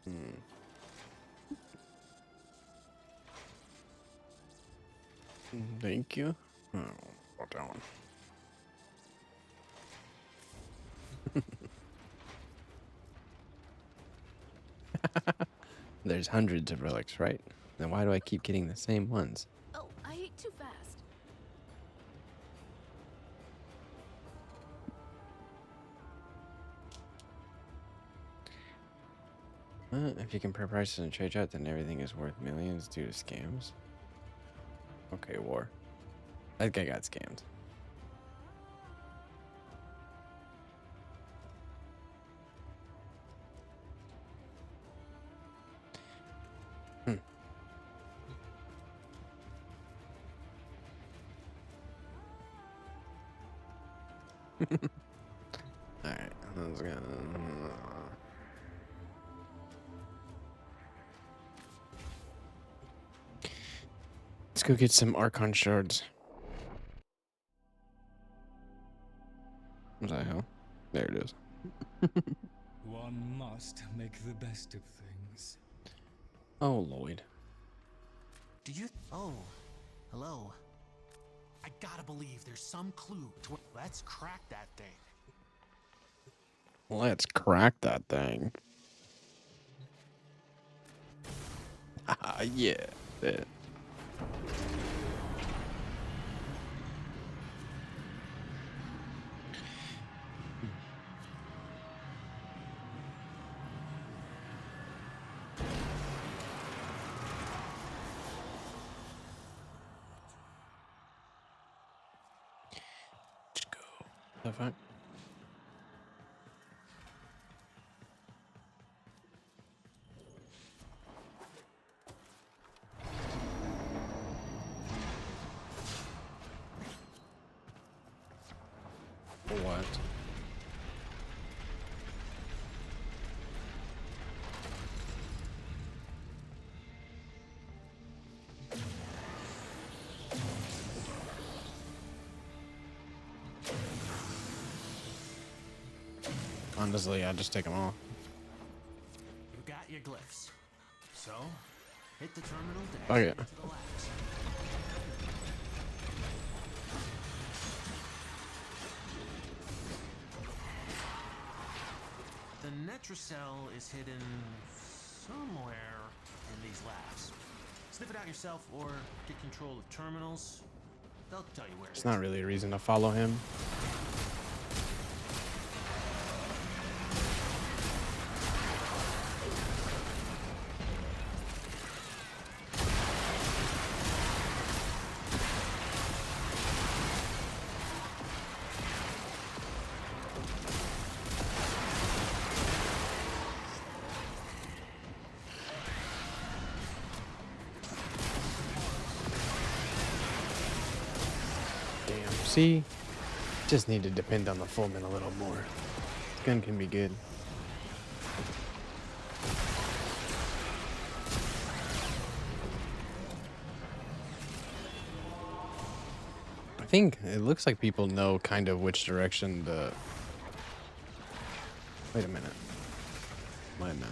Hmm. Thank you. Oh, hold on. There's hundreds of relics, right? Then why do I keep getting the same ones? Oh, I ate too fast. If you compare prices and trade out, then everything is worth millions due to scams. Okay, war. That guy got scammed. Hmm. Alright, let's go. Let's go get some Archon shards. What the hell? There it is. One must make the best of things. Oh, Lloyd. Do you? Oh, hello. I gotta believe there's some clue to. Let's crack that thing. Let's crack that thing. Yeah. Yeah. Let's go. The fuck? What? Honestly, I'll just take them all. You got your glyphs. So, hit the terminal to Oh, yeah. exit to the labs. The Netracell is hidden somewhere in these labs. Sniff it out yourself or get control of terminals. They'll tell you where it is. It's not really a reason to follow him. Damn. See? Just need to depend on the Fulmin a little more. This gun can be good. I think it looks like people know kind of which direction the... Wait a minute. Wait a minute.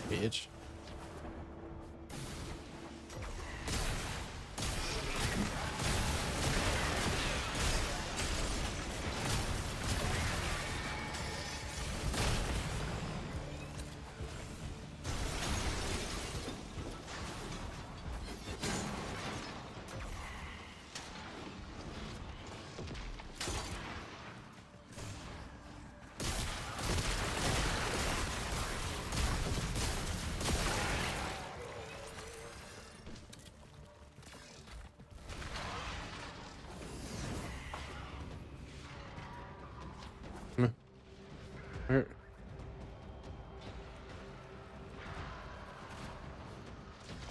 Bitch. Where?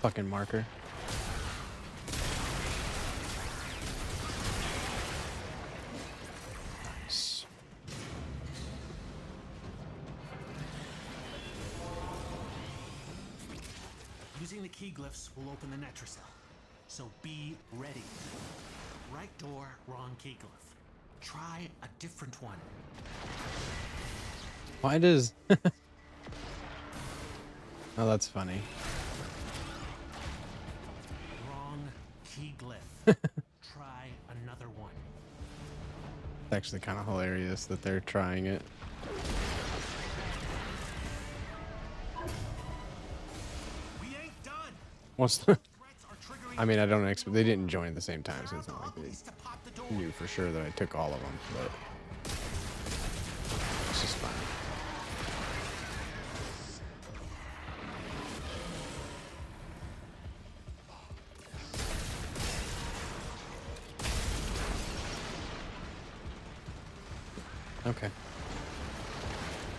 Fucking marker. Nice. Using the key glyphs will open the Netracell. So be ready. Right door, wrong key glyph. Try a different one. Why does... Oh, that's funny. Wrong key glyph. Try another one. It's actually kind of hilarious that they're trying it. We ain't done. What's the... I mean, I don't expect... They didn't join at the same time, so it's not like they knew for sure that I took all of them, but... It's just fine. Okay.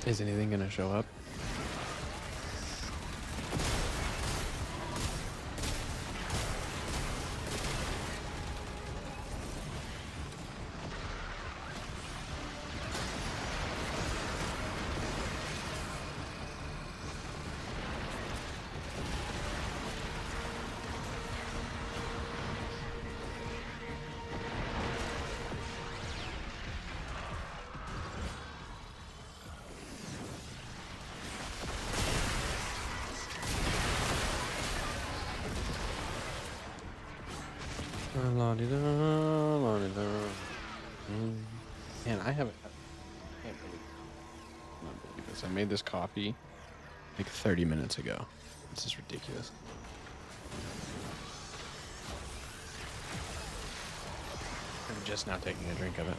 Is anything gonna show up? Man, I haven't. I can't believe this. I made this coffee like 30 minutes ago. This is ridiculous. I'm just now taking a drink of it.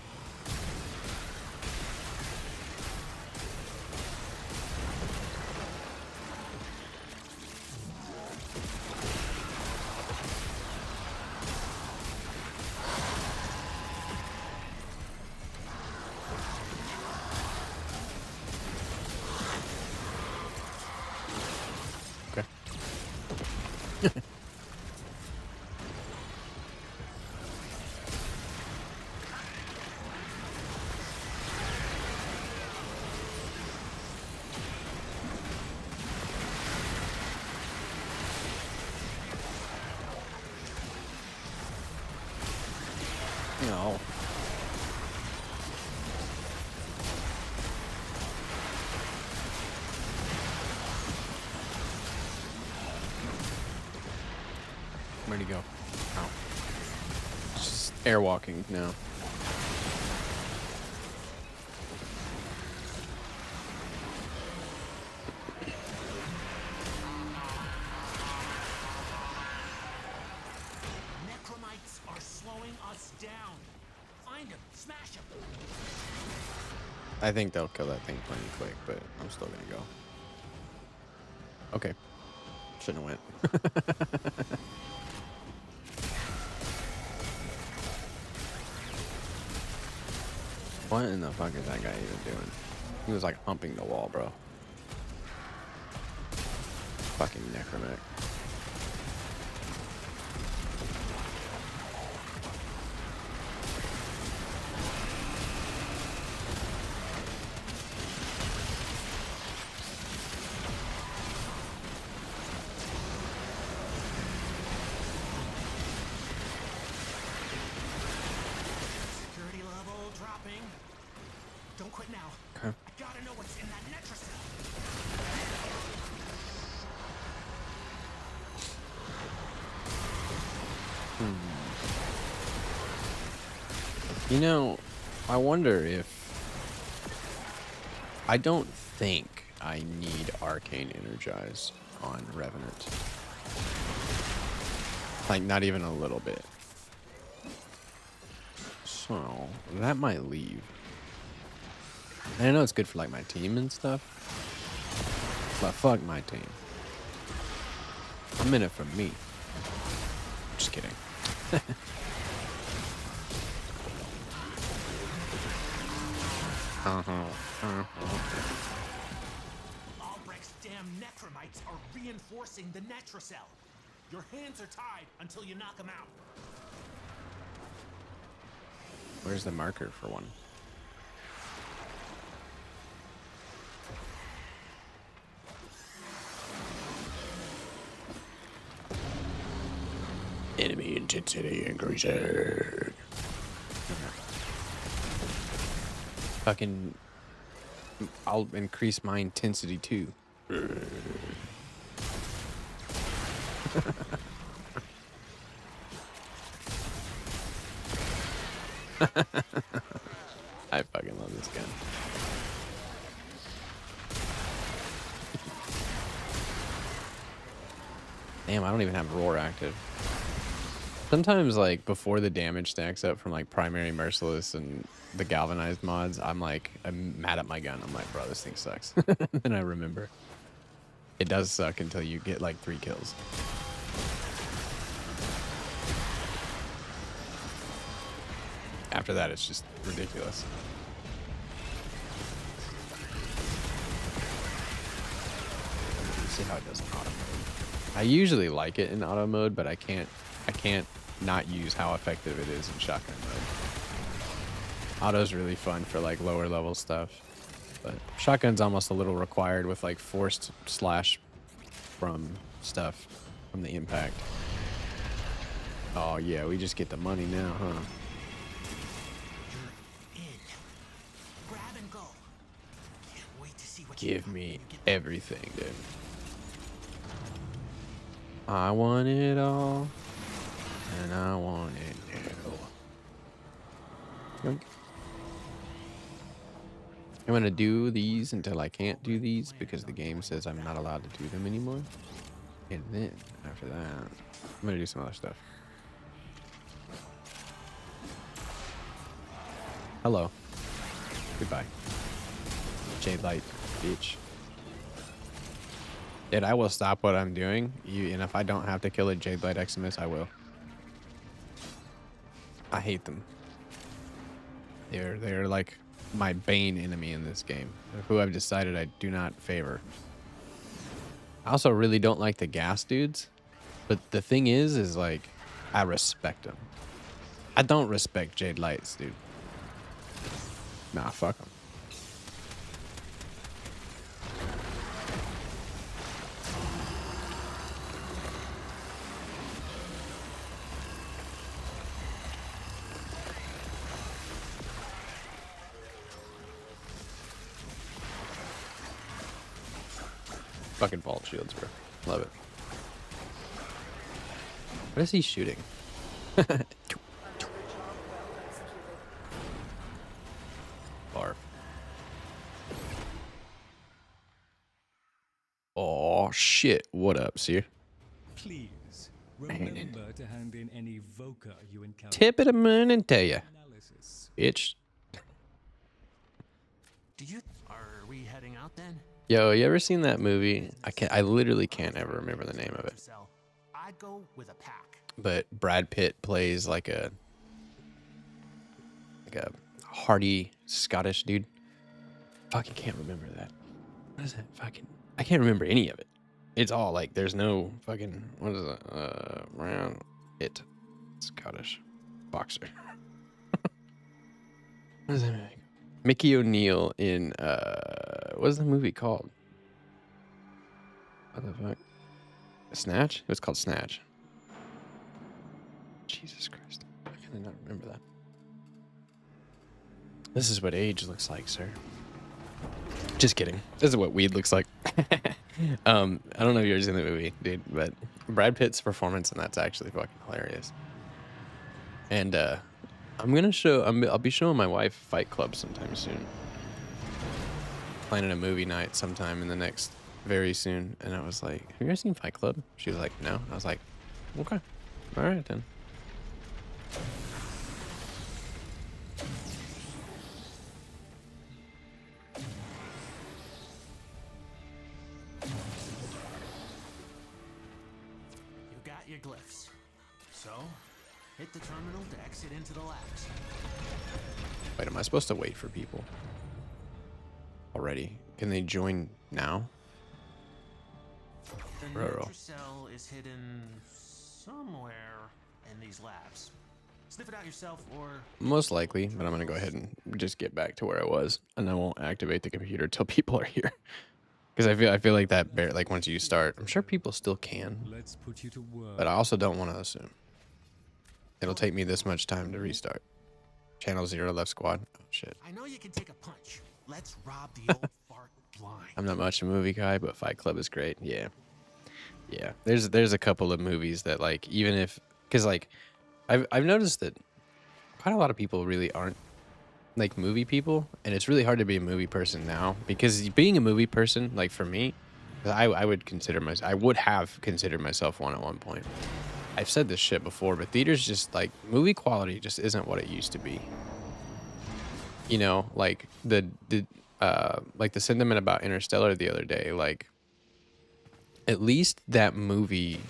No. Where'd he go? Oh. Just airwalking now. Necromites are slowing us down. Find him, smash him. I think they'll kill that thing pretty quick, but I'm still gonna go. Okay. Shouldn't have went. What in the fuck is that guy even doing? He was like humping the wall, bro. Fucking necromantic. Security level dropping. Don't quit now. Okay. I gotta know what's in that Netracell. You know, I wonder if... I don't think I need Arcane Energize on Revenant. Like, not even a little bit. So, that might leave. And I know it's good for, like, my team and stuff. But fuck my team. I'm in it for me. Just kidding. Albrecht's damn necromites are reinforcing the Netracell. Your hands are tied until you knock them out. Where's the marker for one? Enemy intensity increasing. Fucking, I'll increase my intensity too. I fucking love this gun. Damn, I don't even have roar active. Sometimes, like, before the damage stacks up from, like, primary merciless and the galvanized mods, I'm mad at my gun. I'm like, bro, this thing sucks. And I remember. It does suck until you get, like, 3 kills. After that, it's just ridiculous. See how it does in auto mode. I usually like it in auto mode, but I can't not use how effective it is in shotgun mode. Auto's really fun for like lower level stuff, but shotgun's almost a little required with like forced slash from stuff from the impact. Oh yeah, we just get the money now, huh? You're in. Grab and go. Can't wait to see what Give me everything, dude. I want it all, and I want it now. Yoink. I'm gonna do these until I can't do these because the game says I'm not allowed to do them anymore. And then after that, I'm gonna do some other stuff. Hello. Goodbye. Jade light, bitch. Dude, I will stop what I'm doing, and if I don't have to kill a Jade Light Eximus, I will. I hate them. They're like my bane enemy in this game, who I've decided I do not favor. I also really don't like the gas dudes, but the thing is like, I respect them. I don't respect Jade Lights, dude. Nah, fuck them. Fucking vault shields, bro. Love it. What is he shooting? Barf. Oh shit! What up, Seer? Please remember to hand in any Voca you encounter. Tip of the moon and tell ya, bitch. Are we heading out then? Yo, you ever seen that movie? I literally can't ever remember the name of it. I'd go with a pack. But Brad Pitt plays like a hardy Scottish dude. Fucking can't remember that. What is that fucking? I can't remember any of it. It's all like there's no fucking what is it? Round it Scottish boxer. What is that movie? Mickey O'Neill in what is the movie called? What the fuck? Snatch? It was called Snatch. Jesus Christ. I can not remember that. This is what age looks like, sir. Just kidding. This is what weed looks like. I don't know if you've ever seen the movie, dude, but Brad Pitt's performance in that's actually fucking hilarious. And I'll be showing my wife Fight Club sometime soon. Planning a movie night sometime in the next very soon. And I was like, have you ever seen Fight Club? She was like, no. I was like, okay. All right, then. You got your glyphs. So, hit the terminal to exit into the labs. Wait, am I supposed to wait for people? Already? Can they join now? The Reroll. Netracells is hidden somewhere in these labs. Sniff it out yourself or... Most likely, but I'm going to go ahead and just get back to where I was, and I won't activate the computer till people are here. Because I feel like that, like once you start, I'm sure people still can, Let's put you to work. but I also don't want to assume. It'll take me this much time to restart. Channel 0 left squad. Oh, shit. I know you can take a punch. Let's rob the old fart blind. I'm not much a movie guy, but Fight Club is great. Yeah. Yeah. There's a couple of movies that, like, even if... Because, like, I've noticed that quite a lot of people really aren't, like, movie people. And it's really hard to be a movie person now. Because being a movie person, like, for me, I would consider myself... I would have considered myself one at one point. I've said this shit before, but theaters just, like, movie quality just isn't what it used to be. You know, like, the sentiment about Interstellar the other day, like, at least that movie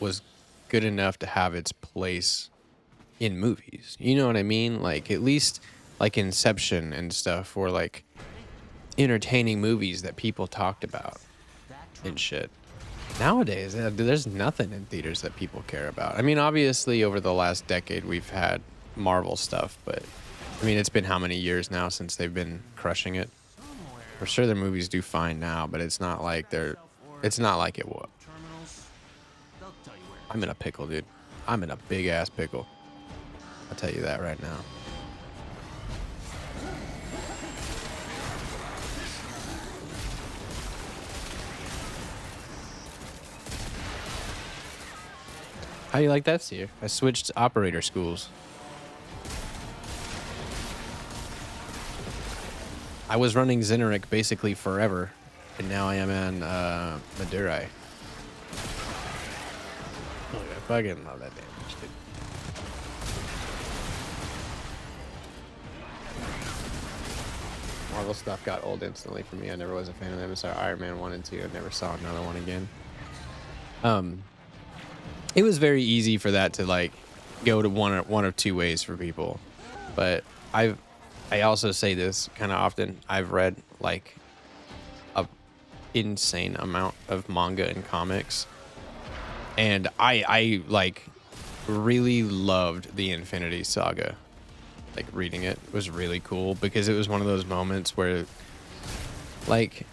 was good enough to have its place in movies. You know what I mean? Like, at least, like, Inception and stuff were, like, entertaining movies that people talked about and shit. Nowadays, there's nothing in theaters that people care about. I mean, obviously, over the last decade, we've had Marvel stuff, but I mean, it's been how many years now since they've been crushing it? For sure, their movies do fine now, but it's not like it's not like it was. I'm in a pickle, dude. I'm in a big ass pickle. I'll tell you that right now. How do you like that, Seer? I switched operator schools. I was running Xeneric basically forever, and now I am in Madurai. Oh, I fucking love that damage, dude. Marvel stuff got old instantly for me. I never was a fan of them. I saw Iron Man 1 and 2. I never saw another one again. It was very easy for that to, like, go to one of two ways for people. But I also say this kind of often. I've read, like, a insane amount of manga and comics. And I like, really loved the Infinity Saga. Like, reading it was really cool because it was one of those moments where, like,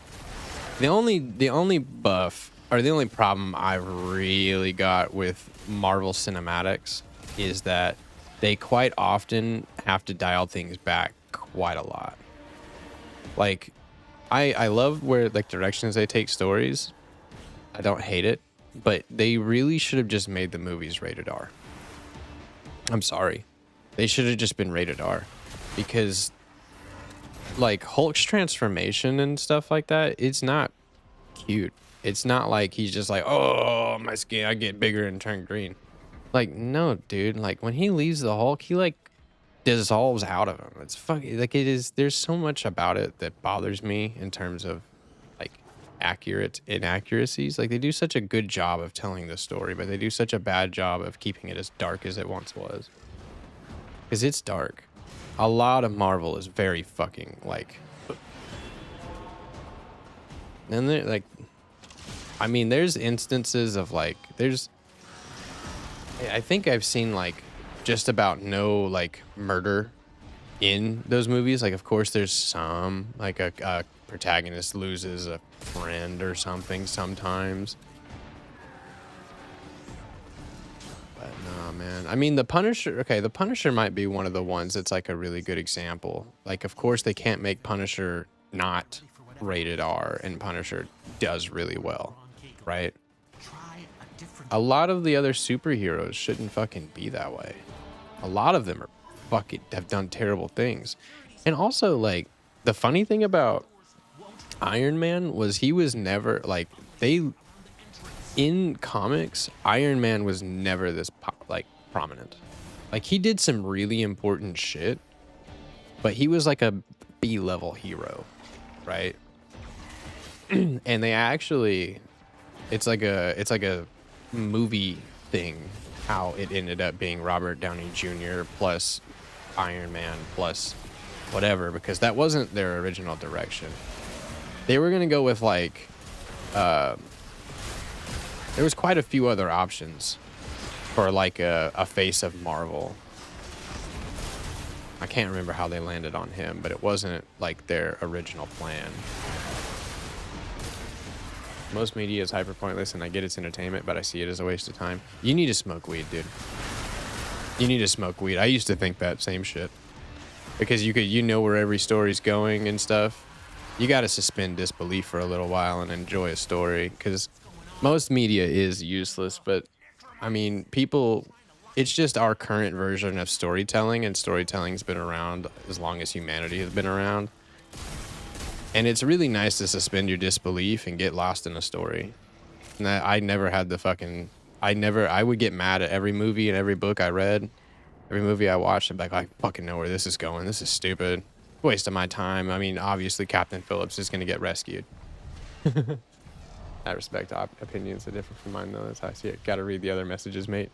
the only buff... or the only problem I've really got with Marvel Cinematics is that they quite often have to dial things back quite a lot. Like, I love where, like, directions they take stories. I don't hate it, but they really should have just made the movies rated R. I'm sorry. They should have just been rated R. Because, like, Hulk's transformation and stuff like that, it's not cute. It's not like he's just like, oh, my skin, I get bigger and turn green. Like, no, dude. Like, when he leaves the Hulk, he, like, dissolves out of him. It's fucking, like, it is, there's so much about it that bothers me in terms of, like, accurate inaccuracies. Like, they do such a good job of telling the story, but they do such a bad job of keeping it as dark as it once was. Because it's dark. A lot of Marvel is very fucking, like... And they're, like... I mean, there's instances of, like, I think I've seen, like, just about no, like, murder in those movies. Like, of course, there's some, like, a protagonist loses a friend or something sometimes. But no, man. I mean, the Punisher, okay, the Punisher might be one of the ones that's, like, a really good example. Like, of course, they can't make Punisher not rated R, and Punisher does really well. Right? A lot of the other superheroes shouldn't fucking be that way. A lot of them are fucking have done terrible things. And also, like, the funny thing about Iron Man was he was never, like, in comics, Iron Man was never this, like, prominent. Like, he did some really important shit, but he was like a B-level hero, right? And they actually... It's like a movie thing, how it ended up being Robert Downey Jr. plus Iron Man plus whatever, because that wasn't their original direction. They were going to go with, like, there was quite a few other options for, like, a face of Marvel. I can't remember how they landed on him, but it wasn't, like, their original plan. Most media is hyper pointless, and I get it's entertainment, but I see it as a waste of time. You need to smoke weed, dude. You need to smoke weed. I used to think that same shit. Because you know where every story's going and stuff. You got to suspend disbelief for a little while and enjoy a story. Because most media is useless, but I mean, people, it's just our current version of storytelling, and storytelling's been around as long as humanity has been around. And it's really nice to suspend your disbelief and get lost in a story. And I never had the fucking, I would get mad at every movie and every book I read. Every movie I watched, I'm like, I fucking know where this is going. This is stupid. Waste of my time. I mean, obviously, Captain Phillips is going to get rescued. I respect opinions are different from mine, though. That's how I see it. Got to read the other messages, mate.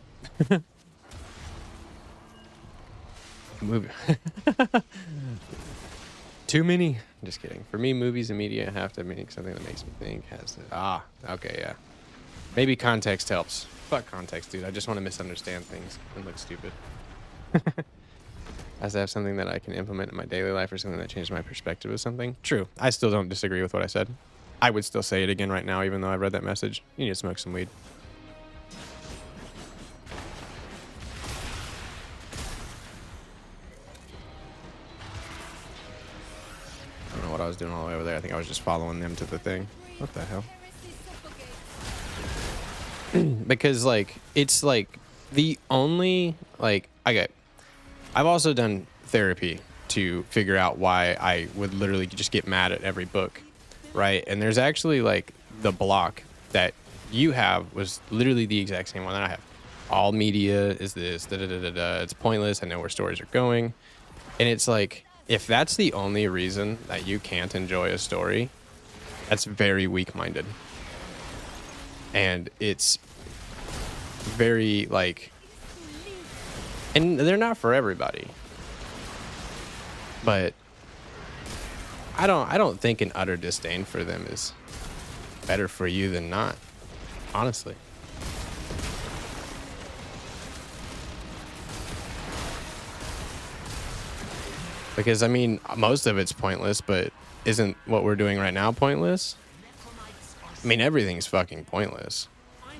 Movie. Too many. I'm just kidding. For me, movies and media have to make something that makes me think. Okay, yeah. Maybe context helps. Fuck context, dude. I just want to misunderstand things and look stupid. Has to have something that I can implement in my daily life or something that changed my perspective of something. True. I still don't disagree with what I said. I would still say it again right now, even though I've read that message. You need to smoke some weed. I don't know what I was doing all the way over there. I think I was just following them to the thing. What the hell? Because, like, it's, like, the only, like, okay. I've also done therapy to figure out why I would literally just get mad at every book, right? And there's actually, like, the block that you have was literally the exact same one that I have. All media is this, da-da-da-da-da. It's pointless. I know where stories are going. And it's like, if that's the only reason that you can't enjoy a story, that's very weak-minded. And it's very, like... And they're not for everybody. But I don't think an utter disdain for them is better for you than not, honestly. Because I mean, most of it's pointless, but isn't what we're doing right now pointless? I mean, everything's fucking pointless.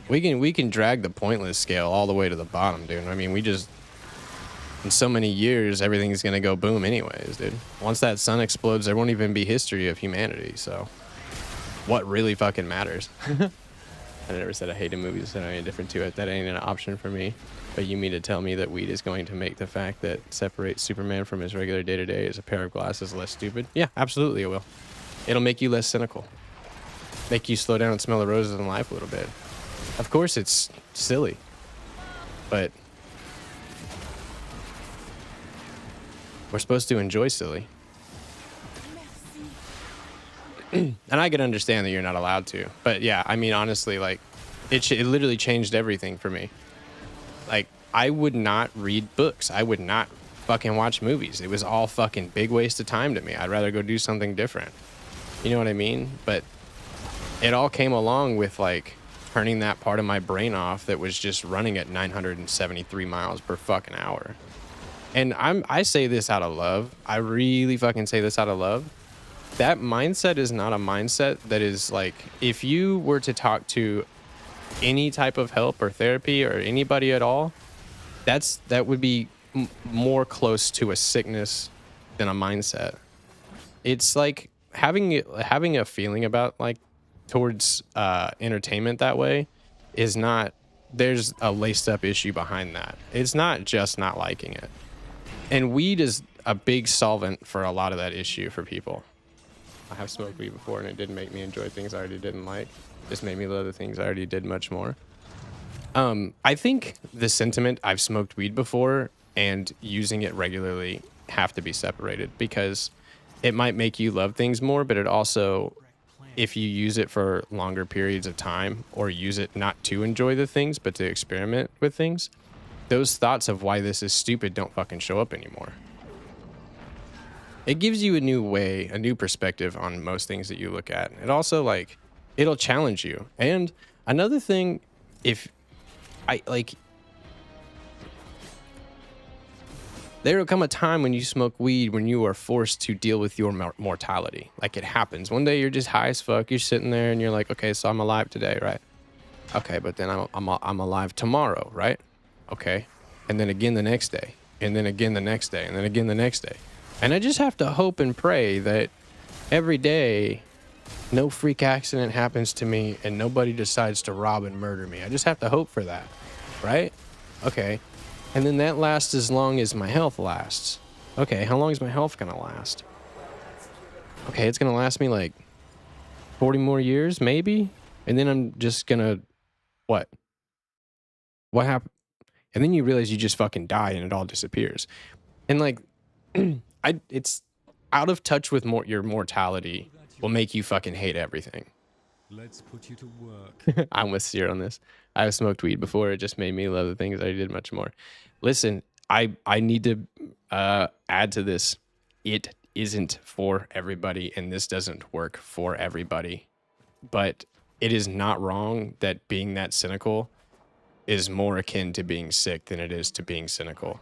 We can drag the pointless scale all the way to the bottom, dude. I mean, we just... In so many years, everything's gonna go boom anyways, dude. Once that sun explodes, there won't even be history of humanity, so... What really fucking matters? I never said I hated movies, I said I'm indifferent to it. That ain't an option for me. But you mean to tell me that weed is going to make the fact that separates Superman from his regular day-to-day as a pair of glasses less stupid? Yeah, absolutely it will. It'll make you less cynical. Make you slow down and smell the roses in life a little bit. Of course it's silly. But... we're supposed to enjoy silly. And I can understand that you're not allowed to. But yeah, I mean, honestly, like, it literally changed everything for me. Like, I would not read books. I would not fucking watch movies. It was all fucking big waste of time to me. I'd rather go do something different. You know what I mean? But it all came along with, like, turning that part of my brain off that was just running at 973 miles per fucking hour. And I say this out of love. I really fucking say this out of love. That mindset is not a mindset that is like, if you were to talk to any type of help or therapy or anybody at all, that would be more close to a sickness than a mindset. It's like having a feeling about, like, towards entertainment that way is not, there's a laced up issue behind that. It's not just not liking it. And weed is a big solvent for a lot of that issue for people. I have smoked weed before, and it didn't make me enjoy things I already didn't like. It just made me love the things I already did much more. I think the sentiment, I've smoked weed before, and using it regularly have to be separated, because it might make you love things more, but it also, if you use it for longer periods of time, or use it not to enjoy the things, but to experiment with things, those thoughts of why this is stupid don't fucking show up anymore. It gives you a new way, a new perspective on most things that you look at. It also, like, it'll challenge you. And another thing, there will come a time when you smoke weed when you are forced to deal with your mortality. Like, it happens. One day you're just high as fuck. You're sitting there and you're like, okay, so I'm alive today, right? Okay, but then I'm alive tomorrow, right? Okay. and then again the next day, and then again the next day, and then again the next day. And I just have to hope and pray that every day no freak accident happens to me and nobody decides to rob and murder me. I just have to hope for that, right? Okay. And then that lasts as long as my health lasts. Okay, how long is my health gonna last? Okay, it's gonna last me like 40 more years, maybe? And then I'm just gonna, what? What happened? And then you realize you just fucking die and it all disappears. And like, it's out of touch with your mortality will make you fucking hate everything. Let's put you to work. I'm with Seer on this. I've smoked weed before. It just made me love the things I did much more. Listen, I need to add to this. It isn't for everybody, and this doesn't work for everybody. But it is not wrong that being that cynical is more akin to being sick than it is to being cynical.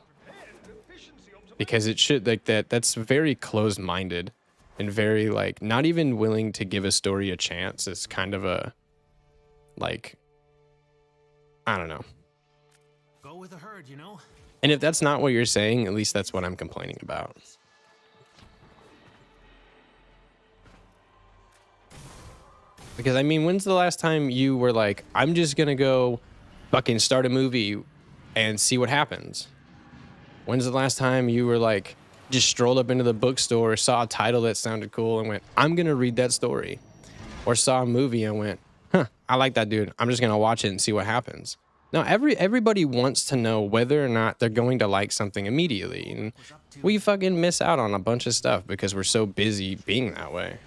Because it should, like, that's very closed-minded and very, like, not even willing to give a story a chance. It's kind of a, like, I don't know. Go with the herd, you know? And if that's not what you're saying, at least that's what I'm complaining about. Because, I mean, when's the last time you were like, I'm just gonna go fucking start a movie and see what happens? When's the last time you were like, just strolled up into the bookstore, saw a title that sounded cool and went, I'm gonna read that story? Or saw a movie and went, huh, I like that dude, I'm just gonna watch it and see what happens. Now, everybody wants to know whether or not they're going to like something immediately. And we fucking miss out on a bunch of stuff because we're so busy being that way.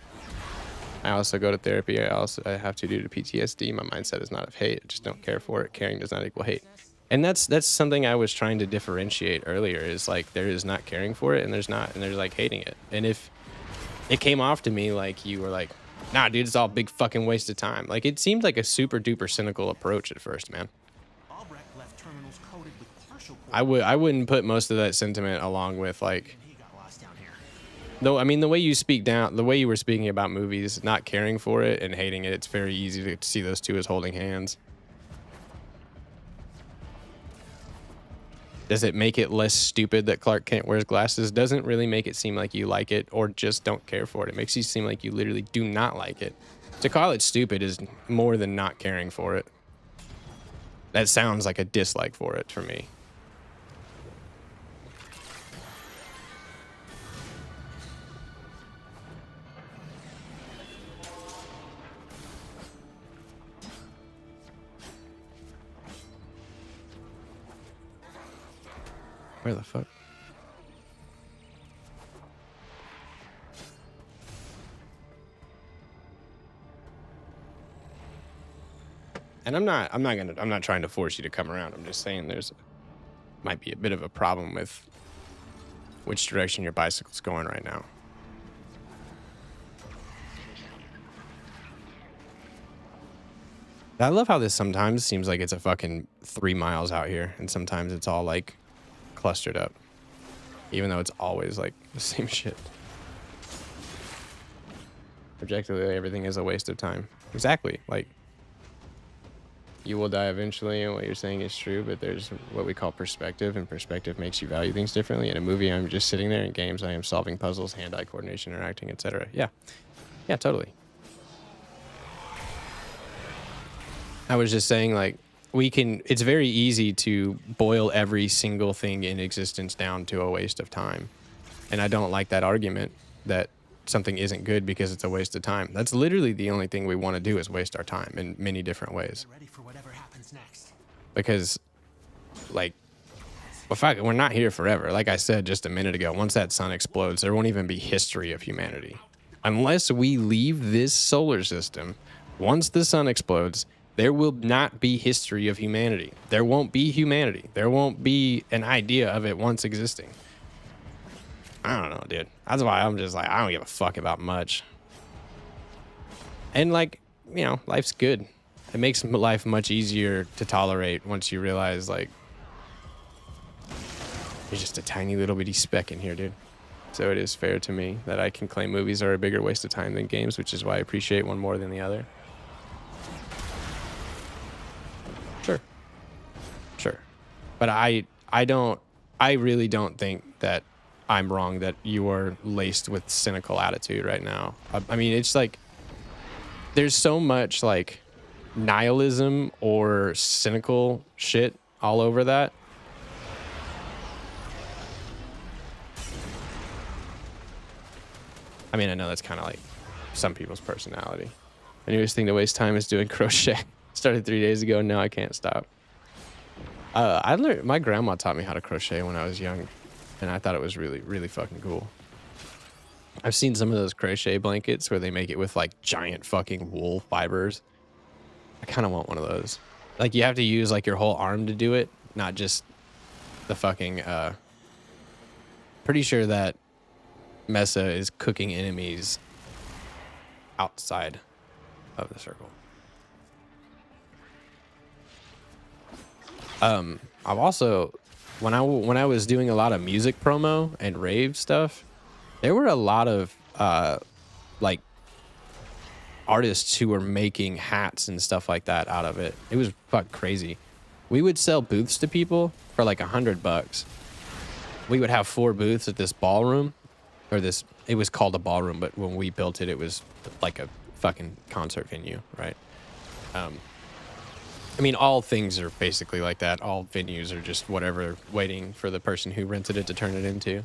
I also go to therapy. I have to due to PTSD. My mindset is not of hate. I just don't care for it. Caring does not equal hate. And that's something I was trying to differentiate earlier, is like there is not caring for it and there's like hating it. And if it came off to me like you were like, nah, dude, it's all a big fucking waste of time. Like, it seemed like a super duper cynical approach at first, man. I wouldn't put most of that sentiment along with like, though, I mean, the way you were speaking about movies, not caring for it and hating it, it's very easy to see those two as holding hands. Does it make it less stupid that Clark Kent wears glasses? Doesn't really make it seem like you like it or just don't care for it. It makes you seem like you literally do not like it. To call it stupid is more than not caring for it. That sounds like a dislike for it for me. Where the fuck? And I'm not trying to force you to come around. I'm just saying might be a bit of a problem with which direction your bicycle's going right now. I love how this sometimes seems like it's a fucking 3 miles out here, and sometimes it's all like clustered up, even though it's always like the same shit. Objectively, everything is a waste of time. Exactly. Like, you will die eventually, and what you're saying is true, but there's what we call perspective, and perspective makes you value things differently. In a movie, I'm just sitting there. In games, I am solving puzzles, hand-eye coordination, interacting, etc. Yeah, totally. I was just saying, like, it's very easy to boil every single thing in existence down to a waste of time. And I don't like that argument that something isn't good because it's a waste of time. That's literally the only thing we want to do, is waste our time in many different ways. Ready for whatever happens next. Because, like, well, fuck it, we're not here forever. Like I said just a minute ago, once that sun explodes, there won't even be history of humanity. Unless we leave this solar system, once the sun explodes, there will not be history of humanity. There won't be humanity. There won't be an idea of it once existing. I don't know, dude. That's why I'm just like, I don't give a fuck about much. And like, you know, life's good. It makes life much easier to tolerate once you realize, like, there's just a tiny little bitty speck in here, dude. So it is fair to me that I can claim movies are a bigger waste of time than games, which is why I appreciate one more than the other. Sure. But I I really don't think that I'm wrong that you are laced with cynical attitude right now. I mean, it's like there's so much like nihilism or cynical shit all over that. I mean, I know that's kind of like some people's personality. The newest thing to waste time is doing crochet. Started 3 days ago, and now I can't stop. I learned, my grandma taught me how to crochet when I was young, and I thought it was really, really fucking cool. I've seen some of those crochet blankets where they make it with like giant fucking wool fibers. I kind of want one of those. Like you have to use like your whole arm to do it, not just the fucking, pretty sure that Mesa is cooking enemies outside of the circle. I've also, when I was doing a lot of music promo and rave stuff, there were a lot of like artists who were making hats and stuff like that out of it. It was fucking crazy. We would sell booths to people for like $100. We would have 4 booths at this ballroom, or this, it was called a ballroom, but when we built it, it was like a fucking concert venue, right? I mean, all things are basically like that. All venues are just whatever, waiting for the person who rented it to turn it into.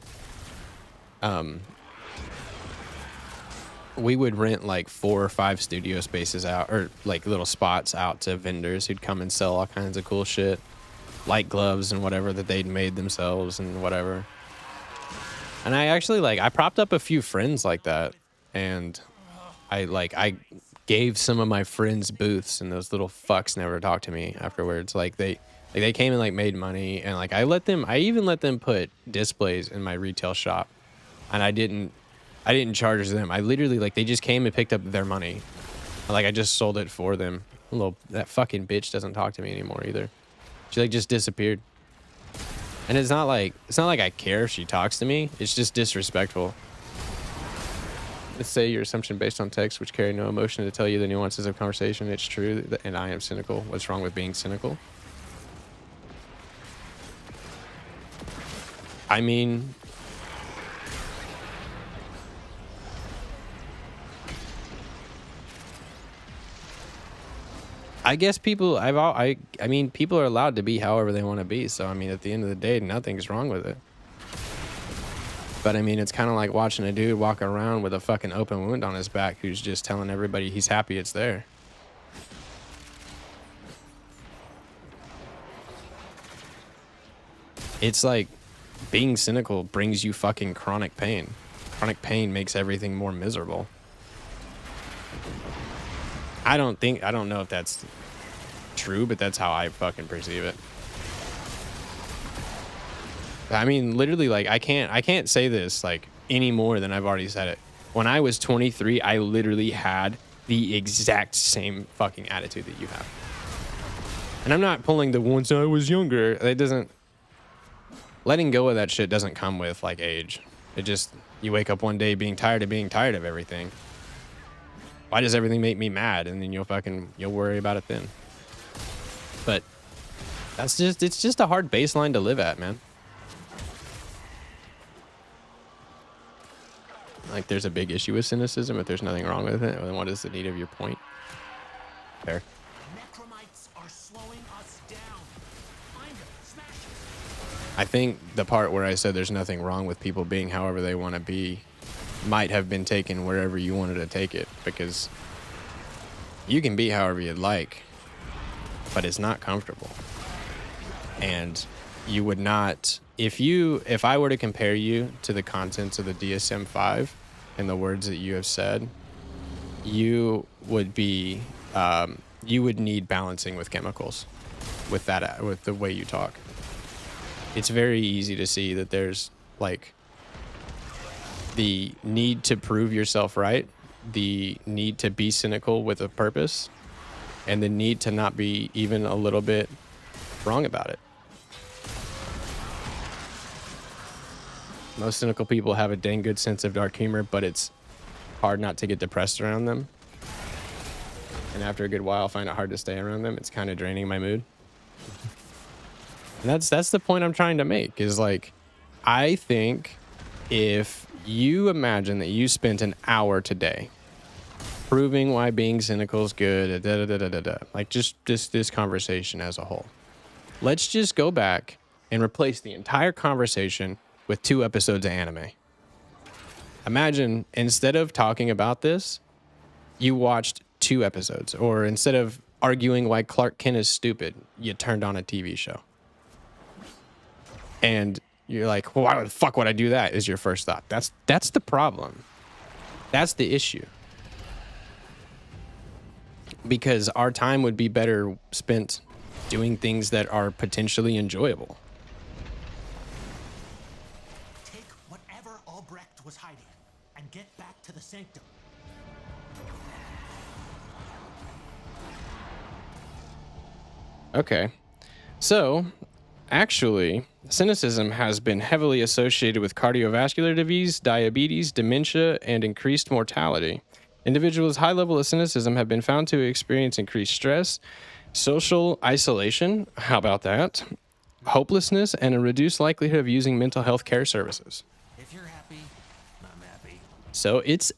We would rent like 4 or 5 studio spaces out, or like little spots out to vendors who'd come and sell all kinds of cool shit, like gloves and whatever that they'd made themselves and whatever. And I actually I propped up a few friends like that, and I gave some of my friends booths, and those little fucks never talked to me afterwards. Like they came and like made money, and like I even let them put displays in my retail shop, and I didn't charge them. I literally they just came and picked up their money. Like I just sold it for them. That fucking bitch doesn't talk to me anymore either. She just disappeared. And it's not like I care if she talks to me. It's just disrespectful. Let's say your assumption based on text, which carry no emotion to tell you the nuances of conversation. It's true, and I am cynical. What's wrong with being cynical? I mean, I guess people, I mean, people are allowed to be however they want to be. So, I mean, at the end of the day, nothing's wrong with it. But, I mean, it's kind of like watching a dude walk around with a fucking open wound on his back who's just telling everybody he's happy it's there. It's like being cynical brings you fucking chronic pain. Chronic pain makes everything more miserable. I don't know if that's true, but that's how I fucking perceive it. I mean, literally, I can't say this any more than I've already said it. When I was 23, I literally had the exact same fucking attitude that you have. And I'm not pulling the once I was younger. It doesn't, letting go of that shit doesn't come with age. It just, you wake up one day being tired of everything. Why does everything make me mad? And then you'll worry about it then. But it's just a hard baseline to live at, man. There's a big issue with cynicism. If there's nothing wrong with it, then what is the need of your point? Fair. Necromites are slowing us down. Find them, smash them. I think the part where I said there's nothing wrong with people being however they want to be might have been taken wherever you wanted to take it, because you can be however you'd like, but it's not comfortable. And you would not, if I were to compare you to the contents of the DSM-5 and the words that you have said, you would be, you would need balancing with chemicals with the way you talk. It's very easy to see that there's the need to prove yourself right, the need to be cynical with a purpose, and the need to not be even a little bit wrong about it. Most cynical people have a dang good sense of dark humor, but it's hard not to get depressed around them. And after a good while, I find it hard to stay around them. It's kind of draining my mood. And that's the point I'm trying to make, is like, I think if you imagine that you spent an hour today proving why being cynical is good, like just this conversation as a whole. Let's just go back and replace the entire conversation with 2 episodes of anime. Imagine instead of talking about this, you watched 2 episodes, or instead of arguing why Clark Kent is stupid, you turned on a TV show. And you're like, well, why the fuck would I do that? Is your first thought. That's the problem. That's the issue. Because our time would be better spent doing things that are potentially enjoyable. Take whatever Albrecht was hiding and get back to the sanctum. Okay. So, actually, cynicism has been heavily associated with cardiovascular disease, diabetes, dementia, and increased mortality. Individuals with high level of cynicism have been found to experience increased stress, social isolation, how about that? Hopelessness, and a reduced likelihood of using mental health care services. If you're happy, I'm happy. So it's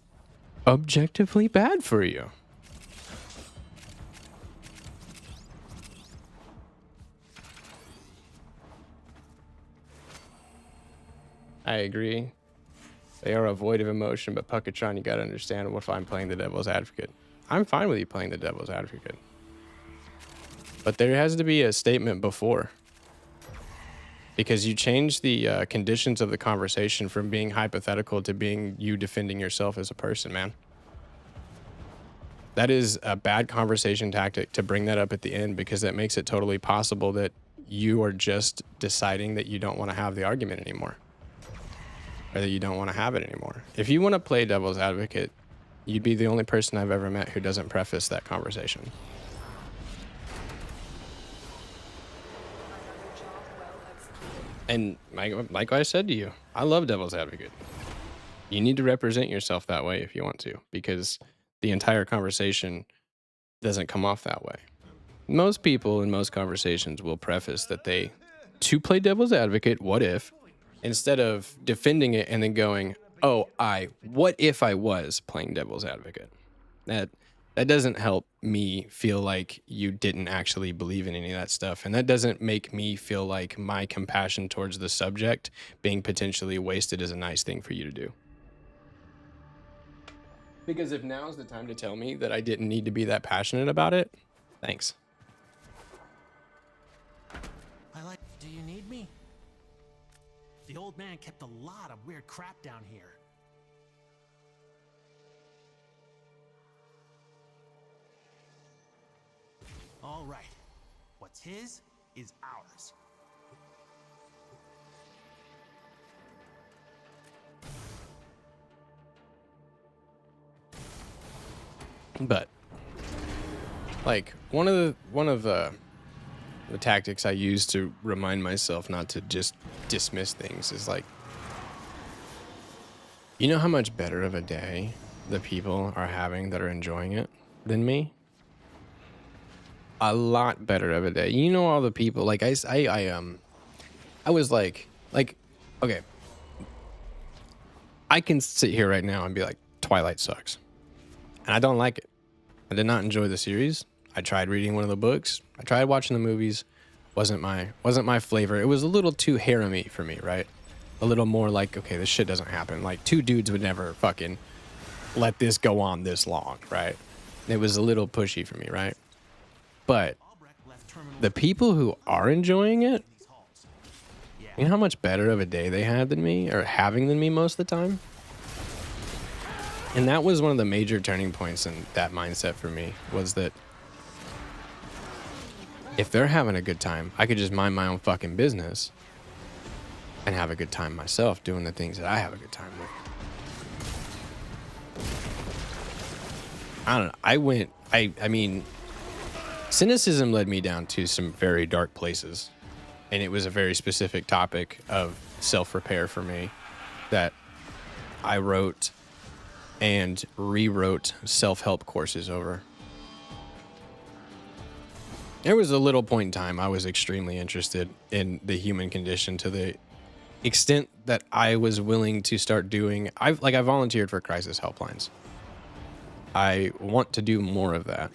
objectively bad for you. I agree. They are void of emotion, but Puckatron, you gotta understand what if I'm playing the devil's advocate. I'm fine with you playing the devil's advocate. But there has to be a statement before. Because you change the conditions of the conversation from being hypothetical to being you defending yourself as a person, man. That is a bad conversation tactic to bring that up at the end, because that makes it totally possible that you are just deciding that you don't want to have the argument anymore. Or that you don't want to have it anymore. If you want to play devil's advocate, you'd be the only person I've ever met who doesn't preface that conversation. And like I said to you, I love devil's advocate. You need to represent yourself that way if you want to, because the entire conversation doesn't come off that way. Most people in most conversations will preface that they, to play devil's advocate, what if, instead of defending it and then going, oh, what if I was playing devil's advocate? That doesn't help me feel like you didn't actually believe in any of that stuff. And that doesn't make me feel like my compassion towards the subject being potentially wasted is a nice thing for you to do. Because if now's the time to tell me that I didn't need to be that passionate about it, thanks. Do you need me? The old man kept a lot of weird crap down here. All right. What's his is ours. But like one of the tactics I use to remind myself not to just dismiss things is like, you know how much better of a day the people are having that are enjoying it than me? A lot better of a day. You know, all the people, like I was like, okay, I can sit here right now and be like, Twilight sucks. And I don't like it. I did not enjoy the series. I tried reading one of the books. I tried watching the movies. Wasn't my flavor. It was a little too harem-y for me, right? A little more like, okay, this shit doesn't happen. Like, 2 dudes would never fucking let this go on this long, right? It was a little pushy for me, right? But the people who are enjoying it, you know how much better of a day they had than me, or having than me most of the time? And that was one of the major turning points in that mindset for me, was that if they're having a good time, I could just mind my own fucking business and have a good time myself doing the things that I have a good time with. I don't know. I mean, cynicism led me down to some very dark places. And it was a very specific topic of self-repair for me that I wrote and rewrote self-help courses over. There was a little point in time I was extremely interested in the human condition to the extent that I was willing to start doing. I volunteered for crisis helplines. I want to do more of that,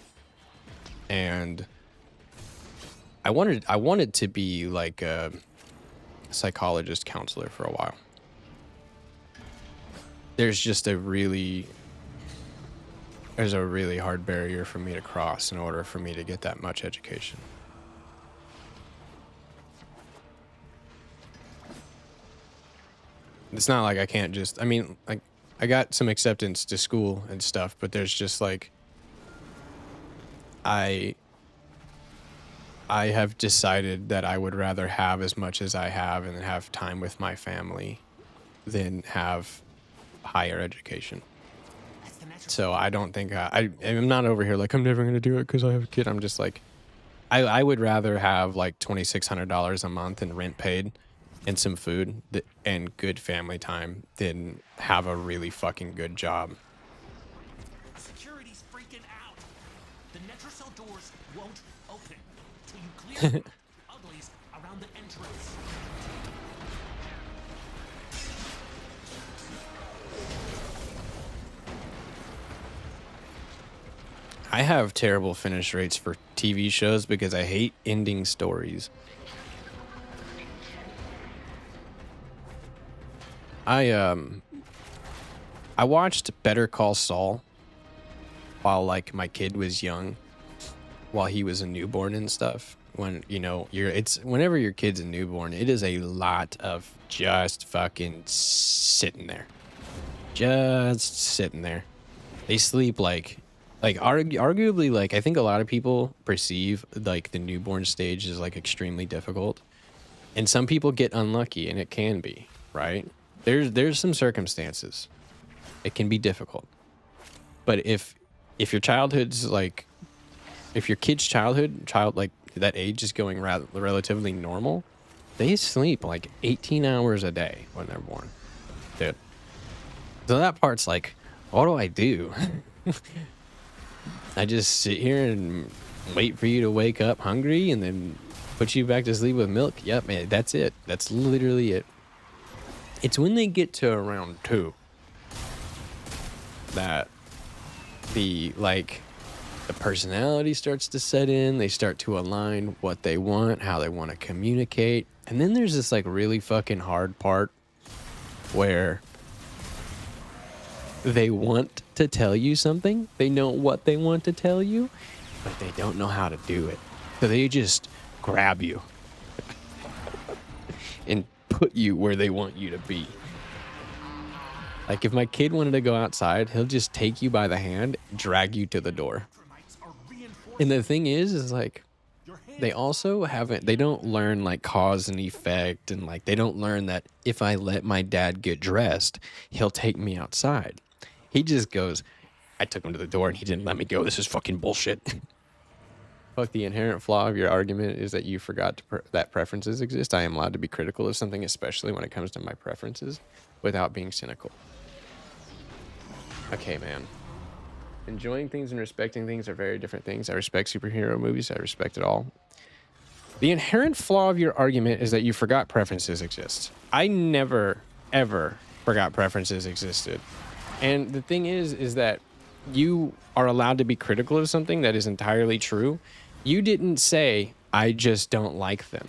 and I wanted to be like a psychologist counselor for a while. There's a really hard barrier for me to cross in order for me to get that much education. It's not like I can't just, I mean, like, I got some acceptance to school and stuff, but there's just like, I have decided that I would rather have as much as I have and have time with my family than have higher education. So I don't think I'm not over here like I'm never going to do it because I have a kid. I'm just like, I would rather have like $2,600 a month in rent paid and some food and good family time than have a really fucking good job. Security's freaking out. The Netracell doors won't open till you clear the uglies around the entrance. I have terrible finish rates for TV shows because I hate ending stories. I watched Better Call Saul while like my kid was young, while he was a newborn and stuff. When whenever your kid's a newborn, it is a lot of just fucking sitting there. Just sitting there. They sleep arguably, like, I think a lot of people perceive like the newborn stage as like extremely difficult, and some people get unlucky, and it can be, right? There's some circumstances it can be difficult, but if your childhood's like, if your kid's child like that age is going relatively normal, they sleep like 18 hours a day when they're born, dude. So that part's like, what do I do? I just sit here and wait for you to wake up hungry and then put you back to sleep with milk? Yep, man, that's it. That's literally it. It's when they get to around 2 that the personality starts to set in. They start to align what they want, how they want to communicate. And then there's this like really fucking hard part where they want to tell you something. They know what they want to tell you, but they don't know how to do it. So they just grab you and put you where they want you to be. Like if my kid wanted to go outside, he'll just take you by the hand, drag you to the door. And the thing is like, they also they don't learn like cause and effect, and like they don't learn that if I let my dad get dressed, he'll take me outside. He just goes, I took him to the door and he didn't let me go. This is fucking bullshit. Fuck, the inherent flaw of your argument is that you forgot that preferences exist. I am allowed to be critical of something, especially when it comes to my preferences, without being cynical. Okay, man. Enjoying things and respecting things are very different things. I respect superhero movies. I respect it all. The inherent flaw of your argument is that you forgot preferences exist. I never, ever forgot preferences existed. And the thing is that you are allowed to be critical of something that is entirely true. You didn't say, I just don't like them.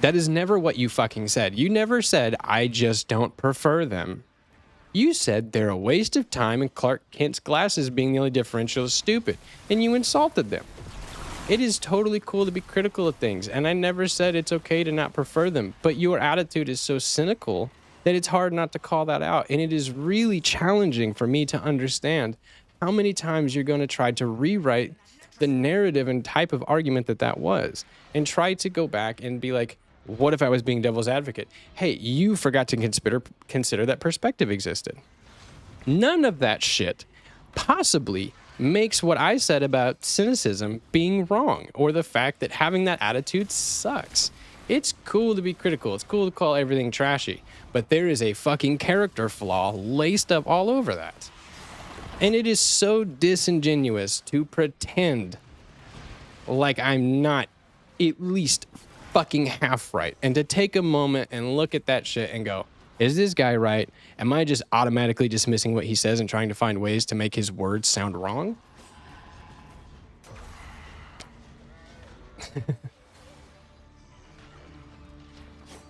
That is never what you fucking said. You never said, I just don't prefer them. You said they're a waste of time and Clark Kent's glasses being the only differential is stupid. And you insulted them. It is totally cool to be critical of things. And I never said it's okay to not prefer them. But your attitude is so cynical that it's hard not to call that out. And it is really challenging for me to understand how many times you're going to try to rewrite the narrative and type of argument that was, and try to go back and be like, what if I was being devil's advocate? Hey, you forgot to consider that perspective existed. None of that shit possibly makes what I said about cynicism being wrong, or the fact that having that attitude sucks. It's cool to be critical. It's cool to call everything trashy, but there is a fucking character flaw laced up all over that. And it is so disingenuous to pretend like I'm not at least fucking half right. And to take a moment and look at that shit and go, is this guy right? Am I just automatically dismissing what he says and trying to find ways to make his words sound wrong?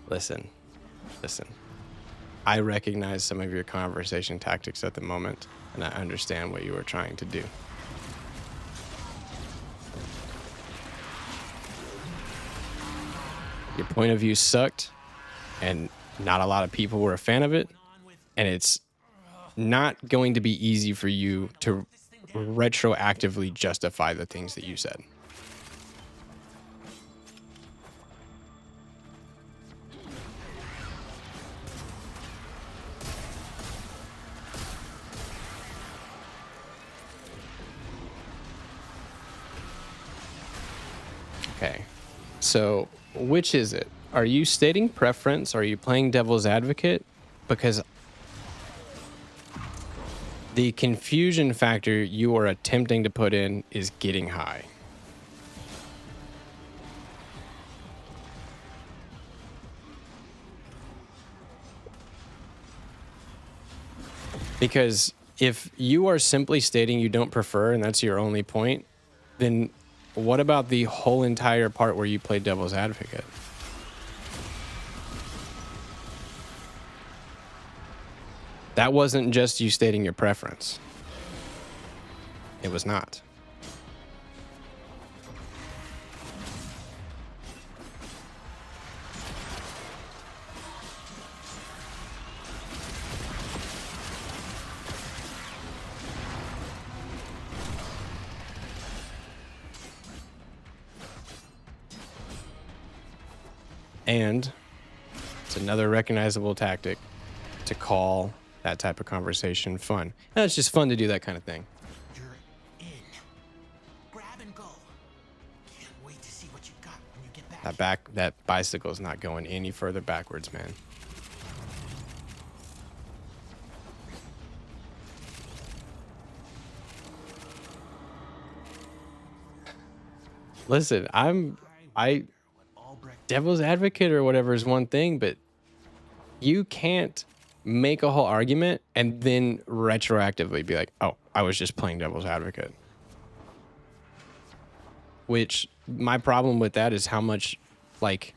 Listen. I recognize some of your conversation tactics at the moment, and I understand what you were trying to do. Your point of view sucked, and not a lot of people were a fan of it, and it's not going to be easy for you to retroactively justify the things that you said. Okay, so which is it? Are you stating preference? Are you playing devil's advocate? Because the confusion factor you are attempting to put in is getting high. Because if you are simply stating you don't prefer and that's your only point, then what about the whole entire part where you play devil's advocate? That wasn't just you stating your preference. It was not. And it's another recognizable tactic to call that type of conversation fun. And it's just fun to do that kind of thing. You're in. Grab and go. Can't wait to see what you got when you get back. That bicycle is not going any further backwards, man. Listen, devil's advocate or whatever is one thing, but you can't make a whole argument and then retroactively be like, oh, I was just playing devil's advocate. Which my problem with that is how much like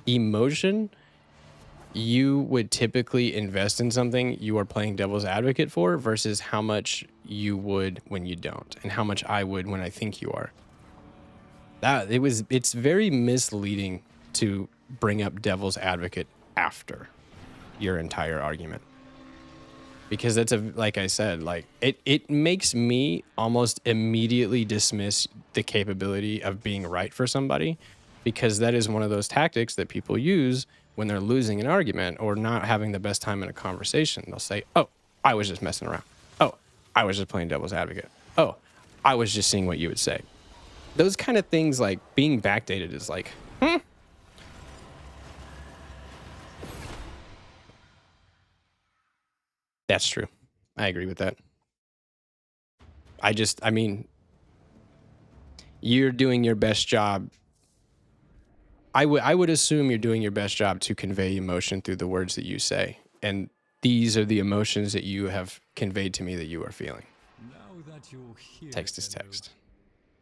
emotion you would typically invest in something you are playing devil's advocate for versus how much you would when you don't, and how much I would when I think you are. It's very misleading to bring up devil's advocate after your entire argument, because that's like I said, like it makes me almost immediately dismiss the capability of being right for somebody, because that is one of those tactics that people use when they're losing an argument or not having the best time in a conversation. They'll say, oh, I was just messing around. Oh, I was just playing devil's advocate. Oh, I was just seeing what you would say. Those kind of things, like being backdated, is like, That's true. I agree with that. I mean, you're doing your best job. I would assume you're doing your best job to convey emotion through the words that you say. And these are the emotions that you have conveyed to me that you are feeling. Now that you're here, Text is Endo, text.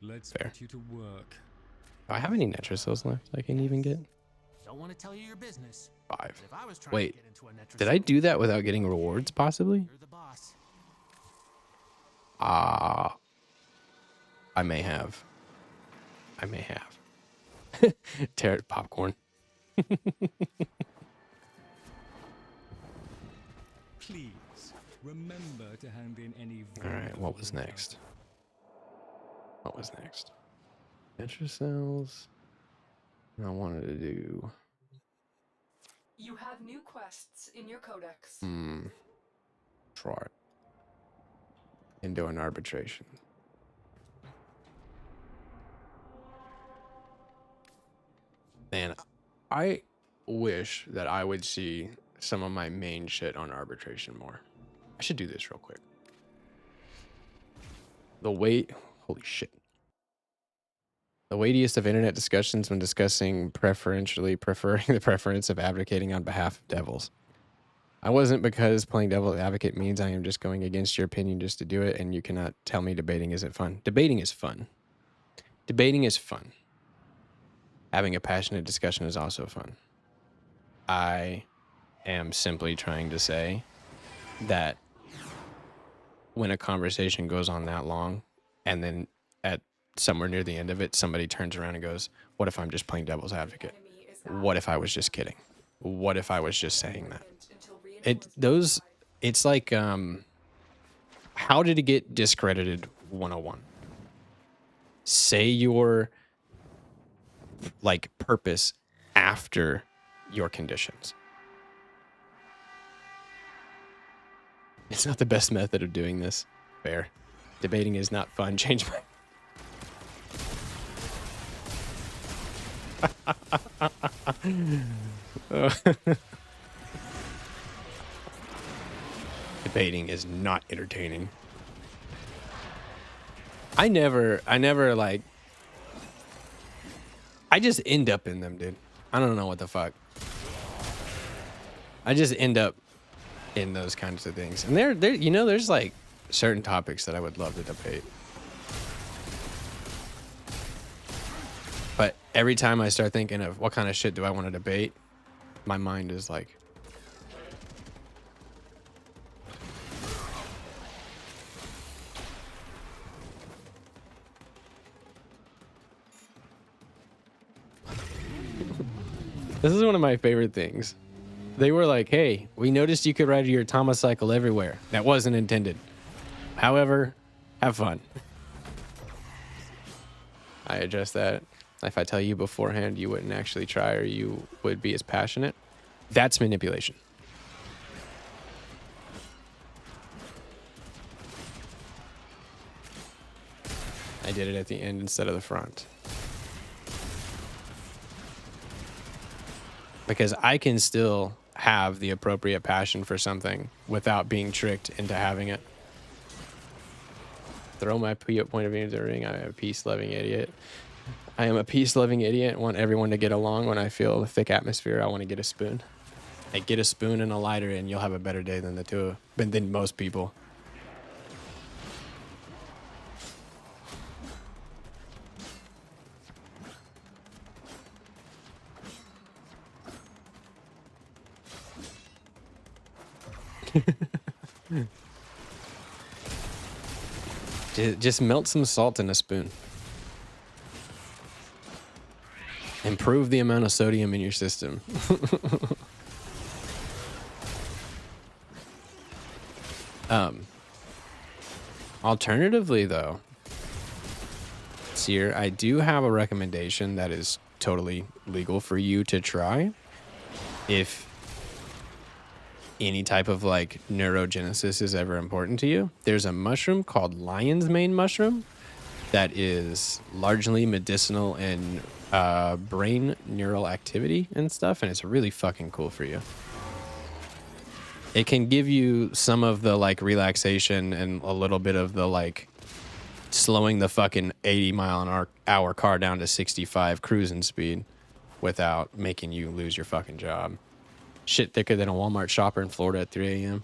let's Fair. put you to work. Do I have any Netracells left I can even get? Don't want to tell you your business. 5. But if I was trying Wait, to get into a Netracell, did I do that without getting rewards, possibly? you're the boss. I may have. Tear it, popcorn. Please remember to hand in any. All right, what was next? Netracells. I wanted to do. You have new quests in your codex. Try it. Endo and arbitration. Man, I wish that I would see some of my main shit on arbitration more. I should do this real quick. The weight, holy shit. The weightiest of internet discussions when discussing preferring the preference of advocating on behalf of devils. I wasn't because playing devil's advocate means I am just going against your opinion just to do it, and you cannot tell me debating isn't fun. Debating is fun. Debating is fun. Having a passionate discussion is also fun. I am simply trying to say that when a conversation goes on that long, and then at somewhere near the end of it, somebody turns around and goes, what if I'm just playing devil's advocate? What if I was just kidding? What if I was just saying that? It's like, how did it get discredited 101? Say your, like, purpose after your conditions. It's not the best method of doing this. Fair. Debating is not fun. Change my... Debating is not entertaining. I never like... I just end up in them, dude. I don't know what the fuck. I just end up in those kinds of things. And there, you know, there's like certain topics that I would love to debate. But every time I start thinking of what kind of shit do I want to debate, my mind is like, this is one of my favorite things. They were like, hey, we noticed you could ride your Cycle everywhere. That wasn't intended. However, have fun. I address that. If I tell you beforehand, you wouldn't actually try, or you would be as passionate. That's manipulation. I did it at the end instead of the front. Because I can still have the appropriate passion for something without being tricked into having it. Throw my point of view into the ring. I am a peace-loving idiot. I am a peace-loving idiot. Want everyone to get along. When I feel a thick atmosphere, I want to get a spoon. I get a spoon and a lighter, and you'll have a better day than than most people. Just melt some salt in a spoon. Improve the amount of sodium in your system. Alternatively, though, Seer, I do have a recommendation that is totally legal for you to try. If any type of like neurogenesis is ever important to you, there's a mushroom called lion's mane mushroom that is largely medicinal and brain neural activity and stuff, and it's really fucking cool for you. It can give you some of the like relaxation and a little bit of the like slowing the fucking 80-mile-an-hour car down to 65 cruising speed without making you lose your fucking job. Shit thicker than a Walmart shopper in Florida at 3 a.m.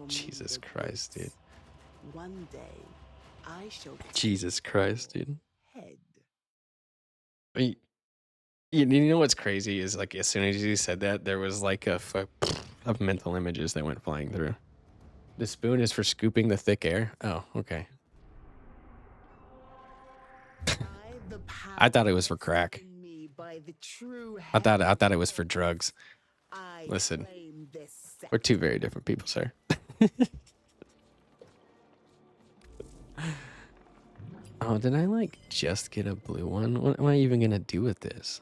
Jesus Christ, dude. One day, I shall Jesus Christ, dude. head. I mean, you know what's crazy is like as soon as you said that, there was like a of mental images that went flying through. The spoon is for scooping the thick air. Oh, okay. I thought it was for crack. I thought it was for drugs. Listen, we're two very different people, sir. Oh, did I like just get a blue one? What am I even gonna do with this?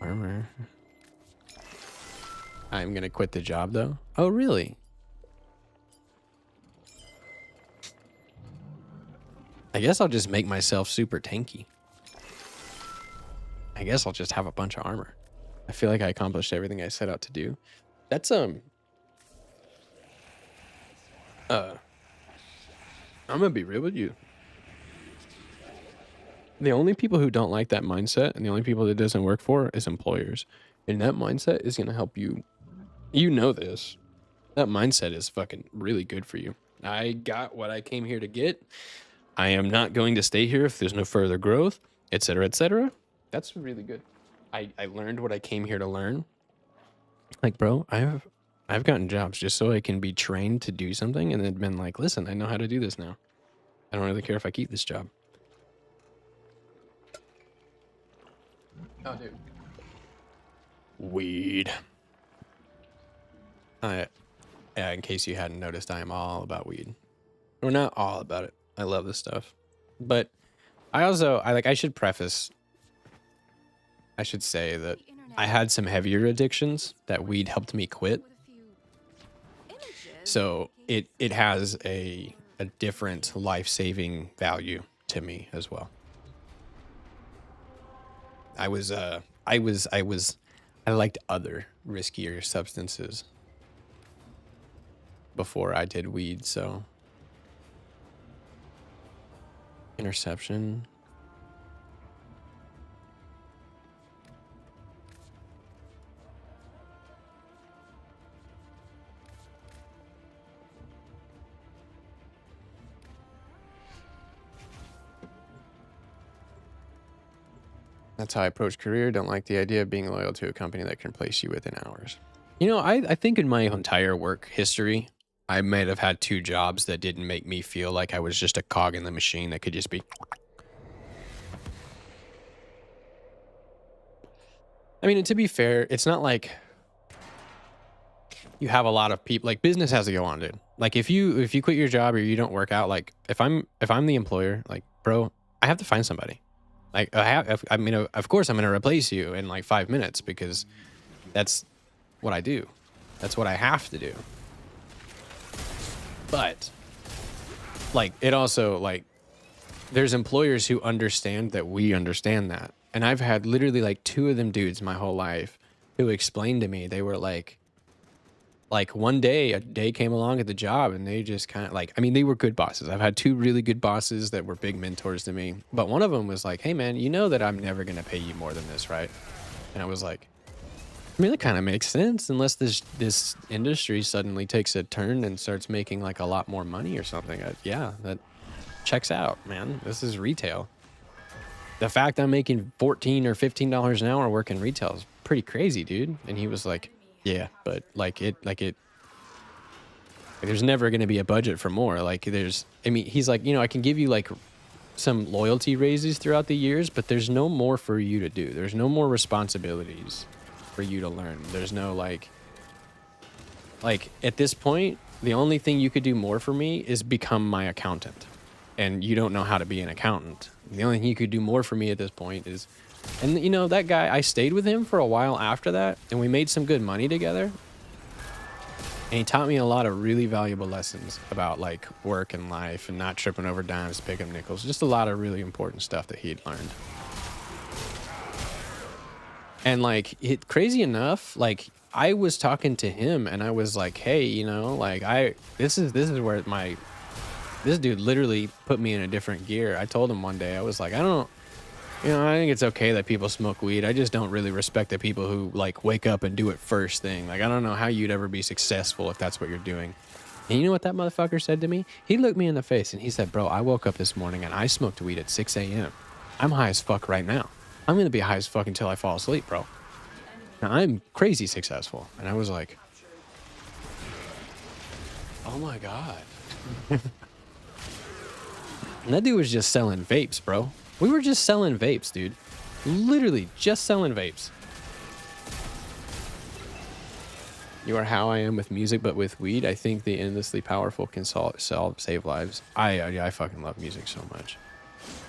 Armor. I'm gonna quit the job though. Oh, really? I guess I'll just make myself super tanky. I guess I'll just have a bunch of armor. I feel like I accomplished everything I set out to do. That's I'm gonna be real with you. The only people who don't like that mindset and the only people that it doesn't work for is employers. And that mindset is gonna help you. You know this. That mindset is fucking really good for you. I got what I came here to get. I am not going to stay here if there's no further growth, etc., etc. That's really good. I learned what I came here to learn. Like, bro, I've gotten jobs just so I can be trained to do something and then been like, listen, I know how to do this now. I don't really care if I keep this job. Oh, dude. Weed. In case you hadn't noticed, I am all about weed. Or not all about it. I love this stuff. But I should preface, I should say that I had some heavier addictions that weed helped me quit. So it has a different life-saving value to me as well. I liked other riskier substances before I did weed, so interception. That's how I approach career. Don't like the idea of being loyal to a company that can place you within hours. You know, I think in my entire work history, I might have had 2 jobs that didn't make me feel like I was just a cog in the machine that could just be. I mean, and to be fair, it's not like you have a lot of people. Like, business has to go on, dude. Like, if you quit your job or you don't work out, like, if I'm the employer, like, bro, I have to find somebody. Like, I mean, of course I'm going to replace you in like 5 minutes because that's what I do. That's what I have to do. But like, it also, like, there's employers who understand that we understand that. And I've had literally like 2 of them dudes my whole life who explained to me, they were like one day, a day came along at the job and they just kind of like, I mean, they were good bosses. I've had 2 really good bosses that were big mentors to me. But one of them was like, hey man, you know that I'm never going to pay you more than this, right? And I was like, I mean, that kind of makes sense unless this industry suddenly takes a turn and starts making like a lot more money or something. Yeah, that checks out, man. This is retail. The fact I'm making $14 or $15 an hour working retail is pretty crazy, dude. And he was like, yeah, but there's never going to be a budget for more. Like, I mean, he's like, you know, I can give you like some loyalty raises throughout the years, but there's no more for you to do. There's no more responsibilities for you to learn. There's no like at this point, the only thing you could do more for me is become my accountant. And you don't know how to be an accountant. The only thing you could do more for me at this point is, and you know, that guy, I stayed with him for a while after that, and we made some good money together. And he taught me a lot of really valuable lessons about like work and life and not tripping over dimes, pick up nickels. Just a lot of really important stuff that he had learned. And like, crazy enough, like I was talking to him and I was like, hey, you know, like this is where this dude literally put me in a different gear. I told him one day, I was like, I think it's okay that people smoke weed. I just don't really respect the people who like wake up and do it first thing. Like, I don't know how you'd ever be successful if that's what you're doing. And you know what that motherfucker said to me? He looked me in the face and he said, bro, I woke up this morning and I smoked weed at 6 a.m. I'm high as fuck right now. I'm going to be high as fuck until I fall asleep, bro. Now, I'm crazy successful. And I was like, oh my God. And that dude was just selling vapes, bro. We were just selling vapes, dude. Literally just selling vapes. You are how I am with music, but with weed, I think the endlessly powerful can save lives. I fucking love music so much.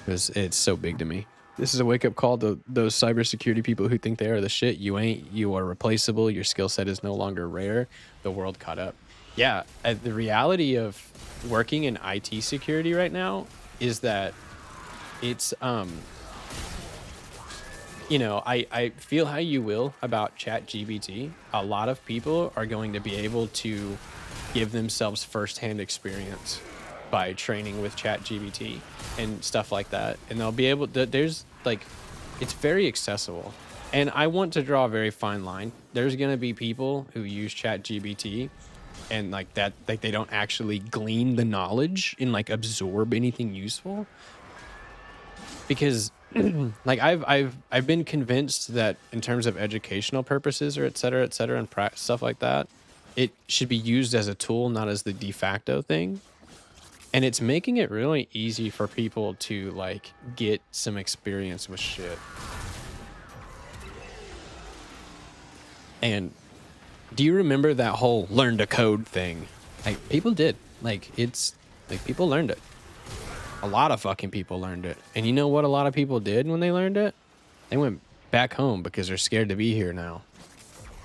It's so big to me. This is a wake-up call to those cybersecurity people who think they are the shit. You ain't. You are replaceable. Your skill set is no longer rare. The world caught up. Yeah, the reality of working in IT security right now is that it's, you know, I feel how you will about ChatGPT. A lot of people are going to be able to give themselves firsthand experience by training with ChatGPT and stuff like that. And they'll be able to, there's like, it's very accessible. And I want to draw a very fine line. There's going to be people who use ChatGPT and like that, like they don't actually glean the knowledge and like absorb anything useful. Because like I've been convinced that in terms of educational purposes or et cetera, and stuff like that, it should be used as a tool, not as the de facto thing. And it's making it really easy for people to like get some experience with shit. And do you remember that whole learn to code thing? Like people did. Like it's like people learned it. A lot of fucking people learned it. And you know what a lot of people did when they learned it? They went back home because they're scared to be here now.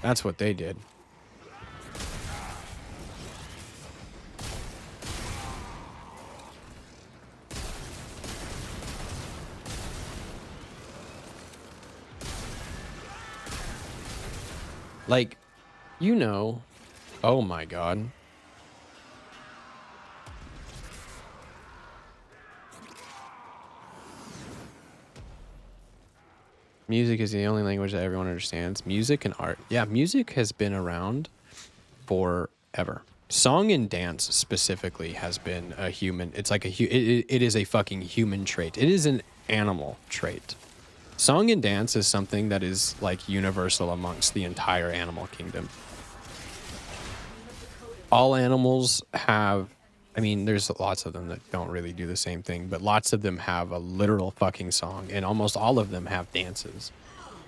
That's what they did. Like, you know, oh my God. Music is the only language that everyone understands. Music and art. Yeah, music has been around forever. Song and dance specifically has been a human. It's like it is a fucking human trait. It is an animal trait. Song and dance is something that is like universal amongst the entire animal kingdom. All animals have, I mean, there's lots of them that don't really do the same thing, but lots of them have a literal fucking song, and almost all of them have dances.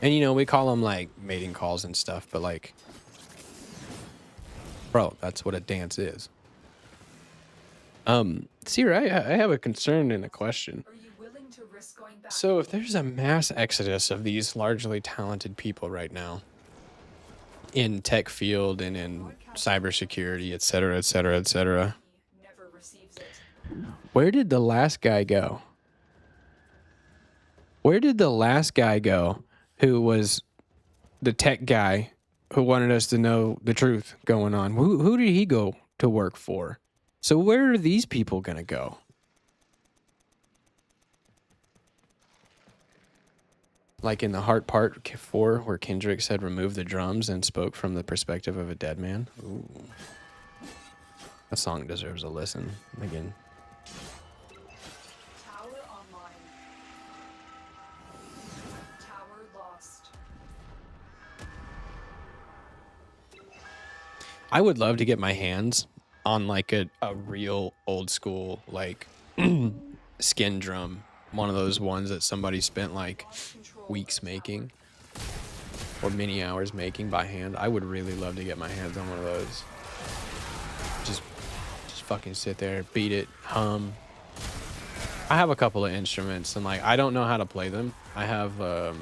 And, you know, we call them, like, mating calls and stuff, but, like, bro, that's what a dance is. Sierra, I have a concern and a question. Are you willing to risk going back? So if there's a mass exodus of these largely talented people right now in tech field and in cybersecurity, et cetera, et cetera, et cetera, Never receives it. where did the last guy go? Where did the last guy go who was the tech guy who wanted us to know the truth going on? Who did he go to work for? So where are these people going to go? Like in the Heart Part 4 where Kendrick said remove the drums and spoke from the perspective of a dead man. Ooh. That song deserves a listen again. Tower online. Tower lost. I would love to get my hands on like a real old school like skin drum. One of those ones that somebody spent like weeks making or many hours making by hand. I would really love to get my hands on one of those. Just fucking sit there, beat it, hum. I have a couple of instruments and like I don't know how to play them. I have a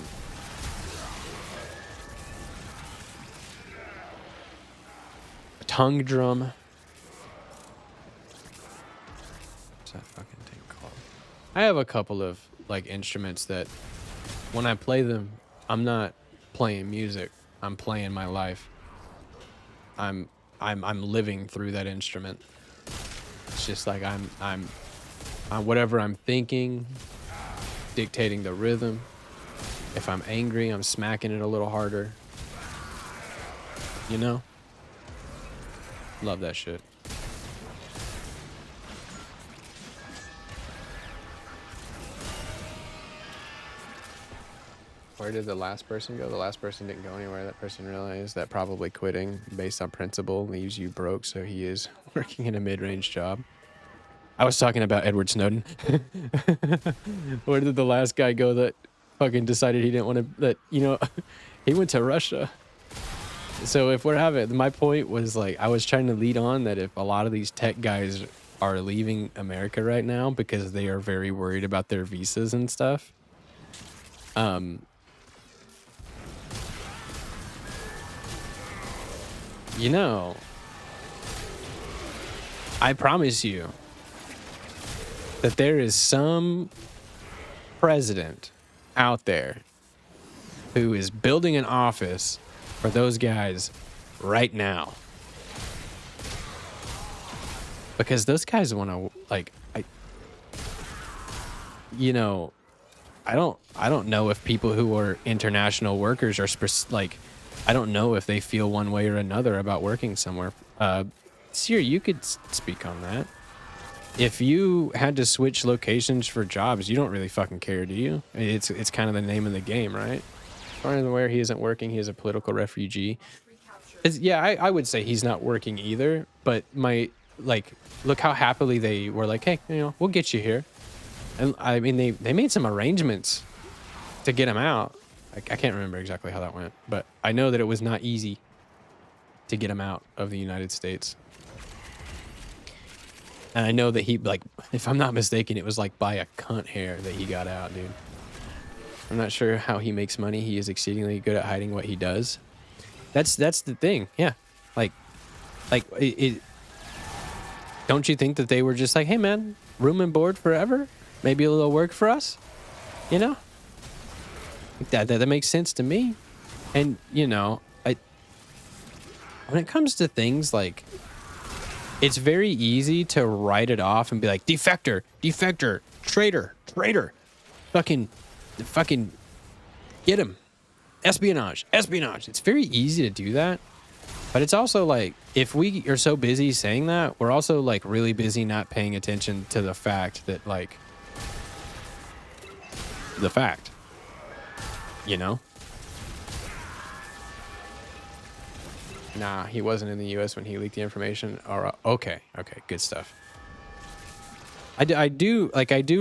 tongue drum. What's that fucking thing called? I have a couple of like instruments that when I play them, I'm not playing music. I'm playing my life. I'm living through that instrument. It's just like I'm whatever I'm thinking, dictating the rhythm. If I'm angry, I'm smacking it a little harder. You know? Love that shit. Where did the last person go? The last person didn't go anywhere. That person realized that probably quitting based on principle leaves you broke, so he is working in a mid-range job. I was talking about Edward Snowden. Where did the last guy go that fucking decided he didn't want to, that, you know, he went to Russia. So if we're having, my point was like, I was trying to lead on that if a lot of these tech guys are leaving America right now because they are very worried about their visas and stuff. You know, I promise you that there is some president out there who is building an office for those guys right now. because those guys want to like you know, I don't know if people who are international workers are like, I don't know if they feel one way or another about working somewhere. Seer, you could speak on that. If you had to switch locations for jobs, you don't really fucking care, do you? It's kind of the name of the game, right? As far as I'm aware, he isn't working. He is a political refugee. Yeah, I would say he's not working either. But like, look how happily they were like, hey, you know, we'll get you here. And I mean, they made some arrangements to get him out. I can't remember exactly how that went, but I know that it was not easy to get him out of the United States. And I know that he, like, if I'm not mistaken, it was like by a cunt hair that he got out, dude. I'm not sure how he makes money. He is exceedingly good at hiding what he does. That's the thing. Yeah. Like don't you think that they were just like, hey man, room and board forever? Maybe a little work for us? You know? That makes sense to me. And, you know, when it comes to things like, it's very easy to write it off and be like, defector, traitor, fucking get him. Espionage. It's very easy to do that. But it's also like, if we are so busy saying that, we're also like really busy not paying attention to the fact that, like, you know? Nah, he wasn't in the U.S. when he leaked the information. All right. Okay, good stuff. I do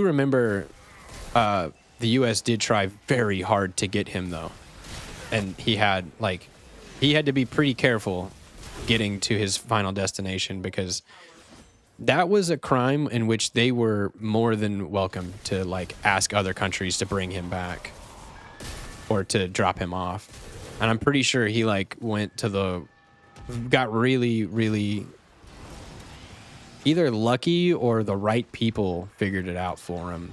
remember the U.S. did try very hard to get him, though. And he had to be pretty careful getting to his final destination, because that was a crime in which they were more than welcome to, like, ask other countries to bring him back or to drop him off. And I'm pretty sure he, like, got really, really either lucky or the right people figured it out for him,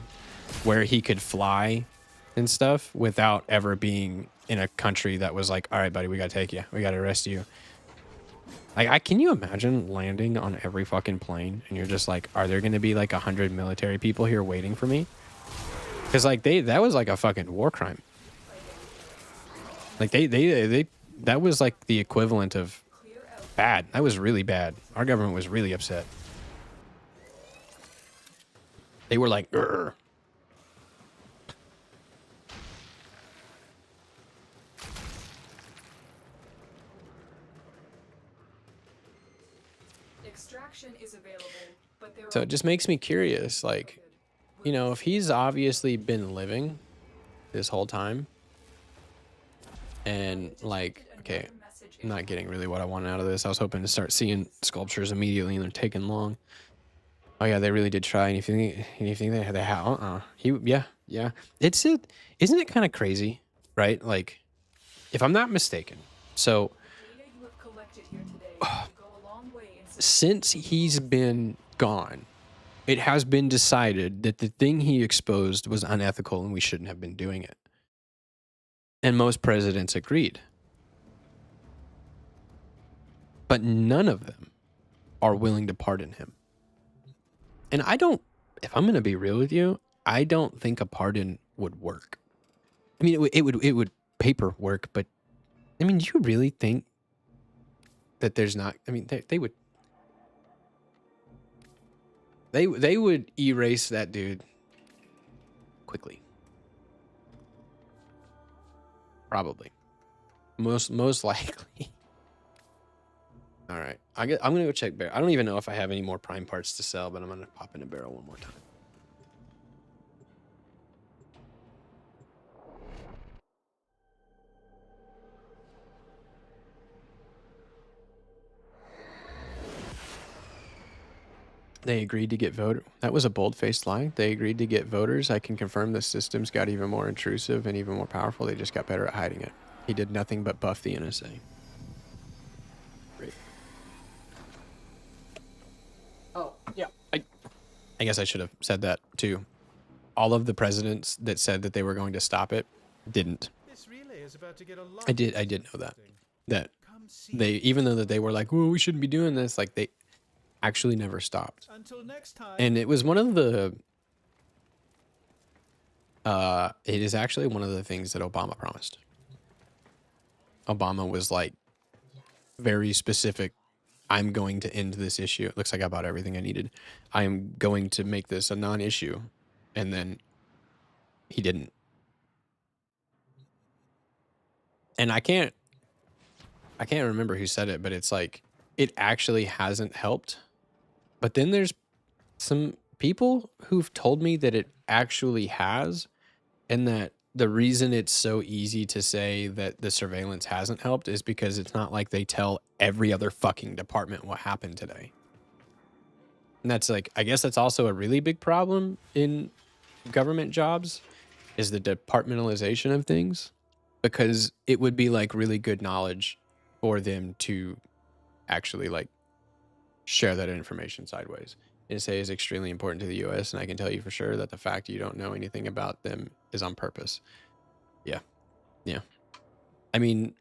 where he could fly and stuff without ever being in a country that was like, all right, buddy, we gotta take you. We gotta arrest you. Like, can you imagine landing on every fucking plane and you're just like, are there gonna be like 100 military people here waiting for me? Because like that was like a fucking war crime. Like that was like the equivalent of bad. That was really bad. Our government was really upset. They were like, "Grr." Extraction is available, but there So it just makes me curious, like, you know, if he's obviously been living this whole time and, like, okay, I'm not getting really what I want out of this. I was hoping to start seeing sculptures immediately, and they're taking long. Oh yeah, they really did try. Anything they had, yeah. Isn't it kind of crazy, right? Like, if I'm not mistaken, so since he's been gone, it has been decided that the thing he exposed was unethical and we shouldn't have been doing it. And most presidents agreed. But none of them are willing to pardon him. And if I'm going to be real with you, I don't think a pardon would work. I mean, it would paper work, but I mean, do you really think that there's not, I mean, they would erase that dude quickly. Probably. Most likely. All right. I'm going to go check Barrel. I don't even know if I have any more Prime parts to sell, but I'm going to pop into Barrel one more time. They agreed to get voter. That was a bold-faced lie. They agreed to get voters. I can confirm the systems got even more intrusive and even more powerful. They just got better at hiding it. He did nothing but buff the NSA. Great. Oh, yeah. I guess I should have said that too. All of the presidents that said that they were going to stop it didn't. This relay is about to get a lot. I did know that. That they, even though that they were like, "Well, we shouldn't be doing this," like actually never stopped. Until next time. And it was one of the it is actually one of the things that Obama promised. Obama was like very specific. I'm going to end this issue. It looks like I bought everything I needed. I am going to make this a non-issue. And then he didn't. And I can't remember who said it, but it's like, it actually hasn't helped. But then there's some people who've told me that it actually has, and that the reason it's so easy to say that the surveillance hasn't helped is because it's not like they tell every other fucking department what happened today. And that's like, I guess that's also a really big problem in government jobs, is the departmentalization of things, because it would be like really good knowledge for them to actually like share that information sideways. NSA is extremely important to the US, and I can tell you for sure that the fact you don't know anything about them is on purpose. Yeah. Yeah. I mean,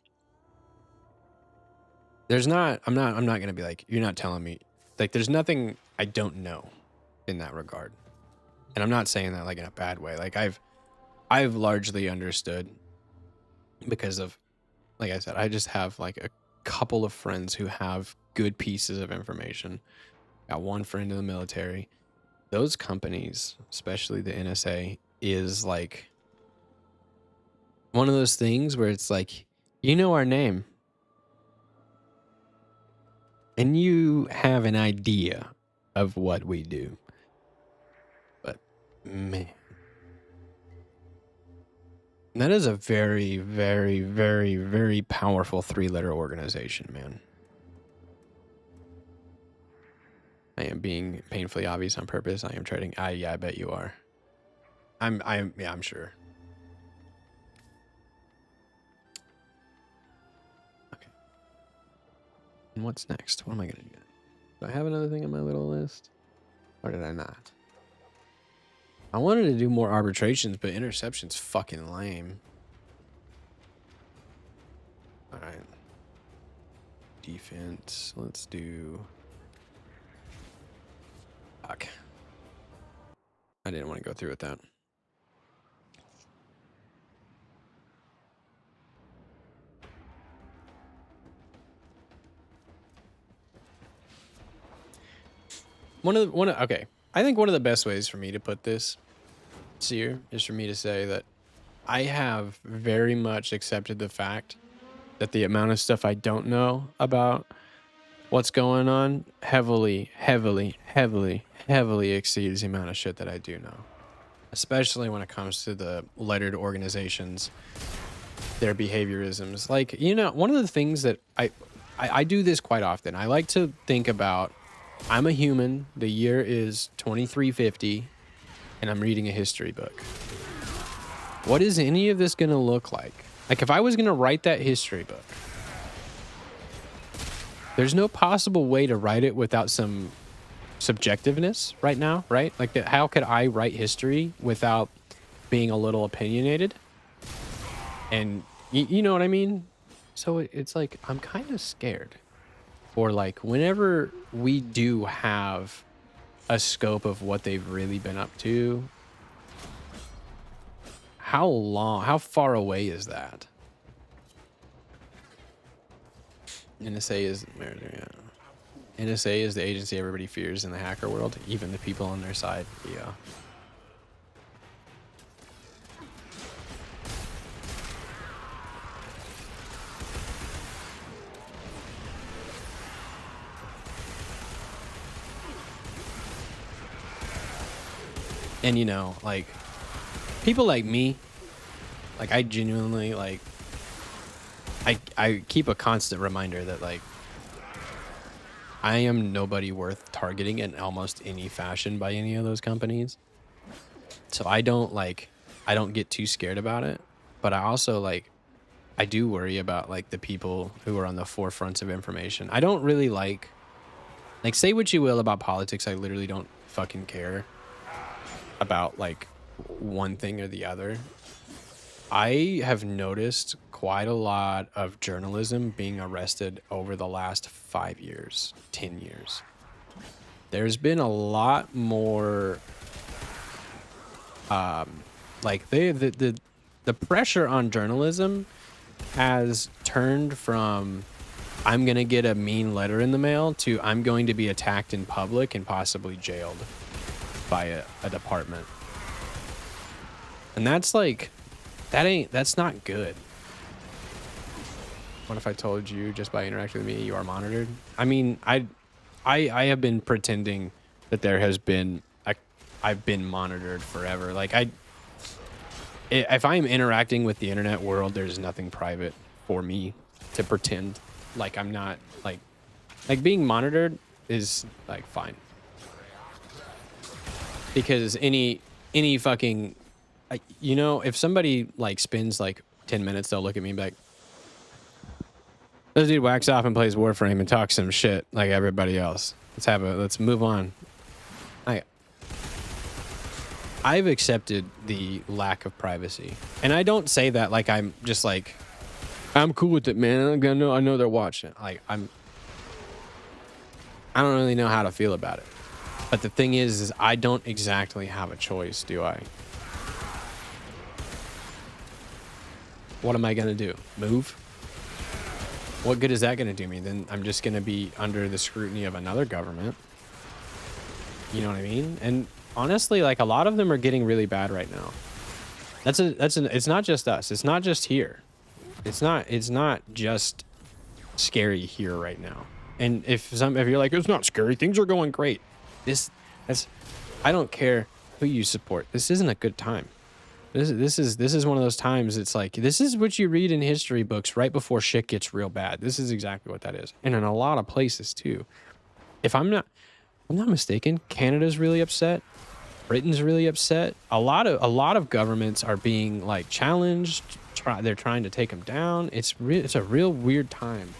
I'm not going to be like, you're not telling me, like, there's nothing I don't know in that regard. And I'm not saying that like in a bad way. Like I've largely understood because of, like I said, I just have like a couple of friends who have good pieces of information. Got one friend in the military. Those companies, especially the NSA, is like one of those things where it's like, you know our name. And you have an idea of what we do. But, man. That is a very, very, very, very powerful 3-letter organization, man. I am being painfully obvious on purpose. I am trading. Yeah, I bet you are. Yeah, I'm sure. Okay. And what's next? What am I gonna do? Do I have another thing on my little list? Or did I not? I wanted to do more arbitrations, but interception's fucking lame. Alright. Defense. Let's do... Fuck. I didn't want to go through with that. Okay. I think one of the best ways for me to put this here is for me to say that I have very much accepted the fact that the amount of stuff I don't know about what's going on heavily exceeds the amount of shit that I do know. Especially when it comes to the lettered organizations, their behaviorisms. Like, you know, one of the things that I do this quite often. I like to think about, I'm a human, the year is 2350, and I'm reading a history book. What is any of this going to look like? Like, if I was going to write that history book, there's no possible way to write it without some subjectiveness right now, right? Like, how could I write history without being a little opinionated? And you know what I mean? So it's like, I'm kind of scared. Or like, whenever we do have a scope of what they've really been up to, how far away is that? NSA is, NSA is the agency everybody fears in the hacker world, even the people on their side. Yeah. And, you know, like, people like me, like, I genuinely, like, I keep a constant reminder that, like, I am nobody worth targeting in almost any fashion by any of those companies. So I don't get too scared about it. But I also, like, I do worry about, like, the people who are on the forefronts of information. I don't really like, say what you will about politics, I literally don't fucking care about, like, one thing or the other. I have noticed quite a lot of journalism being arrested over the last 5 years, 10 years. there's been a lot more like the pressure on journalism has turned from I'm gonna get a mean letter in the mail to I'm going to be attacked in public and possibly jailed by a department. And that's like, that's not good. What if I told you just by interacting with me you are monitored? I mean, I have been pretending that there has been I've been monitored forever. Like if I'm interacting with the internet world, there's nothing private for me to pretend like I'm not like being monitored is like fine. Because any fucking you know, if somebody like spends like 10 minutes, they'll look at me and be like, this dude whacks off and plays Warframe and talks some shit like everybody else. Let's move on. I've accepted the lack of privacy. And I don't say that like I'm just like, I'm cool with it, man. I know they're watching. Like I don't really know how to feel about it. But the thing is I don't exactly have a choice, do I? What am I gonna do? Move? What good is that gonna do me? Then I'm just gonna be under the scrutiny of another government. You know what I mean? And honestly, like a lot of them are getting really bad right now. It's not just us. It's not just here. It's not just scary here right now. And if you're like, it's not scary, things are going great. I don't care who you support. This isn't a good time. This is one of those times. It's like, this is what you read in history books right before shit gets real bad. This is exactly what that is. And in a lot of places too. If I'm not mistaken, Canada's really upset. Britain's really upset. A lot of governments are being like challenged. They're trying to take them down. It's a real weird time.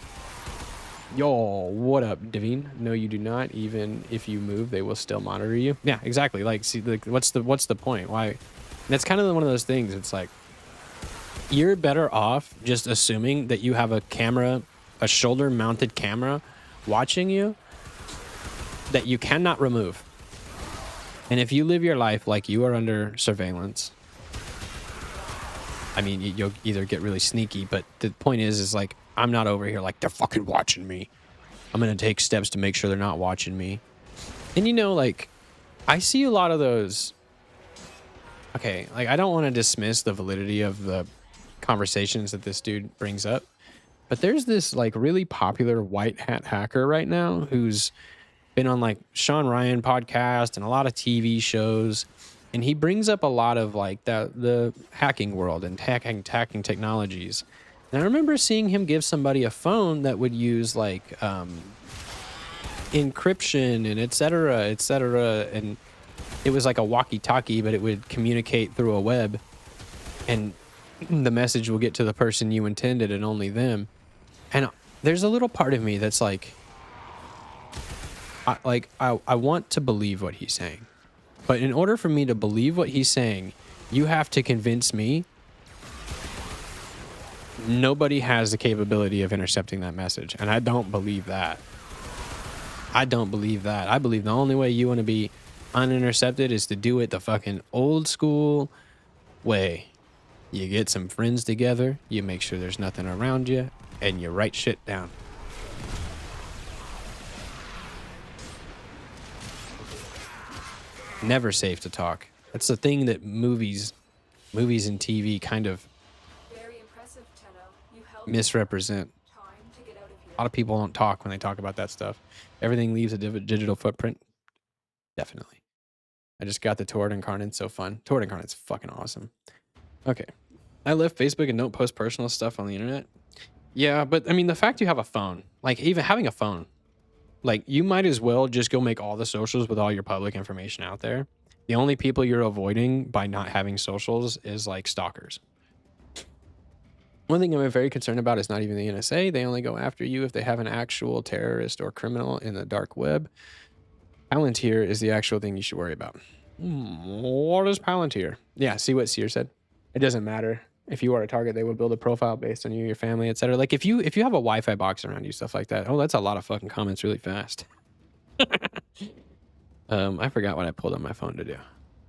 Yo, what up, Devine? No, you do not. Even if you move, they will still monitor you. Yeah, exactly. Like, see, like, what's the point? Why? That's kind of one of those things. It's like you're better off just assuming that you have a camera, a shoulder-mounted camera, watching you that you cannot remove. And if you live your life like you are under surveillance, I mean, you'll either get really sneaky, but the point is like, I'm not over here like, they're fucking watching me. I'm going to take steps to make sure they're not watching me. And you know, like, I see a lot of those. Okay, like, I don't want to dismiss the validity of the conversations that this dude brings up, but there's this like really popular white hat hacker right now who's been on like Sean Ryan podcast and a lot of TV shows, and he brings up a lot of like the hacking world and hacking technologies. And I remember seeing him give somebody a phone that would use like encryption and et cetera, and it was like a walkie-talkie, but it would communicate through a web, and the message will get to the person you intended and only them. And there's a little part of me that's like, I want to believe what he's saying, but in order for me to believe what he's saying, you have to convince me nobody has the capability of intercepting that message. And I don't believe that. I believe the only way you want to be unintercepted is to do it the fucking old school way. You get some friends together, you make sure there's nothing around you, and you write shit down. Never safe to talk. That's the thing that movies and TV kind of Very impressive, Tenno. You held misrepresent. time to get out of here. A lot of people don't talk when they talk about that stuff. Everything leaves a digital footprint. Definitely. I just got the Tord Incarnate. So fun. Tord Incarnate's fucking awesome. Okay. I left Facebook and don't post personal stuff on the internet. Yeah, but I mean, the fact you have a phone, like even having a phone, like you might as well just go make all the socials with all your public information out there. The only people you're avoiding by not having socials is like stalkers. One thing I'm very concerned about is not even the NSA. They only go after you if they have an actual terrorist or criminal in the dark web. Palantir is the actual thing you should worry about. What is Palantir? Yeah, see what Seer said? It doesn't matter. If you are a target, they will build a profile based on you, your family, etc. Like if you have a Wi-Fi box around you, stuff like that. Oh, that's a lot of fucking comments really fast. I forgot what I pulled on my phone to do.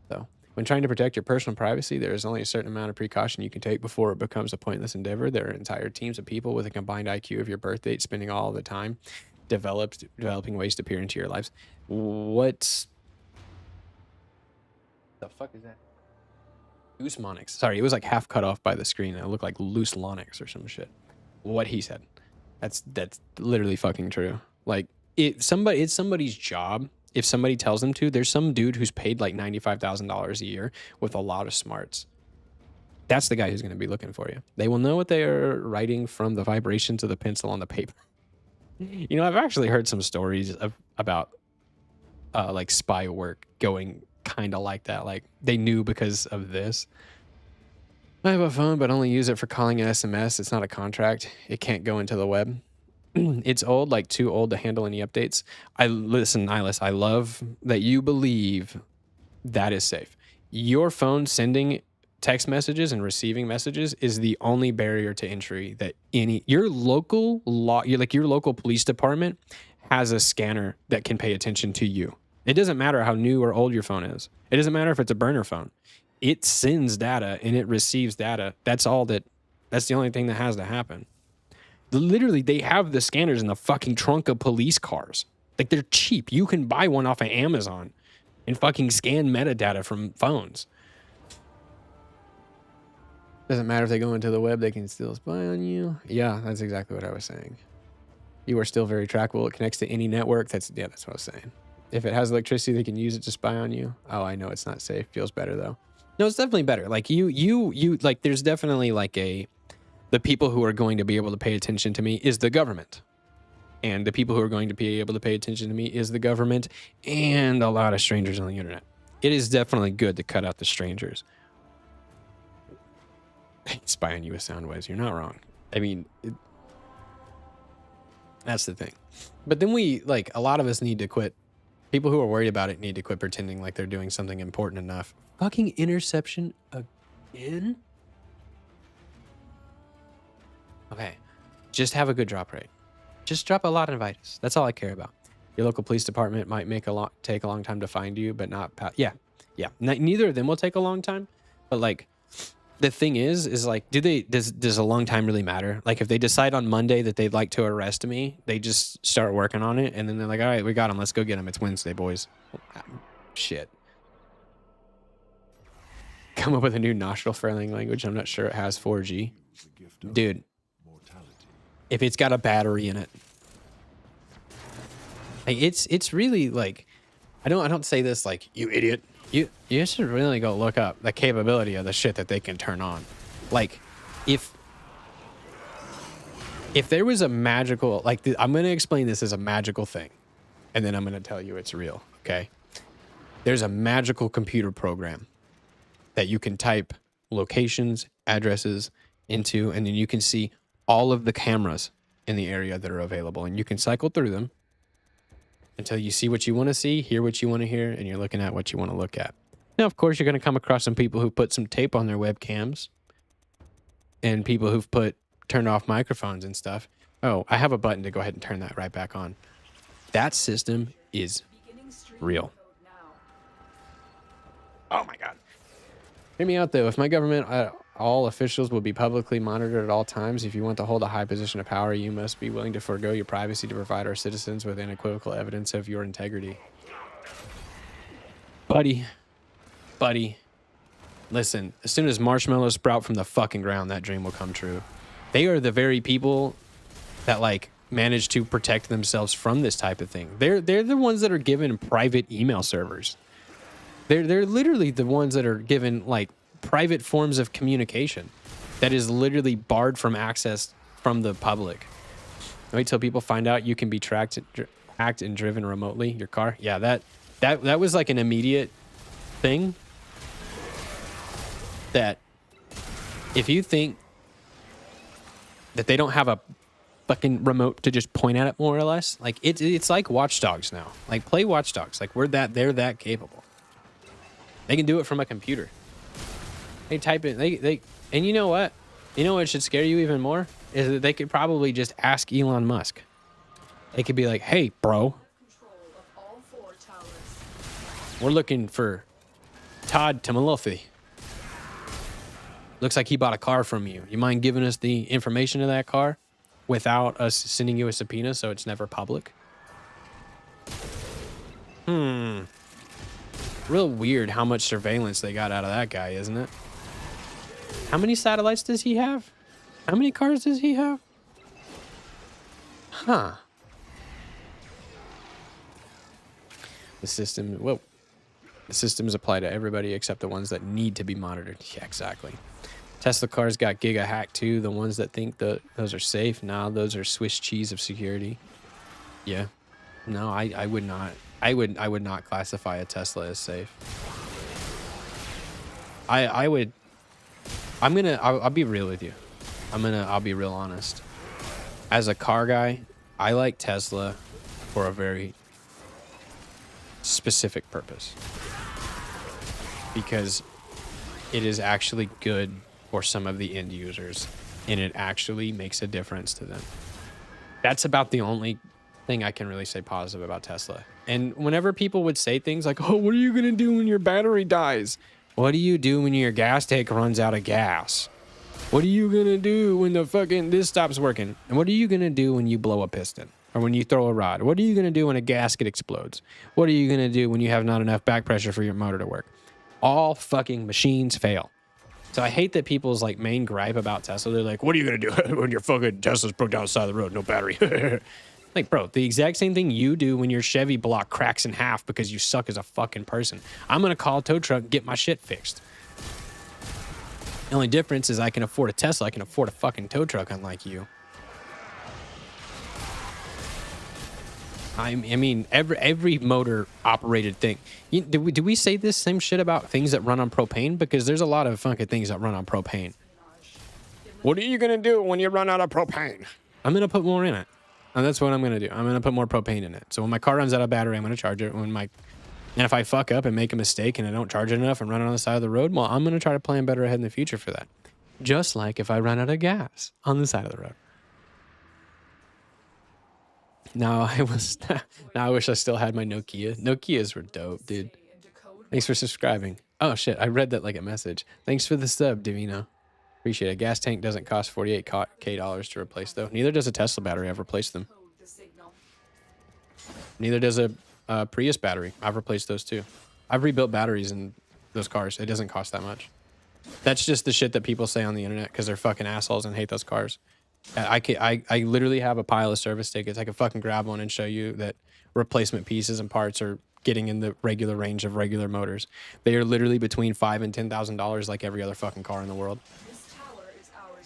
So, when trying to protect your personal privacy, there is only a certain amount of precaution you can take before it becomes a pointless endeavor. There are entire teams of people with a combined IQ of your birth date spending all the time developing ways to peer into your lives. What the fuck is that? Loose Monix. Sorry, it was like half cut off by the screen. It looked like loose Lonix or some shit. What he said. That's literally fucking true. Like it's somebody's job. If somebody tells them to, there's some dude who's paid like $95,000 a year with a lot of smarts. That's the guy who's going to be looking for you. They will know what they are writing from the vibrations of the pencil on the paper. You know, I've actually heard some stories about like spy work going kind of like that. Like they knew because of this. I have a phone, but only use it for calling an SMS. It's not a contract. It can't go into the web. It's old, like too old to handle any updates. Listen, Nihilus, I love that you believe that is safe. Your phone sending text messages and receiving messages is the only barrier to entry that your local police department has a scanner that can pay attention to you. It doesn't matter how new or old your phone is. It doesn't matter if it's a burner phone. It sends data and it receives data. That's the only thing that has to happen. Literally, they have the scanners in the fucking trunk of police cars. Like, they're cheap. You can buy one off of Amazon and fucking scan metadata from phones. Doesn't matter if they go into the web, they can still spy on you. Yeah, that's exactly what I was saying. You are still very trackable. It connects to any network. That's what I was saying. If it has electricity, they can use it to spy on you. Oh, I know it's not safe. Feels better, though. No, it's definitely better. Like, you like, there's definitely like the people who are going to be able to pay attention to me is the government. And the people who are going to be able to pay attention to me is the government and a lot of strangers on the internet. It is definitely good to cut out the strangers. Spy on you with sound waves. You're not wrong. I mean, that's the thing. But then a lot of us need to quit. People who are worried about it need to quit pretending like they're doing something important enough. Fucking interception again? Okay, just have a good drop rate. Just drop a lot of invites. That's all I care about. Your local police department might take a long time to find you, but not. Yeah. Neither of them will take a long time. But like, the thing is like, does a long time really matter? Like, if they decide on Monday that they'd like to arrest me, they just start working on it, and then they're like, all right, we got him. Let's go get him. It's Wednesday, boys. Shit. Come up with a new nostril failing language. I'm not sure it has 4G. Dude. If it's got a battery in it, like it's really like, I don't say this like, you idiot. You should really go look up the capability of the shit that they can turn on. Like, if there was a magical, like, I'm gonna explain this as a magical thing, and then I'm gonna tell you it's real. Okay, there's a magical computer program that you can type locations, addresses into, and then you can see all of the cameras in the area that are available, and you can cycle through them until you see what you want to see, hear what you want to hear, and you're looking at what you want to look at. Now, of course, you're going to come across some people who put some tape on their webcams and people who've turned off microphones and stuff. Oh, I have a button to go ahead and turn that right back on. That system is real. Oh my God. Hear me out, though. If my government, all officials will be publicly monitored at all times. If you want to hold a high position of power, you must be willing to forego your privacy to provide our citizens with unequivocal evidence of your integrity. Buddy, listen, as soon as marshmallows sprout from the fucking ground, that dream will come true. They are the very people that like manage to protect themselves from this type of thing. They're the ones that are given private email servers. They're literally the ones that are given like private forms of communication that is literally barred from access from the public. Wait till people find out you can be tracked and driven remotely. Your car, yeah, that was like an immediate thing. That if you think that they don't have a fucking remote to just point at it, more or less, like it's like Watch Dogs now. Like, play Watch Dogs. Like, they're that capable. They can do it from a computer. They type it. And you know what? You know what should scare you even more is that they could probably just ask Elon Musk. They could be like, "Hey, bro, We're looking for Todd Tamalofi. Looks like he bought a car from you. You mind giving us the information of that car without us sending you a subpoena so it's never public? Real weird how much surveillance they got out of that guy, isn't it? How many satellites does he have? How many cars does he have? Huh. The system, whoa. The systems apply to everybody except the ones that need to be monitored. Yeah, exactly. Tesla cars got giga hacked too. The ones that think that those are safe. Nah, those are Swiss cheese of security. Yeah. No, I would not. I would not classify a Tesla as safe. I'll be real with you. I'll be real honest. As a car guy, I like Tesla for a very specific purpose. Because it is actually good for some of the end users, and it actually makes a difference to them. That's about the only thing I can really say positive about Tesla. And whenever people would say things like, oh, what are you going to do when your battery dies? What do you do when your gas tank runs out of gas? What are you going to do when the fucking this stops working? And what are you going to do when you blow a piston? Or when you throw a rod? What are you going to do when a gasket explodes? What are you going to do when you have not enough back pressure for your motor to work? All fucking machines fail. So I hate that people's like main gripe about Tesla, they're like, what are you going to do when your fucking Tesla's broke down the side of the road, no battery? Like, bro, the exact same thing you do when your Chevy block cracks in half because you suck as a fucking person. I'm going to call a tow truck and get my shit fixed. The only difference is I can afford a Tesla. I can afford a fucking tow truck, unlike you. I mean, every motor operated thing. Do we say this same shit about things that run on propane? Because there's a lot of funky things that run on propane. What are you going to do when you run out of propane? I'm going to put more in it. And that's what I'm going to do. I'm going to put more propane in it. So when my car runs out of battery, I'm going to charge it. And if I fuck up and make a mistake and I don't charge it enough and run it on the side of the road, well, I'm going to try to plan better ahead in the future for that. Just like if I run out of gas on the side of the road. Now I wish I still had my Nokia. Nokias were dope, dude. Thanks for subscribing. Oh shit, I read that like a message. Thanks for the sub, Divino. Appreciate it. A gas tank doesn't cost $48K to replace though. Neither does a Tesla battery. I've replaced them. Neither does a Prius battery. I've replaced those too. I've rebuilt batteries in those cars. It doesn't cost that much. That's just the shit that people say on the internet because they're fucking assholes and hate those cars. I literally have a pile of service tickets. I could fucking grab one and show you that replacement pieces and parts are getting in the regular range of regular motors. They are literally between $5,000 and $10,000 like every other fucking car in the world.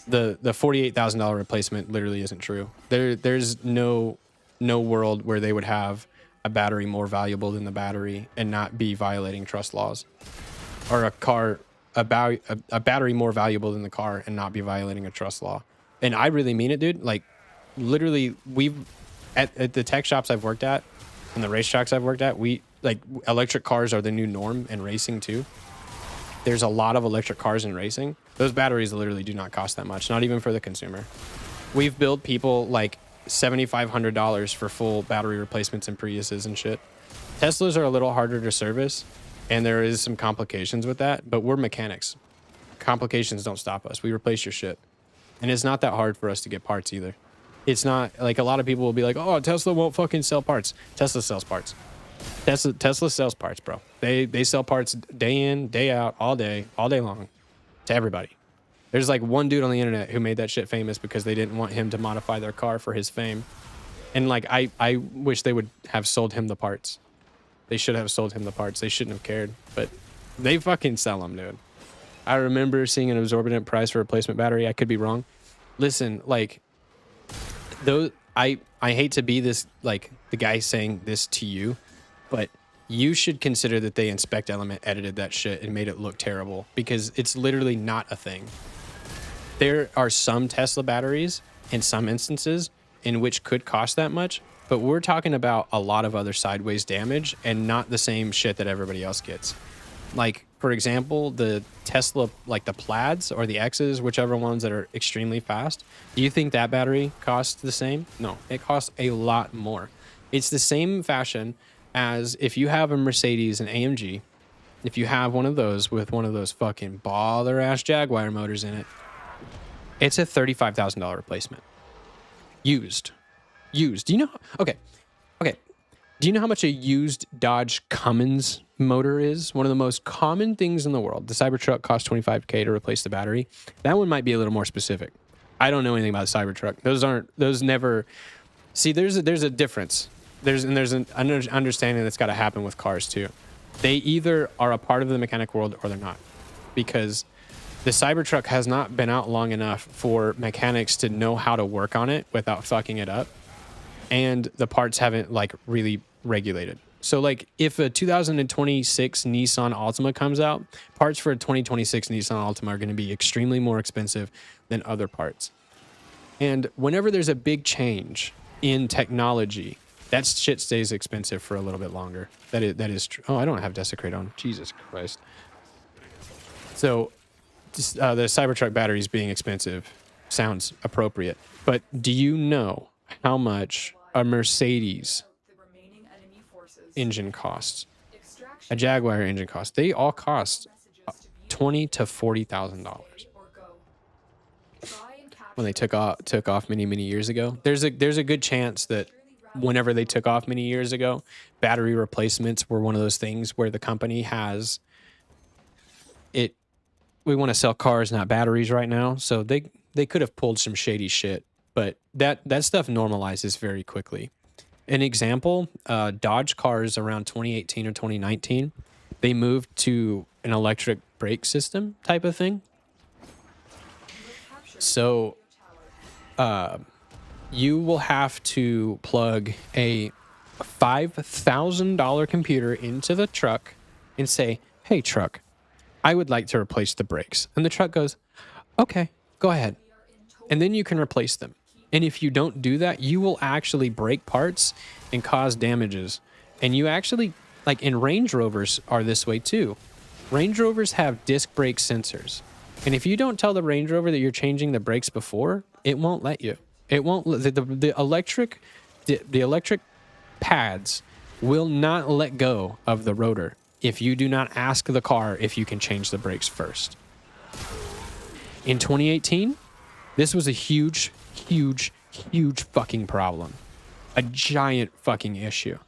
The $48,000 replacement literally isn't true. There's no world where they would have a battery more valuable than the battery and not be violating trust laws, or a battery more valuable than the car and not be violating a trust law. And I really mean it, dude. Like, literally, at the tech shops I've worked at and the racetracks I've worked at, electric cars are the new norm in racing too. There's a lot of electric cars in racing. Those batteries literally do not cost that much, not even for the consumer. We've billed people like $7,500 for full battery replacements in Priuses and shit. Teslas are a little harder to service, and there is some complications with that, but we're mechanics. Complications don't stop us. We replace your shit. And it's not that hard for us to get parts either. It's not like a lot of people will be like, oh, Tesla won't fucking sell parts. Tesla sells parts. Tesla sells parts, bro. They sell parts day in, day out, all day long to everybody. There's like one dude on the internet who made that shit famous because they didn't want him to modify their car for his fame. And like, I wish they would have sold him the parts. They should have sold him the parts. They shouldn't have cared, but they fucking sell them, dude. I remember seeing an exorbitant price for a replacement battery. I could be wrong. Listen, like, though I hate to be this, like, the guy saying this to you, but you should consider that they Inspect Element edited that shit and made it look terrible, because it's literally not a thing. There are some Tesla batteries in some instances in which could cost that much, but we're talking about a lot of other sideways damage and not the same shit that everybody else gets. Like, for example, the Tesla, like the Plaids or the X's, whichever ones that are extremely fast, do you think that battery costs the same? No, it costs a lot more. It's the same fashion as if you have a Mercedes, an AMG, if you have one of those with one of those fucking baller ass Jaguar motors in it, it's a $35,000 replacement. Used. Do you know? Okay. Do you know how much a used Dodge Cummins motor is? One of the most common things in the world. The Cybertruck costs $25K to replace the battery. That one might be a little more specific. I don't know anything about the Cybertruck. Those never. See, there's a difference. There's an understanding that's got to happen with cars too. They either are a part of the mechanic world or they're not, because the Cybertruck has not been out long enough for mechanics to know how to work on it without fucking it up, and the parts haven't like really regulated. So like if a 2026 Nissan Altima comes out, parts for a 2026 Nissan Altima are going to be extremely more expensive than other parts. And whenever there's a big change in technology, that shit stays expensive for a little bit longer. That is true. Oh, I don't have Desecrate on. Jesus Christ. So the Cybertruck batteries being expensive sounds appropriate. But do you know how much a Mercedes engine costs? A Jaguar engine costs? They all cost $20,000 to $40,000. When they took off many years ago, there's a good chance that whenever they took off many years ago, battery replacements were one of those things where the company has it. We want to sell cars, not batteries right now. So they could have pulled some shady shit, but that stuff normalizes very quickly. An example, Dodge cars around 2018 or 2019, they moved to an electric brake system type of thing. So you will have to plug a $5,000 computer into the truck and say, "Hey, truck, I would like to replace the brakes." And the truck goes, "Okay, go ahead." And then you can replace them. And if you don't do that, you will actually break parts and cause damages. And you actually, like in Range Rovers are this way too. Range Rovers have disc brake sensors. And if you don't tell the Range Rover that you're changing the brakes before, it won't let you. It won't. The electric pads will not let go of the rotor if you do not ask the car if you can change the brakes first. In 2018, this was a huge fucking problem. A giant fucking issue.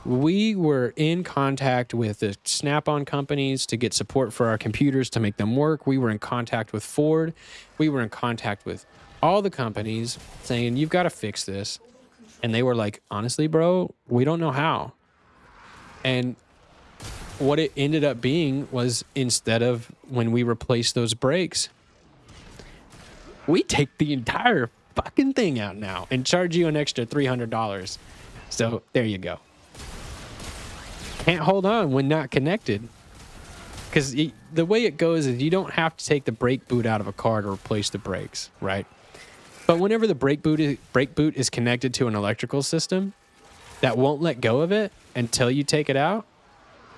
We were in contact with the Snap-on companies to get support for our computers to make them work. We were in contact with Ford. We were in contact with all the companies saying, "You've got to fix this." And they were like, "Honestly, bro, we don't know how." And what it ended up being was, instead of when we replaced those brakes, we take the entire fucking thing out now and charge you an extra $300. So there you go. Can't hold on when not connected. Because the way it goes is you don't have to take the brake boot out of a car to replace the brakes, right? But whenever the brake boot is connected to an electrical system that won't let go of it until you take it out,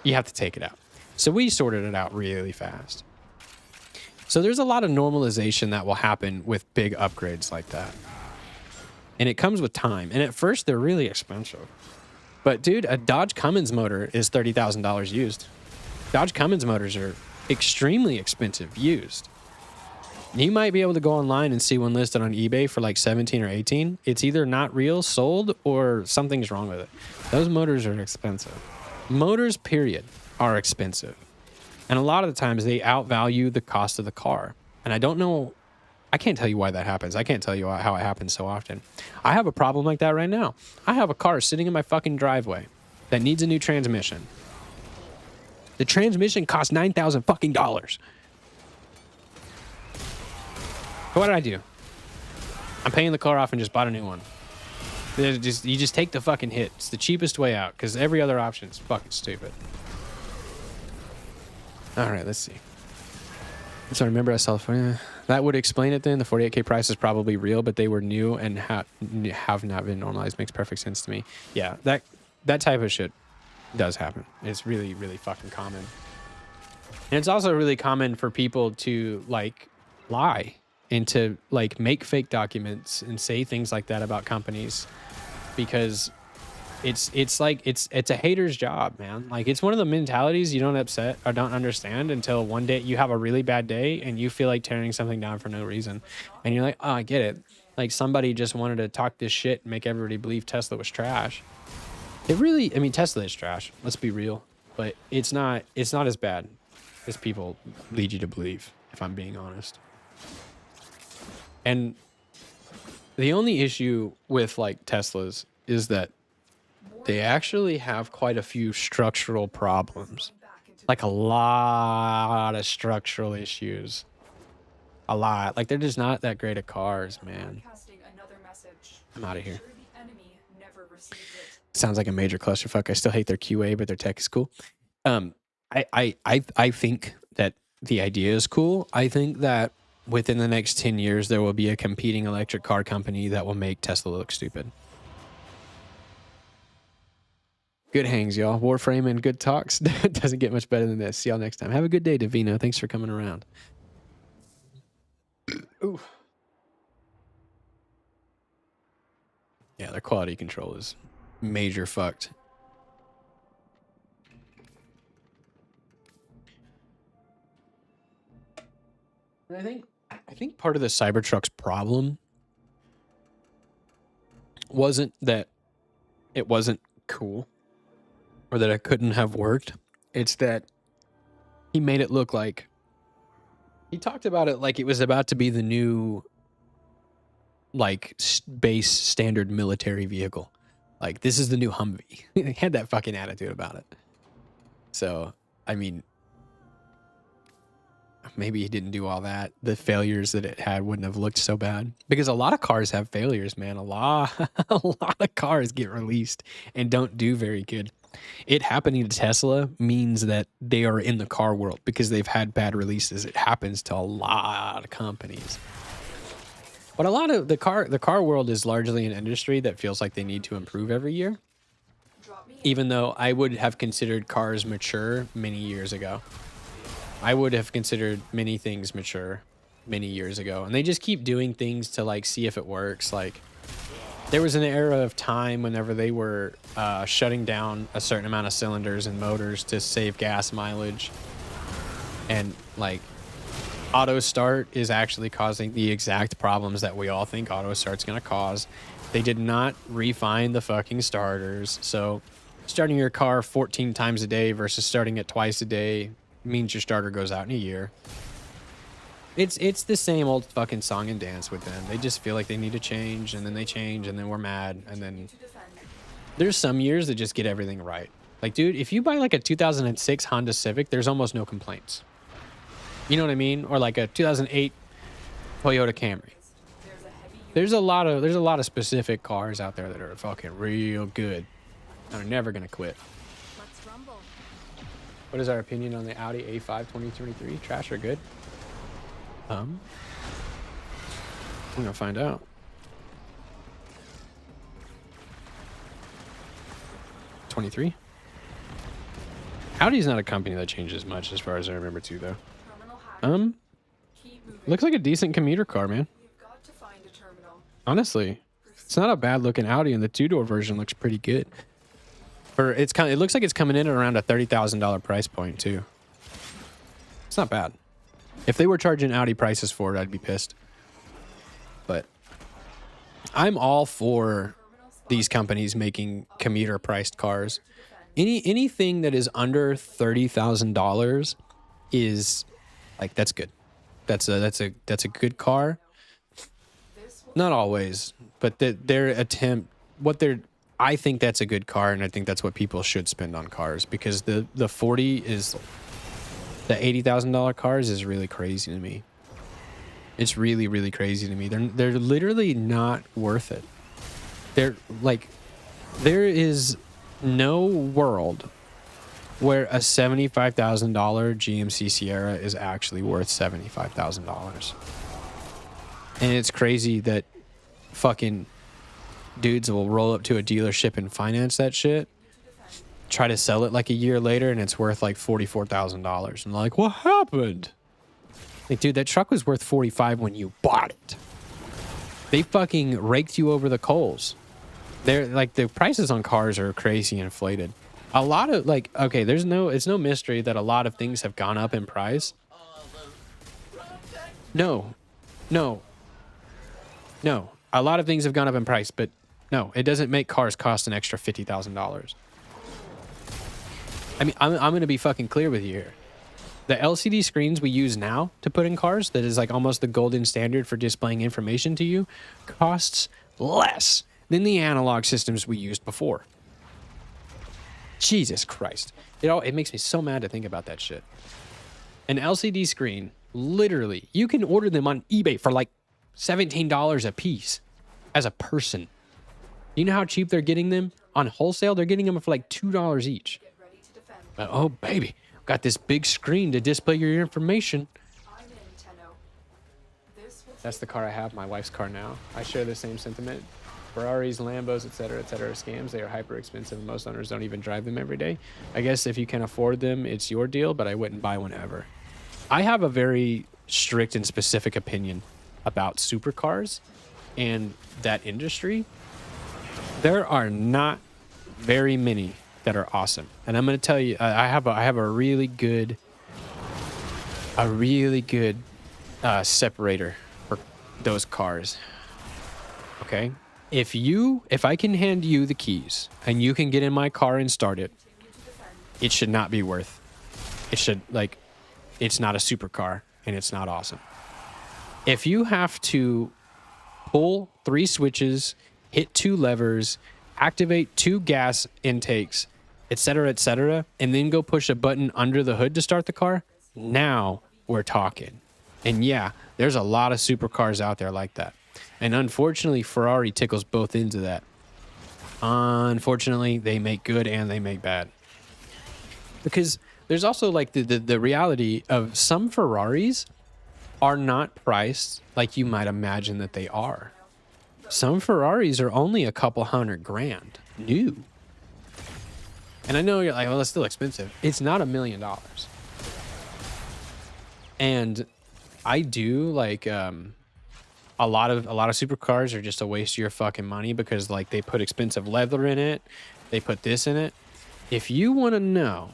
you have to take it out. So we sorted it out really fast. So there's a lot of normalization that will happen with big upgrades like that. And it comes with time. And at first, they're really expensive. But dude, a Dodge Cummins motor is $30,000 used. Dodge Cummins motors are extremely expensive used. You might be able to go online and see one listed on eBay for like 17 or 18. It's either not real, sold, or something's wrong with it. Those motors are expensive. Motors, period, are expensive. And a lot of the times they outvalue the cost of the car. And I don't know, I can't tell you why that happens. I can't tell you how it happens so often. I have a problem like that right now. I have a car sitting in my fucking driveway that needs a new transmission. The transmission costs $9,000 fucking dollars. What did I do? I'm paying the car off and just bought a new one. You just take the fucking hit. It's the cheapest way out, because every other option is fucking stupid. All right, let's see. So I remember I saw that would explain it then. The 48K price is probably real, but they were new and have not been normalized. Makes perfect sense to me. Yeah, that type of shit does happen. It's really, really fucking common. And it's also really common for people to like lie and to like make fake documents and say things like that about companies, because it's like it's a hater's job, man. Like it's one of the mentalities you don't upset or don't understand until one day you have a really bad day and you feel like tearing something down for no reason, and you're like, oh, I get it. Like somebody just wanted to talk this shit and make everybody believe Tesla was trash. It really, I mean, Tesla is trash. Let's be real, but it's not as bad as people lead you to believe, if I'm being honest. And the only issue with like Teslas is that they actually have quite a few structural problems, like a lot of structural issues. A lot. Like they're just not that great at cars, man. I'm out of here. Sounds like a major clusterfuck. I still hate their QA, but their tech is cool. I think that the idea is cool. I think that within the next 10 years, there will be a competing electric car company that will make Tesla look stupid. Good hangs, y'all. Warframe and good talks. Doesn't get much better than this. See y'all next time. Have a good day, Davina. Thanks for coming around. Ooh. Yeah, their quality control is major fucked. And I think part of the Cybertruck's problem wasn't that it wasn't cool or that it couldn't have worked. It's that he made it look like, he talked about it like it was about to be the new like base standard military vehicle. Like this is the new Humvee. He had that fucking attitude about it. So, I mean, maybe he didn't do all that. The failures that it had wouldn't have looked so bad, because a lot of cars have failures, man. A lot of cars get released and don't do very good. It happening to Tesla means that they are in the car world because they've had bad releases. It happens to a lot of companies. But a lot of the car world is largely an industry that feels like they need to improve every year. Even though I would have considered cars mature many years ago. I would have considered many things mature many years ago. And they just keep doing things to like see if it works. Like there was an era of time whenever they were shutting down a certain amount of cylinders and motors to save gas mileage. And like auto start is actually causing the exact problems that we all think auto start's going to cause. They did not refine the fucking starters. So starting your car 14 times a day versus starting it twice a day means your starter goes out in a year. It's the same old fucking song and dance with them. They just feel like they need to change, and then they change, and then we're mad, and then there's some years that just get everything right. Like, dude, if you buy like a 2006 Honda Civic, there's almost no complaints. You know what I mean? Or like a 2008 Toyota Camry. There's a lot of specific cars out there that are fucking real good. And are never gonna quit. What is our opinion on the Audi A5 2023? Trash or good? We're gonna find out. '23. Audi's not a company that changes much, as far as I remember, too, though. Looks like a decent commuter car, man. Honestly, it's not a bad looking Audi, and the two-door version looks pretty good. It looks like it's coming in at around a $30,000 price point too. It's not bad. If they were charging Audi prices for it, I'd be pissed. But I'm all for these companies making commuter priced cars. Anything that is under $30,000 is like, that's good. That's a good car. Not always, but their attempt, I think that's a good car, and I think that's what people should spend on cars, because the $80,000 cars is really crazy to me. It's really, really crazy to me. They're literally not worth it. They're like, there is no world where a $75,000 GMC Sierra is actually worth $75,000. And it's crazy that fucking dudes will roll up to a dealership and finance that shit, try to sell it like a year later, and it's worth like $44,000. And like, what happened? Like, dude, that truck was worth $45,000 when you bought it. They fucking raked you over the coals. They're like the prices on cars are crazy inflated. A lot of like, okay, it's no mystery that a lot of things have gone up in price. No, no, no. A lot of things have gone up in price, but no, it doesn't make cars cost an extra $50,000. I mean, I'm going to be fucking clear with you here. The LCD screens we use now to put in cars, that is like almost the golden standard for displaying information to you, costs less than the analog systems we used before. Jesus Christ. It makes me so mad to think about that shit. An LCD screen, literally, you can order them on eBay for like $17 a piece as a person. You know how cheap they're getting them? On wholesale, they're getting them for like $2 each. But, oh, baby, got this big screen to display your information. That's the car I have, my wife's car now. I share the same sentiment. Ferraris, Lambos, etc., are scams. They are hyper expensive, and most owners don't even drive them every day. I guess if you can afford them, it's your deal, but I wouldn't buy one ever. I have a very strict and specific opinion about supercars and that industry. There are not very many that are awesome, and I'm going to tell you, I have a really good separator for those cars. Okay. If I can hand you the keys and you can get in my car and start it, it should not be worth. It should, like, it's not a supercar and it's not awesome. If you have to pull 3 switches, hit 2 levers, activate 2 gas intakes, etc., and then go push a button under the hood to start the car, now we're talking. And yeah, there's a lot of supercars out there like that. And unfortunately, Ferrari tickles both ends of that. Unfortunately, they make good and they make bad. Because there's also like the reality of some Ferraris are not priced like you might imagine that they are. Some Ferraris are only a couple $100,000 new. And I know you're like, well, it's still expensive. It's not $1 million. And I do like a lot of supercars are just a waste of your fucking money because like they put expensive leather in it, they put this in it. If you want to know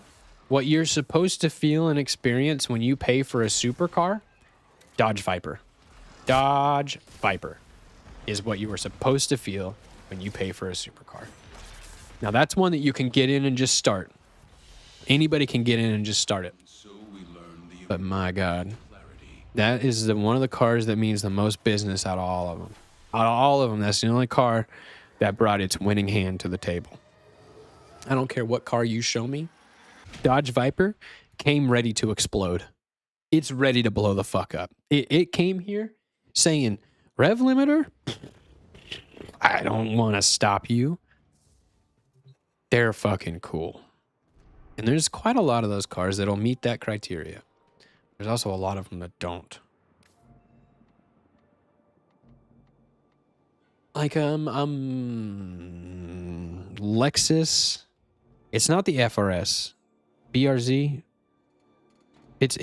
what you're supposed to feel and experience when you pay for a supercar, Dodge Viper. Dodge Viper is what you are supposed to feel when you pay for a supercar. Now that's one that you can get in and just start. Anybody can get in and just start it. But my God, that is one of the cars that means the most business out of all of them. Out of all of them, that's the only car that brought its winning hand to the table. I don't care what car you show me. Dodge Viper came ready to explode. It's ready to blow the fuck up. It came here saying, rev limiter? I don't want to stop you. They're fucking cool. And there's quite a lot of those cars that'll meet that criteria. There's also a lot of them that don't. Like Lexus. It's not the FRS. BRZ. It's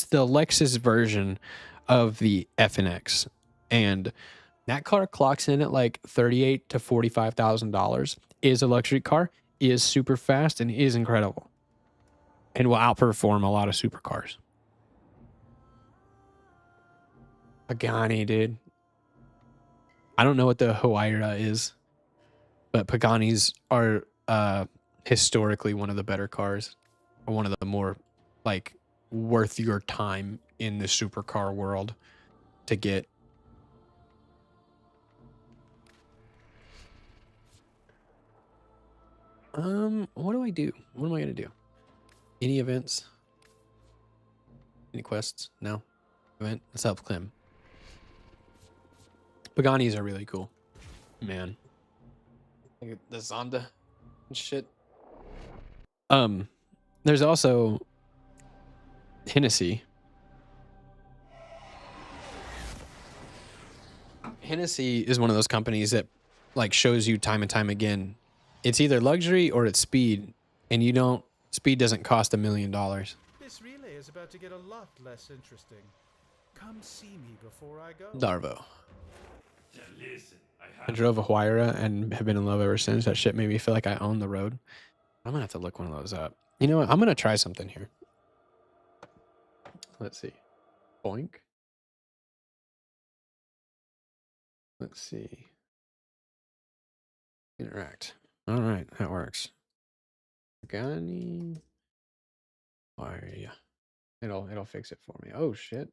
the Lexus version of the FNX. And that car clocks in at like $38,000 to $45,000. Is a luxury car, is super fast, and is incredible. And will outperform a lot of supercars. Pagani, dude. I don't know what the Huayra is, but Paganis are historically one of the better cars, or one of the more like worth your time in the supercar world to get. What do I do? What am I gonna do? Any events? Any quests? No. Event? Let's help Clem. Paganis are really cool. Man. Look at the Zonda and shit. There's also Hennessy. Hennessy is one of those companies that like shows you time and time again. It's either luxury or it's speed, and speed doesn't cost $1 million. This relay is about to get a lot less interesting. Come see me before I go. Darvo. Listen, I drove a Huayra and have been in love ever since. That shit made me feel like I own the road. I'm gonna have to look one of those up. You know what? I'm gonna try something here. Let's see. Boink. Let's see. Interact. All right, that works. Gani. Huayra. It'll fix it for me. Oh shit.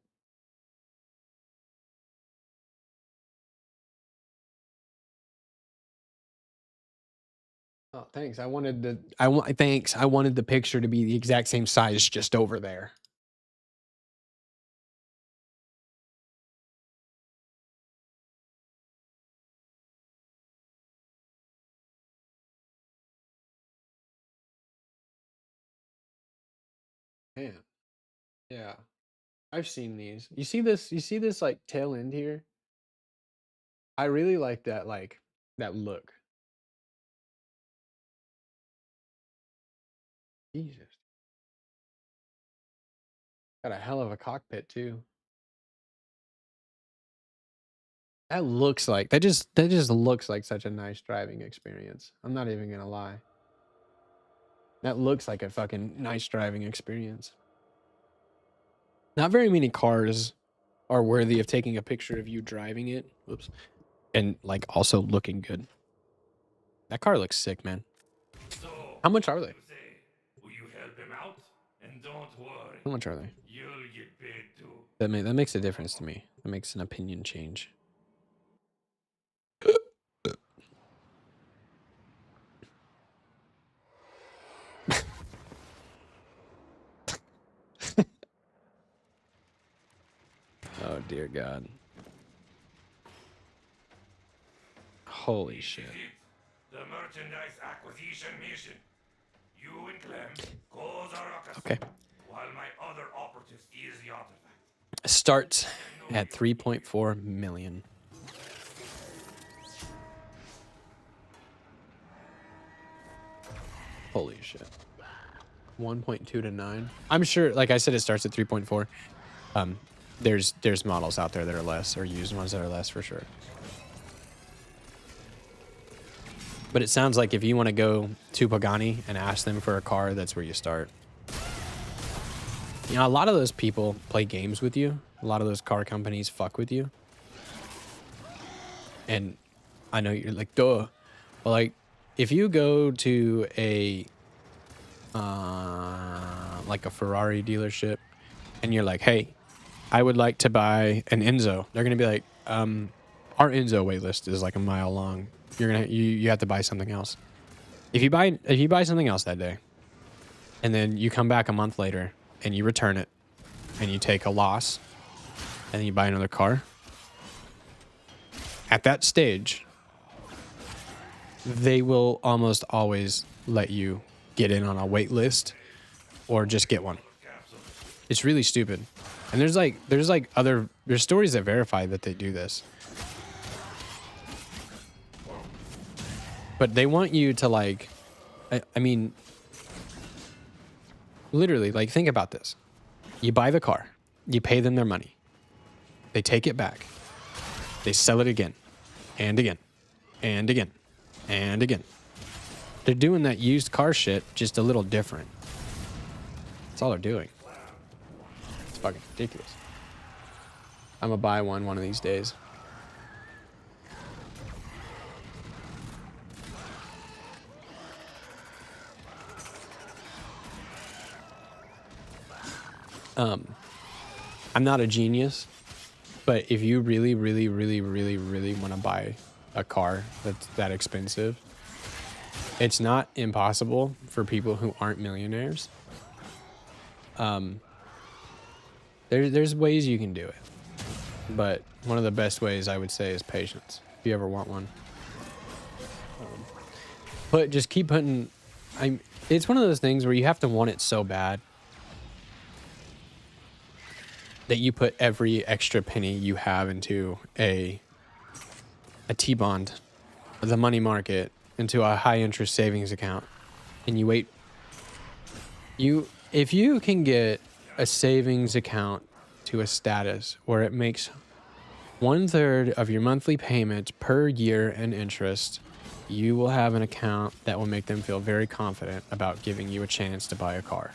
Oh, thanks. I wanted the picture to be the exact same size just over there. Man. Yeah. I've seen these. You see this like tail end here? I really like that look. Jesus. Got a hell of a cockpit too. That just looks like such a nice driving experience. I'm not even gonna lie. That looks like a fucking nice driving experience. Not very many cars are worthy of taking a picture of you driving it. Whoops. And like also looking good. That car looks sick, man. So, How much are they? you say, will you help him out? And don't worry, How much are they? you'll get paid too. That makes a difference to me. That makes an opinion change. Oh dear God. Holy shit. This is it, the merchandise acquisition mission. You and Clem cause a ruckus. Okay. While my other operatives ease the artifact. Starts at 3.4 million. Holy shit. 1.2 to 9. I'm sure, like I said, it starts at 3.4. There's models out there that are less, or used ones that are less for sure. But it sounds like if you want to go to Pagani and ask them for a car, that's where you start. You know, a lot of those people play games with you. A lot of those car companies fuck with you. And I know you're like, duh. But like, if you go to a like a Ferrari dealership and you're like, hey, I would like to buy an Enzo, they're gonna be like, our Enzo wait list is like a mile long. You have to buy something else. If you buy something else that day, and then you come back a month later and you return it, and you take a loss, and then you buy another car, at that stage, they will almost always let you get in on a wait list or just get one. It's really stupid. And there's stories that verify that they do this. But they want you to like, I mean, literally, like, think about this. You buy the car, you pay them their money, they take it back, they sell it again, and again, and again, and again. They're doing that used car shit just a little different. That's all they're doing. It's fucking ridiculous. I'm gonna buy one of these days. I'm not a genius, but if you really want to buy a car that's that expensive, it's not impossible for people who aren't millionaires. There's ways you can do it, but one of the best ways I would say is patience. If you ever want one, but just keep putting. It's one of those things where you have to want it so bad that you put every extra penny you have into a T-bond, the money market, into a high interest savings account, and you wait. If you can get a savings account to a status where it makes 1/3 of your monthly payment per year and interest, you will have an account that will make them feel very confident about giving you a chance to buy a car.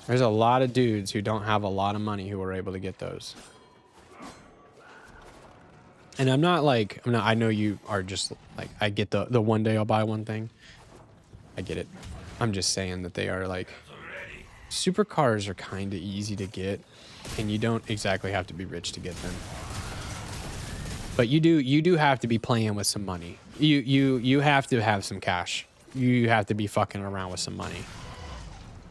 There's a lot of dudes who don't have a lot of money who are able to get those. And I know you are just like, I get the one day I'll buy one thing. I get it. I'm just saying that they are like, supercars are kind of easy to get, and you don't exactly have to be rich to get them. But you do have to be playing with some money. You have to have some cash. You have to be fucking around with some money.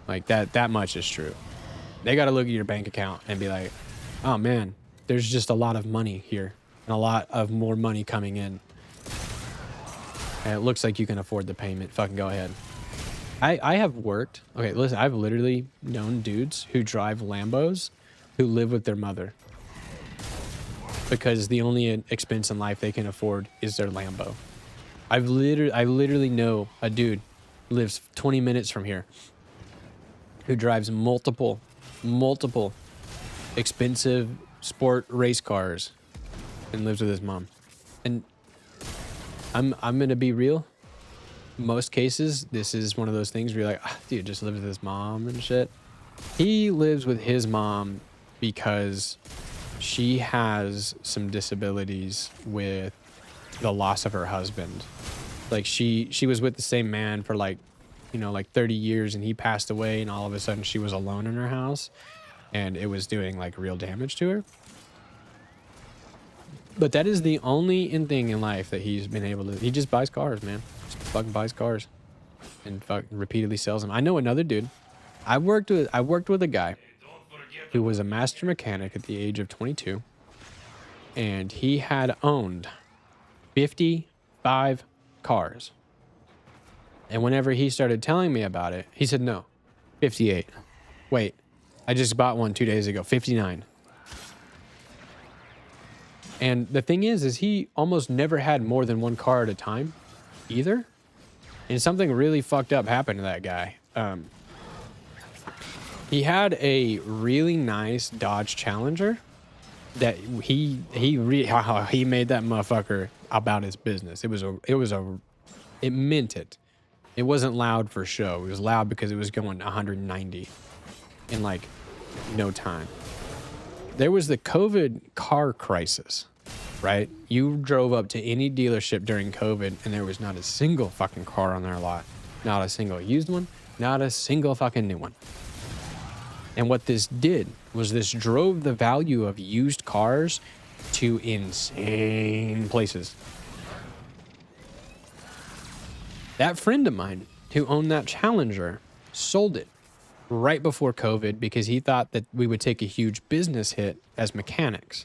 Like that much is true. They got to look at your bank account and be like, oh man, there's just a lot of money here and a lot of more money coming in. And it looks like you can afford the payment. Fucking go ahead. I have worked. Okay, listen, I've literally known dudes who drive Lambos who live with their mother because the only expense in life they can afford is their Lambo. I literally know a dude lives 20 minutes from here who drives multiple expensive sport race cars and lives with his mom. And I'm gonna be real. Most cases, this is one of those things where you're like, dude, just lives with his mom and shit. He lives with his mom because she has some disabilities with the loss of her husband. Like she was with the same man for like 30 years, and he passed away, and all of a sudden she was alone in her house, and it was doing like real damage to her. But that is the only thing in life that he's been able to. He just buys cars, man. Just fucking buys cars, and repeatedly sells them. I know another dude. I worked with a guy who was a master mechanic at the age of 22, and he had owned 55 cars. And whenever he started telling me about it, he said, no, 58. Wait, I just bought one 2 days ago, 59. And the thing is he almost never had more than one car at a time either. And something really fucked up happened to that guy. He had a really nice Dodge Challenger that he made that motherfucker about his business. It meant it. It wasn't loud for show. It was loud because it was going 190 in like no time. There was the COVID car crisis, right? You drove up to any dealership during COVID and there was not a single fucking car on their lot. Not a single used one, not a single fucking new one. And what this did was this drove the value of used cars to insane places. That friend of mine who owned that Challenger sold it right before COVID because he thought that we would take a huge business hit as mechanics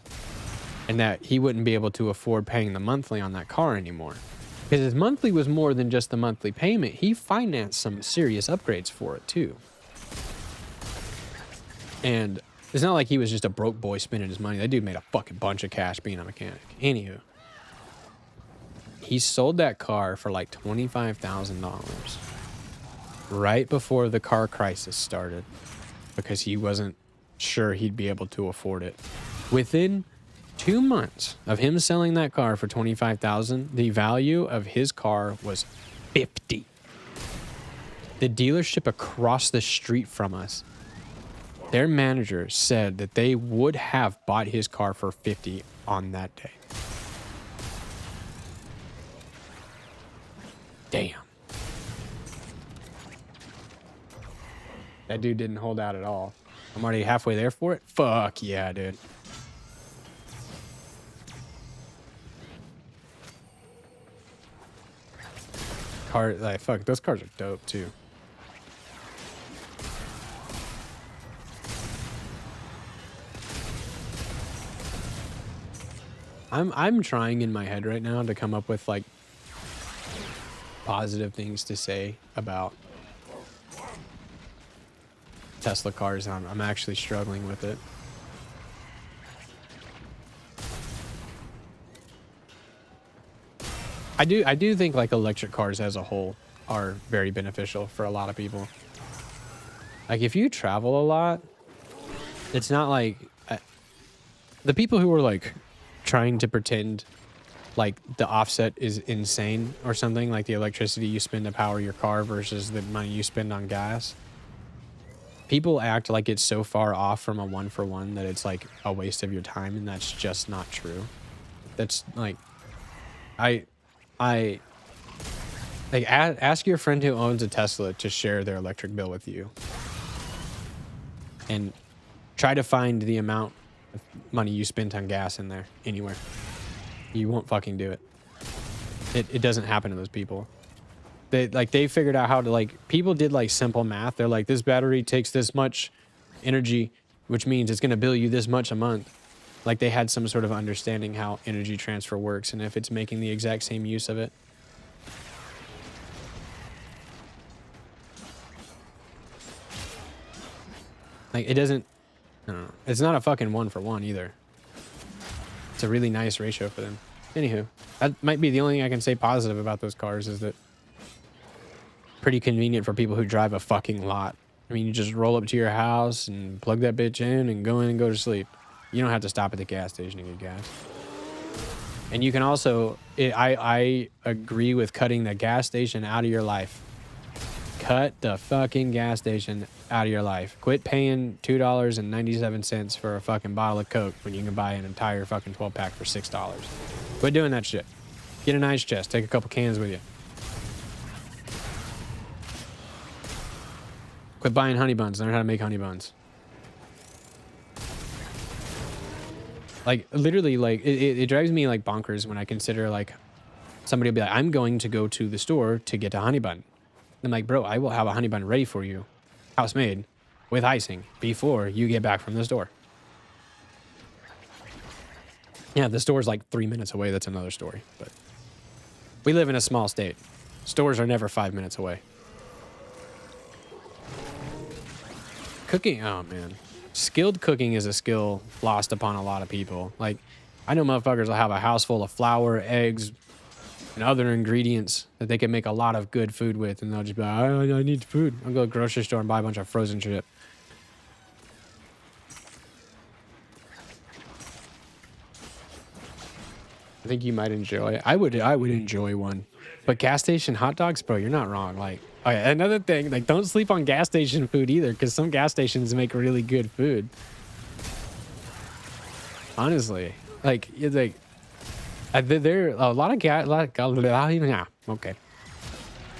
and that he wouldn't be able to afford paying the monthly on that car anymore. Because his monthly was more than just the monthly payment. He financed some serious upgrades for it too. And it's not like he was just a broke boy spending his money. That dude made a fucking bunch of cash being a mechanic. Anywho, he sold that car for like $25,000 right before the car crisis started because he wasn't sure he'd be able to afford it. Within 2 months of him selling that car for $25,000, the value of his car was $50,000. The dealership across the street from us, their manager said that they would have bought his car for $50,000 on that day. Damn. That dude didn't hold out at all. I'm already halfway there for it. Fuck yeah, dude. Fuck, those cars are dope too. I'm trying in my head right now to come up with like positive things to say about Tesla cars. I'm actually struggling with it. I do think like electric cars as a whole are very beneficial for a lot of people. Like if you travel a lot, It's not like the people who are like trying to pretend like the offset is insane or something, like the electricity you spend to power your car versus the money you spend on gas. People act like it's so far off from a 1-for-1 that it's like a waste of your time, and that's just not true. That's like, ask your friend who owns a Tesla to share their electric bill with you, and try to find the amount of money you spent on gas in there anywhere. You won't fucking do it. It doesn't happen to those people. They figured out how to, like, people did like simple math. They're like, this battery takes this much energy, which means it's going to bill you this much a month. Like, they had some sort of understanding how energy transfer works and if it's making the exact same use of it. Like, it doesn't, I don't know. It's not a fucking 1-for-1 either. It's a really nice ratio for them. Anywho, that might be the only thing I can say positive about those cars, is that pretty convenient for people who drive a fucking lot. I mean, you just roll up to your house and plug that bitch in and go in and go to sleep. You don't have to stop at the gas station to get gas. And you can also, I agree with cutting the gas station out of your life. Cut the fucking gas station out of your life. Quit paying $2.97 for a fucking bottle of Coke when you can buy an entire fucking 12-pack for $6. Quit doing that shit. Get an ice chest. Take a couple cans with you. Quit buying honey buns. Learn how to make honey buns. Like, literally, like, it drives me, like, bonkers when I consider, like, somebody will be like, I'm going to go to the store to get a honey bun. I'm like, bro, I will have a honey bun ready for you, house made, with icing, before you get back from the store. Yeah, the store's like 3 minutes away. That's another story. But we live in a small state. Stores are never 5 minutes away. Cooking, oh man. Skilled cooking is a skill lost upon a lot of people. Like, I know motherfuckers will have a house full of flour, eggs, and other ingredients that they can make a lot of good food with, and they'll just be like, I need food. I'll go to the grocery store and buy a bunch of frozen shit. I think you might enjoy it. I would enjoy one. But gas station hot dogs, bro, you're not wrong. Like, okay, another thing, like, don't sleep on gas station food either, because some gas stations make really good food. Honestly, like, it's like, there are a lot of gas, okay.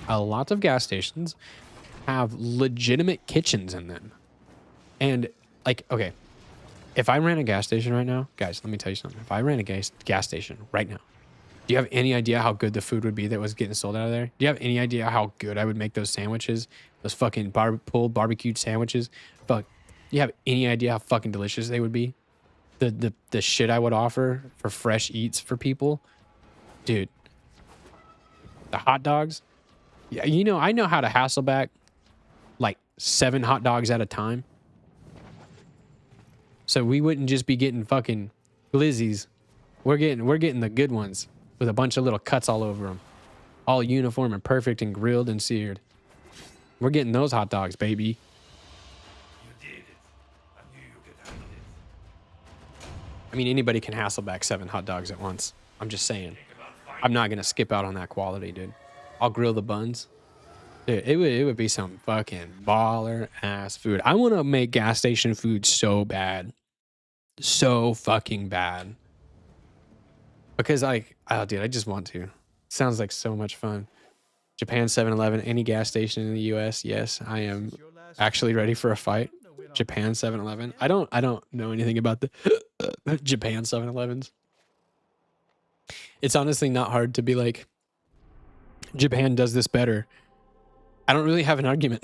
A lot of gas stations have legitimate kitchens in them. And, like, okay, if I ran a gas station right now, guys, let me tell you something. If I ran a gas station right now, do you have any idea how good the food would be that was getting sold out of there? Do you have any idea how good I would make those sandwiches? Those fucking pulled barbecued sandwiches? But you have any idea how fucking delicious they would be? The shit I would offer for fresh eats for people? Dude. The hot dogs? Yeah, you know, I know how to hassle back like 7 hot dogs at a time. So we wouldn't just be getting fucking glizzies. We're getting the good ones with a bunch of little cuts all over them. All uniform and perfect and grilled and seared. We're getting those hot dogs, baby. You did it. I knew you could handle it. I mean, anybody can hassle back 7 hot dogs at once. I'm just saying. I'm not going to skip out on that quality, dude. I'll grill the buns. Dude, it would be some fucking baller ass food. I want to make gas station food so bad. So fucking bad. Because, like, oh, dude, I just want to. Sounds like so much fun. Japan 7-Eleven, any gas station in the US, yes, I am actually ready for a fight. Japan 7-Eleven. I don't know anything about the Japan 7-Elevens. It's honestly not hard to be like, Japan does this better. I don't really have an argument.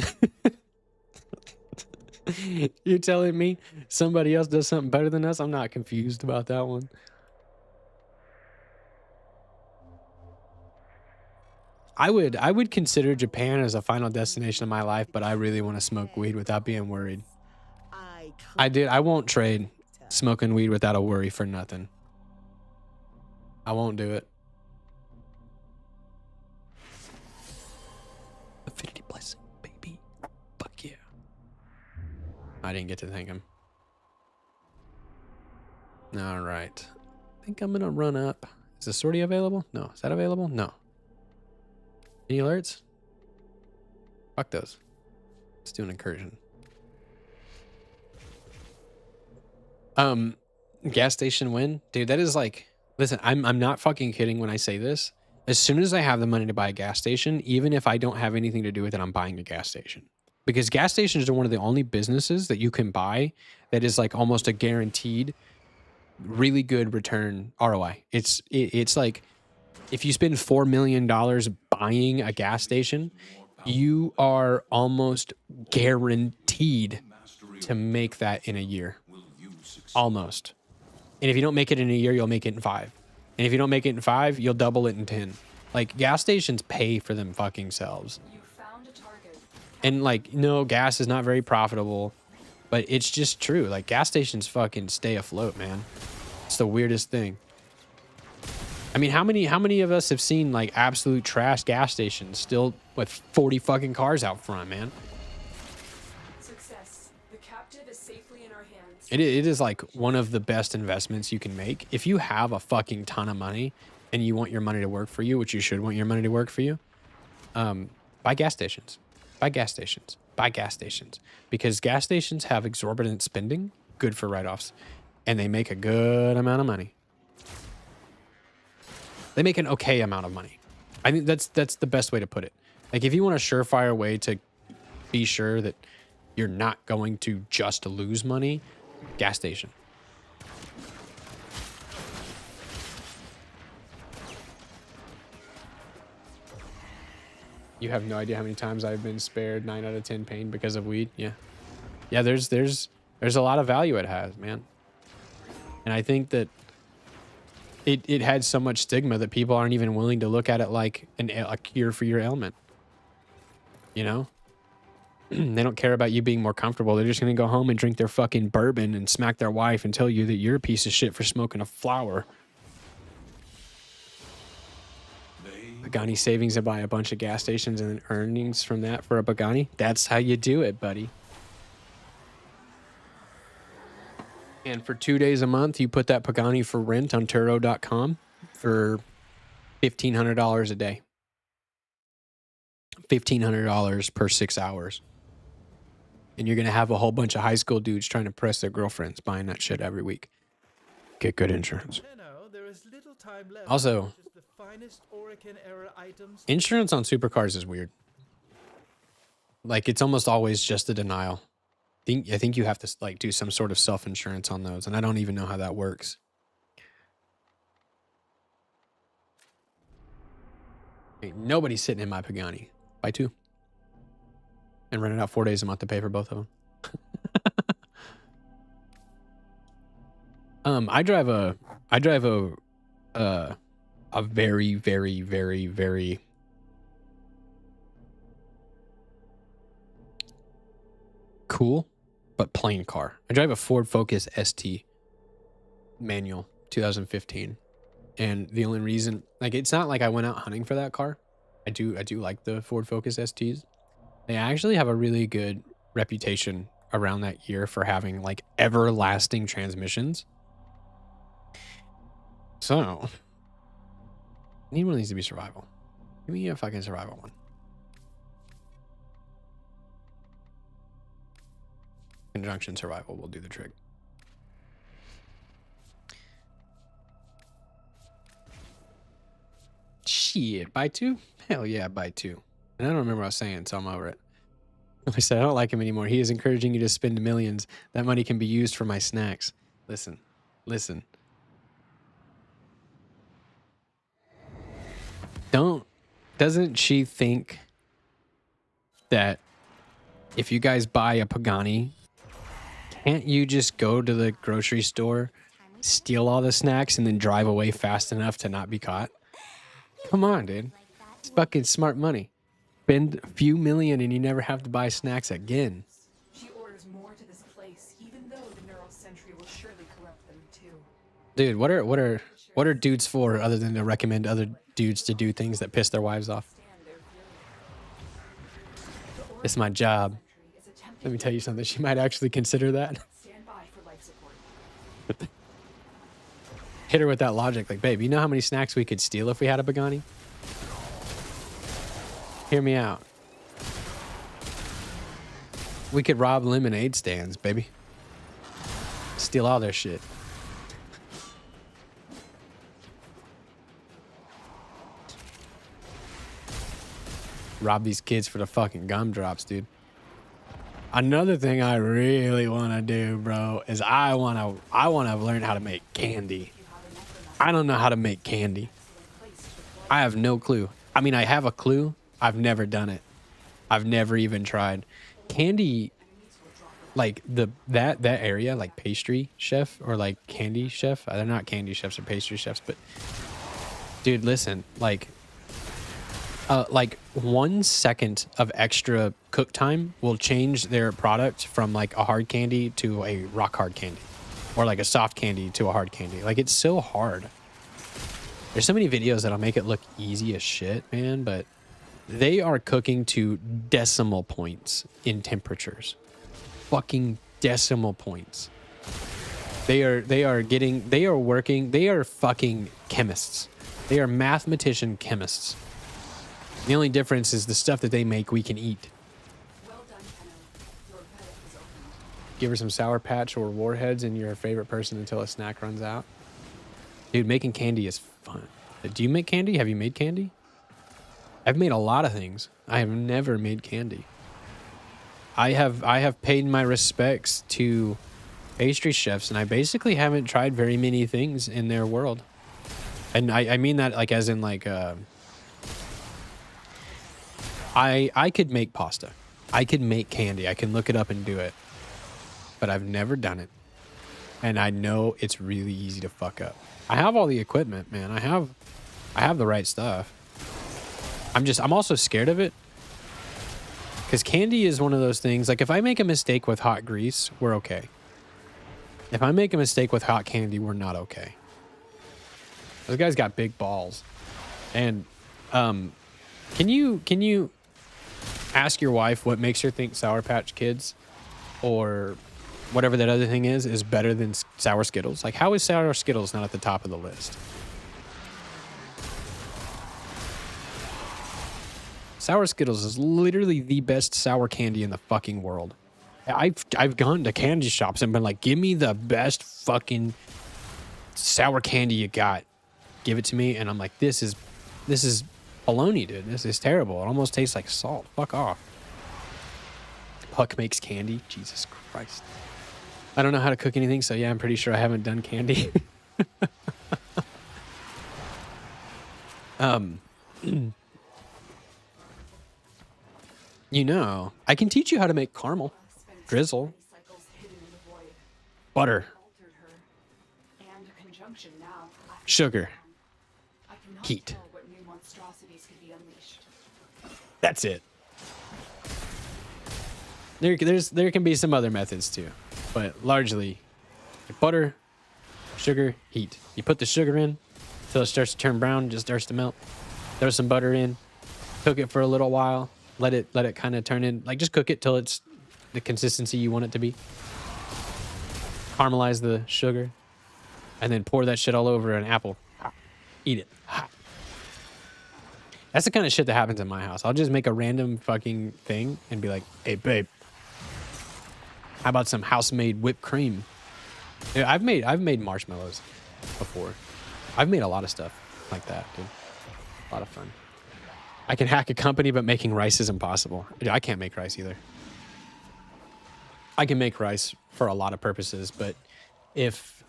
You're telling me somebody else does something better than us? I'm not confused about that one. I would consider Japan as a final destination of my life, but I really want to smoke weed without being worried. I won't trade smoking weed without a worry for nothing. I won't do it. Affinity blessing, baby. Fuck yeah. I didn't get to thank him. All right. I think I'm going to run up. Is the sortie available? No. Is that available? No. Any alerts? Fuck those. Let's do an incursion. Gas station win? Dude, that is like, listen, I'm not fucking kidding when I say this. As soon as I have the money to buy a gas station, even if I don't have anything to do with it, I'm buying a gas station. Because gas stations are one of the only businesses that you can buy that is like almost a guaranteed really good return ROI. It's like if you spend $4 million buying a gas station, you are almost guaranteed to make that in a year. Almost. And if you don't make it in a year, you'll make it in 5. And if you don't make it in 5, you'll double it in 10. Like, gas stations pay for them fucking selves. You found a target. And like, no, gas is not very profitable, but it's just true. Like, gas stations fucking stay afloat, man. It's the weirdest thing. I mean, how many of us have seen like absolute trash gas stations still with 40 fucking cars out front, man? Success. The captive is safely in our hands. It is like one of the best investments you can make. If you have a fucking ton of money and you want your money to work for you, which you should want your money to work for you, buy gas stations. Buy gas stations. Buy gas stations. Because gas stations have exorbitant spending, good for write-offs, and they make a good amount of money. They make an okay amount of money. I think that's the best way to put it. Like, if you want a surefire way to be sure that you're not going to just lose money, gas station. You have no idea how many times I've been spared 9 out of 10 pain because of weed. Yeah. Yeah, there's a lot of value it has, man. And I think that it had so much stigma that people aren't even willing to look at it like a cure for your ailment. You know? They don't care about you being more comfortable. They're just going to go home and drink their fucking bourbon and smack their wife and tell you that you're a piece of shit for smoking a flower. Pagani savings to buy a bunch of gas stations and then earnings from that for a Pagani. That's how you do it, buddy. And for 2 days a month, you put that Pagani for rent on Turo.com for $1,500 a day. $1,500 per 6 hours. And you're going to have a whole bunch of high school dudes trying to press their girlfriends buying that shit every week. Get good insurance. There is little time left. Also, The finest Orokin era items. insurance on supercars is weird. Like, it's almost always just a denial. I think you have to like do some sort of self-insurance on those, and I don't even know how that works. Ain't nobody sitting in my Pagani. Buy 2. And rent it out 4 days a month to pay for both of them. I drive a very, very, very, very cool but plain car. I drive a Ford Focus ST manual 2015, and the only reason, like, it's not like I went out hunting for that car. I do like the Ford Focus STs. They actually have a really good reputation around that year for having like everlasting transmissions. So I need one of these to be survival. Give me a fucking survival one. Conjunction survival will do the trick. Shit, buy 2? Hell yeah, buy 2. And I don't remember what I was saying, so I'm over it. I said, I don't like him anymore. He is encouraging you to spend millions. That money can be used for my snacks. Listen. Doesn't she think that if you guys buy a Pagani, can't you just go to the grocery store, steal all the snacks, and then drive away fast enough to not be caught? Come on, dude. It's fucking smart money. Spend a few million and you never have to buy snacks again. She orders more to this place, even though the neural sentry will surely corrupt them too. Dude, what are dudes for other than to recommend other dudes to do things that piss their wives off? It's my job. Let me tell you something. She might actually consider that. Stand by for life support. Hit her with that logic. Like, babe, you know how many snacks we could steal if we had a Pagani? Hear me out. We could rob lemonade stands, baby. Steal all their shit. Rob these kids for the fucking gumdrops, dude. Another thing I really want to do, bro, is I want to learn how to make candy. I don't know how to make candy. I have no clue. I mean, I have a clue. I've never done it. I've never even tried. Candy, like that area, like pastry chef or like candy chef. They're not candy chefs or pastry chefs, but dude, listen, like 1 second of extra cook time will change their product from like a hard candy to a rock hard candy, or like a soft candy to a hard candy. Like, it's so hard. There's so many videos that'll make it look easy as shit, man, but they are cooking to decimal points in temperatures. Fucking decimal points. They are fucking chemists. They are mathematician chemists. The only difference is the stuff that they make we can eat. Well done, Tenno. Your paddock is open. Give her some Sour Patch or Warheads and you're her favorite person until a snack runs out. Dude, making candy is fun. Do you make candy? Have you made candy? I've made a lot of things. I have never made candy. I have paid my respects to pastry chefs, and I basically haven't tried very many things in their world. And I mean that like as in like I could make pasta. I could make candy. I can look it up and do it. But I've never done it. And I know it's really easy to fuck up. I have all the equipment, man. I have the right stuff. I'm also scared of it. Because candy is one of those things, like if I make a mistake with hot grease, we're okay. If I make a mistake with hot candy, we're not okay. Those guys got big balls. And can you ask your wife what makes her think Sour Patch Kids or whatever that other thing is better than Sour Skittles? Like, how is Sour Skittles not at the top of the list? Sour Skittles is literally the best sour candy in the fucking world. I've gone to candy shops and been like, give me the best fucking sour candy you got. Give it to me. And I'm like, this is baloney, dude. This is terrible. It almost tastes like salt. Fuck off. Puck makes candy. Jesus Christ. I don't know how to cook anything, so yeah, I'm pretty sure I haven't done candy. You know, I can teach you how to make caramel, drizzle, butter, sugar, heat. That's it. There can be some other methods too, but largely butter, sugar, heat. You put the sugar in until it starts to turn brown, just starts to melt. Throw some butter in, cook it for a little while. Let it kind of turn in, like just cook it till it's the consistency you want it to be. Caramelize the sugar and then pour that shit all over an apple. Eat it. That's the kind of shit that happens in my house. I'll just make a random fucking thing and be like, hey babe, how about some house-made whipped cream? Yeah, I've made marshmallows before. I've made a lot of stuff like that, dude. A lot of fun. I can hack a company, but making rice is impossible. I can't make rice either. I can make rice for a lot of purposes, but if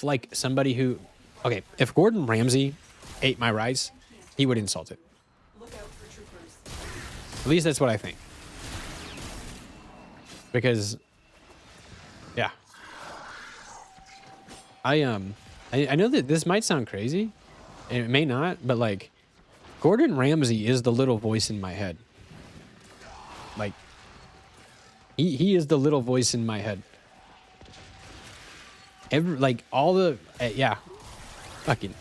like somebody who, okay, if Gordon Ramsay ate my rice, he would insult it. At least that's what I think. Because, yeah, I know that this might sound crazy. And it may not, but like Gordon Ramsay is the little voice in my head. Like he is the little voice in my head. Yeah, fucking.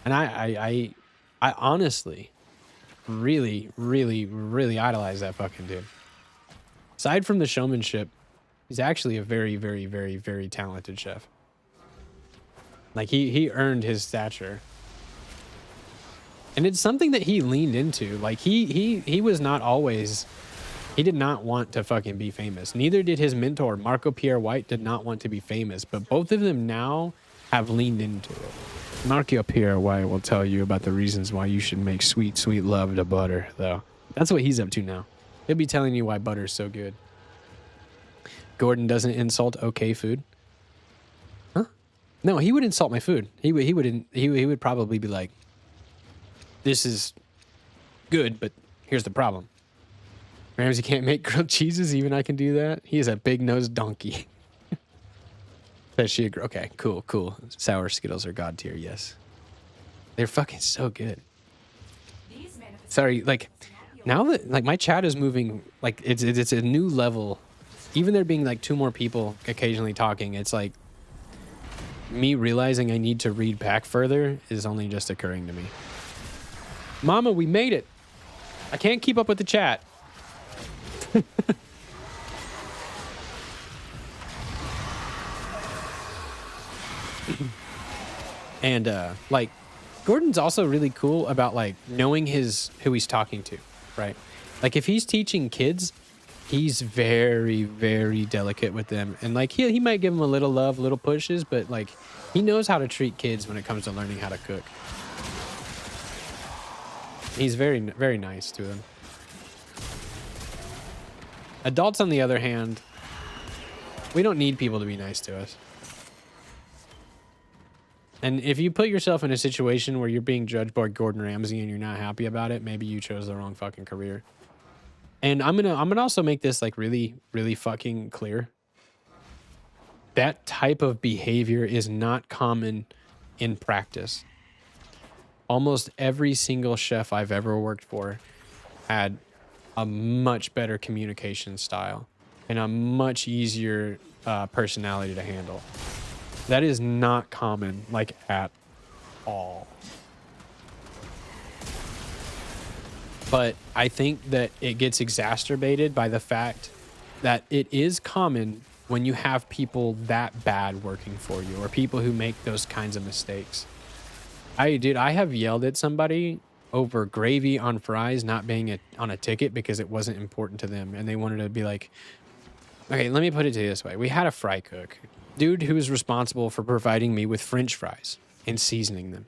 And I honestly really, really, really idolize that fucking dude. Aside from the showmanship, he's actually a very, very, very, very talented chef. Like he earned his stature. And it's something that he leaned into. Like he was not always, he did not want to fucking be famous. Neither did his mentor, Marco Pierre White, did not want to be famous, but both of them now have leaned into it. Marco Pierre White will tell you about the reasons why you should make sweet, sweet love to butter, though. That's what he's up to now. He'll be telling you why butter's so good. Gordon doesn't insult okay food. Huh? No, he would insult my food. He would probably be like, this is good, but here's the problem. Ramsey can't make grilled cheeses, even I can do that. He is a big-nosed donkey. Okay, cool. Sour Skittles are god tier, yes. They're fucking so good. Sorry, like, now that, like, my chat is moving, like, it's a new level. Even there being, like, 2 more people occasionally talking, it's like, me realizing I need to read back further is only just occurring to me. Mama, we made it. I can't keep up with the chat. And like Gordon's also really cool about like knowing who he's talking to, right? Like if he's teaching kids, he's very, very delicate with them. And like he might give them a little love, little pushes, but like he knows how to treat kids when it comes to learning how to cook. He's very, very nice to them. Adults, on the other hand, we don't need people to be nice to us. And if you put yourself in a situation where you're being judged by Gordon Ramsay and you're not happy about it, maybe you chose the wrong fucking career. And I'm gonna also make this like really, really fucking clear. That type of behavior is not common in practice. Almost every single chef I've ever worked for had a much better communication style and a much easier personality to handle. That is not common, like, at all. But I think that it gets exacerbated by the fact that it is common when you have people that bad working for you or people who make those kinds of mistakes. I have yelled at somebody over gravy on fries not being on a ticket because it wasn't important to them. And they wanted to be like, okay, let me put it to you this way. We had a fry cook, dude who was responsible for providing me with French fries and seasoning them.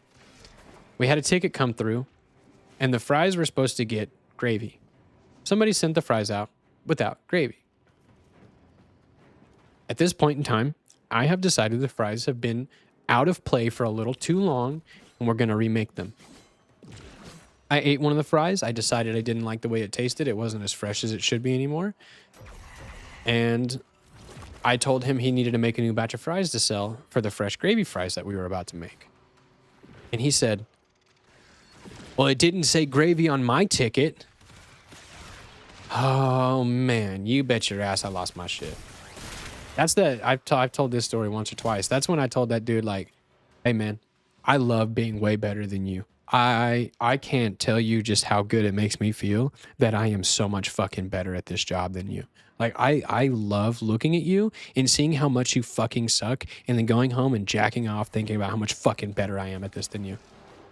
We had a ticket come through and the fries were supposed to get gravy. Somebody sent the fries out without gravy. At this point in time, I have decided the fries have been out of play for a little too long and we're going to remake them. I ate one of the fries. I decided I didn't like the way it tasted. It wasn't as fresh as it should be anymore. And I told him he needed to make a new batch of fries to sell for the fresh gravy fries that we were about to make. And he said, well, it didn't say gravy on my ticket. Oh, man, you bet your ass I lost my shit. That's I've told this story once or twice. That's when I told that dude, like, hey, man, I love being way better than you. I can't tell you just how good it makes me feel that I am so much fucking better at this job than you. Like, I love looking at you and seeing how much you fucking suck and then going home and jacking off thinking about how much fucking better I am at this than you.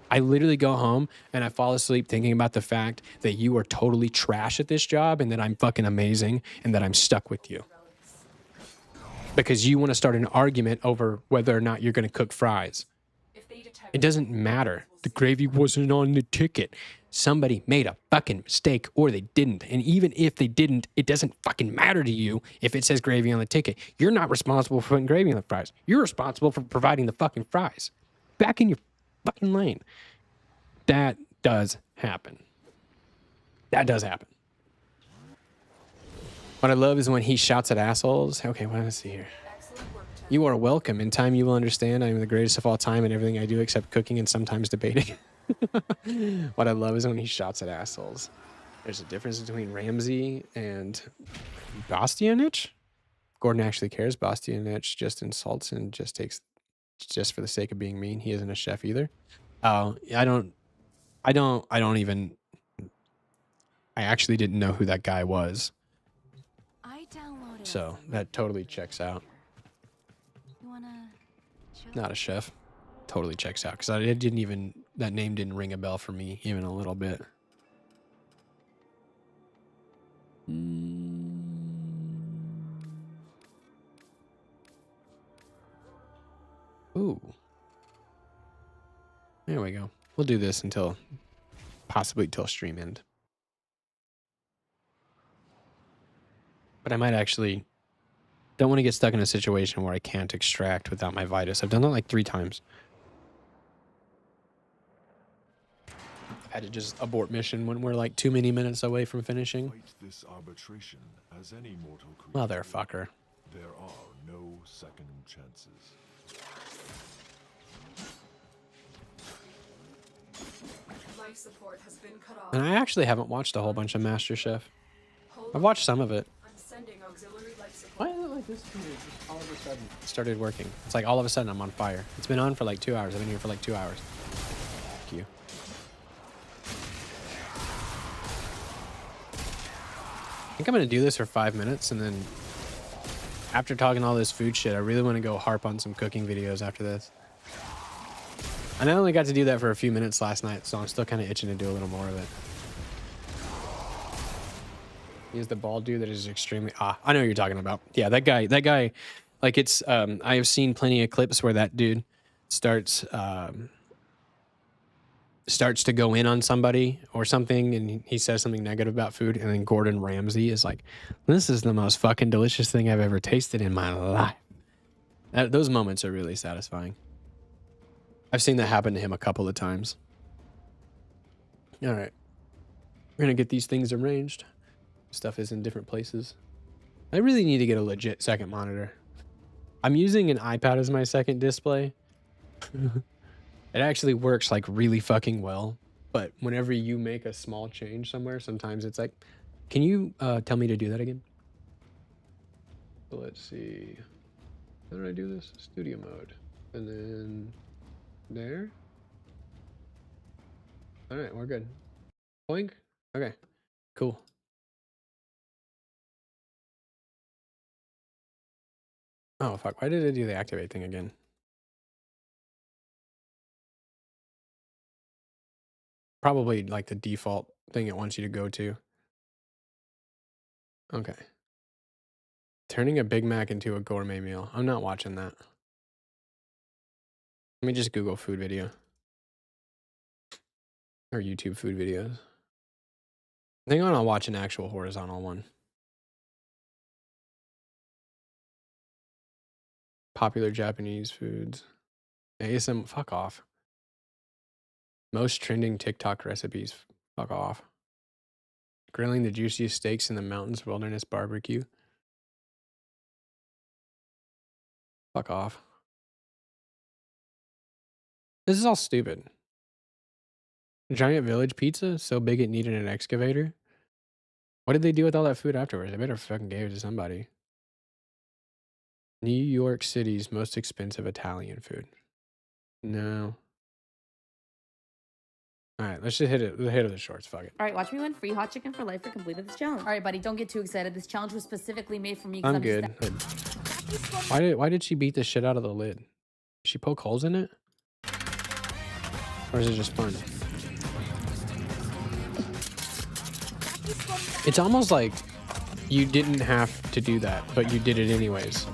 I literally go home and I fall asleep thinking about the fact that you are totally trash at this job and that I'm fucking amazing and that I'm stuck with you. Because you want to start an argument over whether or not you're going to cook fries. It doesn't matter. The gravy wasn't on the ticket. Somebody made a fucking mistake or they didn't. And even if they didn't, it doesn't fucking matter to you if it says gravy on the ticket. You're not responsible for putting gravy on the fries. You're responsible for providing the fucking fries. Back in your fucking lane. That does happen. That does happen. What I love is when he shouts at assholes. Okay, well, let's see here. You are welcome. In time, you will understand I am the greatest of all time in everything I do except cooking and sometimes debating. What I love is when he shouts at assholes. There's a difference between Ramsey and Bastianich. Gordon actually cares. Bastianich just insults and just takes just for the sake of being mean. He isn't a chef either. Oh, I actually didn't know who that guy was. So that totally checks out. Not a chef. totally checks out because it didn't even, that name didn't ring a bell for me even a little bit. Ooh. There we go. We'll do this until, possibly till stream end. But I might actually, don't want to get stuck in a situation where I can't extract without my Vitus. I've done that like 3 times. I've had to just abort mission when we're like too many minutes away from finishing. Fight this arbitration as any mortal creature. Motherfucker. There are no second chances. Life support has been cut off. And I actually haven't watched a whole bunch of MasterChef. I've watched some of it. I'm sending auxiliary life support. Why is it like this computer just all of a sudden started working? It's like all of a sudden I'm on fire. It's been on for like 2 hours. I've been here for like 2 hours. Thank you. I think I'm going to do this for 5 minutes, and then after talking all this food shit, I really want to go harp on some cooking videos after this. And I only got to do that for a few minutes last night, so I'm still kind of itching to do a little more of it. He's the bald dude that is extremely... I know what you're talking about. Yeah, that guy, like it's... I have seen plenty of clips where that dude starts to go in on somebody or something, and he says something negative about food, and then Gordon Ramsay is like, this is the most fucking delicious thing I've ever tasted in my life. Those moments are really satisfying. I've seen that happen to him a couple of times. All right. We're going to get these things arranged. Stuff is in different places. I really need to get a legit second monitor. I'm using an iPad as my second display. It actually works like really fucking well. But whenever you make a small change somewhere, sometimes it's like, can you tell me to do that again? So let's see. How did I do this? Studio mode. And then there. All right, we're good. Boink. Okay, cool. Oh, fuck. Why did I do the activate thing again? Probably like the default thing it wants you to go to. Okay. Turning a Big Mac into a gourmet meal. I'm not watching that. Let me just Google food video. Or YouTube food videos. I think I'll watch an actual horizontal one. Popular Japanese foods. ASM, fuck off. Most trending TikTok recipes, fuck off. Grilling the juiciest steaks in the mountains wilderness barbecue. Fuck off. This is all stupid. Giant village pizza, so big it needed an excavator. What did they do with all that food afterwards? They better fucking gave it to somebody. New York City's most expensive Italian food. No. All right, let's just hit it. The hit of the shorts. Fuck it. All right, watch me win free hot chicken for life for completing this challenge. All right, buddy, don't get too excited. This challenge was specifically made for me. I'm good. Why did she beat the shit out of the lid? Did she poke holes in it? Or is it just fun? It's almost like you didn't have to do that, but you did it anyways.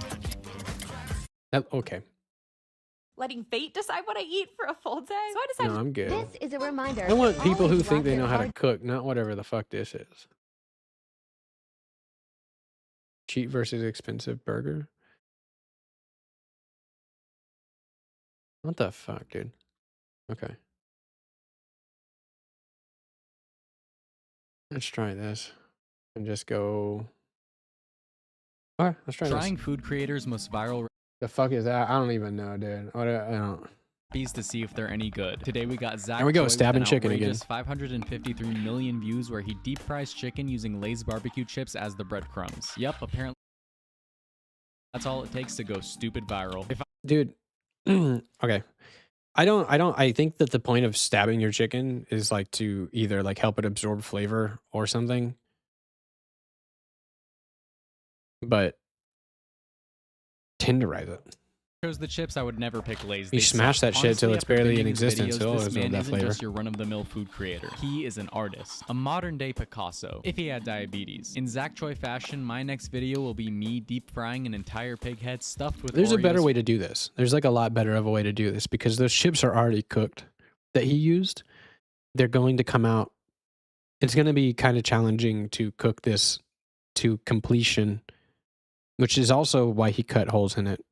Okay. Letting fate decide what I eat for a full day. So I decided. No, I'm good. This is a reminder. I want people who Always think they rock know your how to hard- cook, not whatever the fuck this is. Cheap versus expensive burger. What the fuck, dude? Okay. Let's try this. And just go... Alright, let's try Trying this. food creators' most viral The fuck is that? I don't even know, dude. I don't... recipes to see if they're any good. Today we got Zach. There we go, Choi with stabbing an chicken again. outrageous 553 million views where he deep fries chicken using Lay's barbecue chips as the breadcrumbs. Yep, apparently that's all it takes to go stupid viral. Dude, okay. I think that the point of stabbing your chicken is like to either like help it absorb flavor or something. But tenderize it. chose the chips, I would never pick Lay's. You They smash suck. that shit till Honestly, it's after barely binging in his existence. videos, It'll this always man have that isn't flavor. just your run-of-the-mill food creator. He is an artist, a modern-day Picasso, if he had diabetes. In Zach Choi fashion, my next video will be me deep frying an entire pig head stuffed with There's a better Oreos. way to do this. There's like a lot better of a way to do this because those chips are already cooked that he used. They're going to come out. It's going to be kind of challenging to cook this to completion, which is also why he cut holes in it.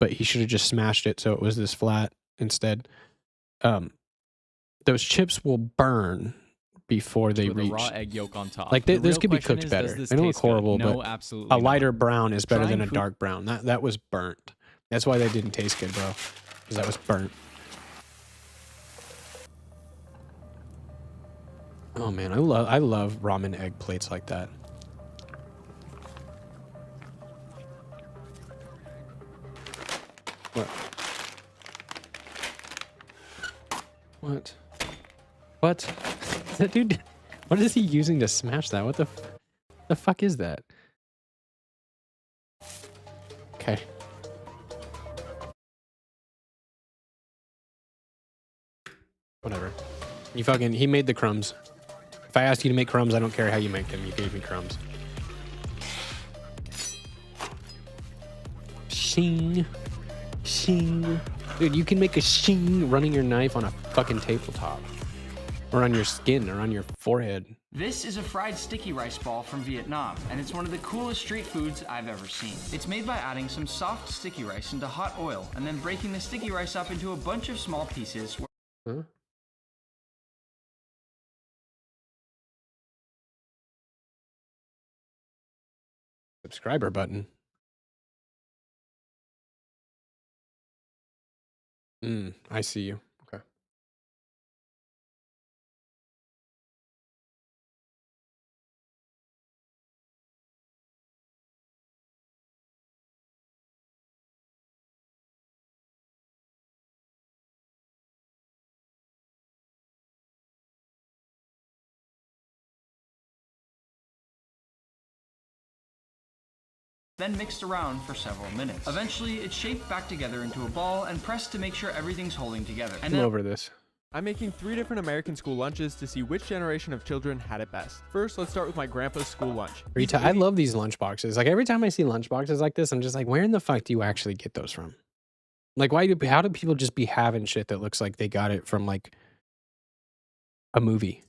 But he should have just smashed it so it was this flat instead. Those chips will burn before they with a reach. raw egg yolk on top. Like The those real could be question cooked is, better. does this They don't look taste good? horrible, No, but absolutely a lighter not. brown is better than Trying a food- dark brown. That was burnt. That's why they didn't taste good, bro. Because that was burnt. Oh man, I love ramen egg plates like that. What? What? What? That dude, what is he using to smash that? What the fuck is that? Okay. Whatever. He made the crumbs. If I ask you to make crumbs, I don't care how you make them. You gave me crumbs. Shing. Shing. Dude, you can make a shing running your knife on a fucking tabletop. Or on your skin, or on your forehead. This is a fried sticky rice ball from Vietnam, and it's one of the coolest street foods I've ever seen. It's made by adding some soft sticky rice into hot oil, and then breaking the sticky rice up into a bunch of small pieces. Huh? Subscriber button. I see you. Okay. Then mixed around for several minutes. Eventually, it's shaped back together into a ball and pressed to make sure everything's holding together. And I'm then over this. I'm making 3 different American school lunches to see which generation of children had it best. First, let's start with my grandpa's school lunch. I love these lunch boxes. Like every time I see lunch boxes like this, I'm just like, where in the fuck do you actually get those from? Like, how do people just be having shit that looks like they got it from like a movie?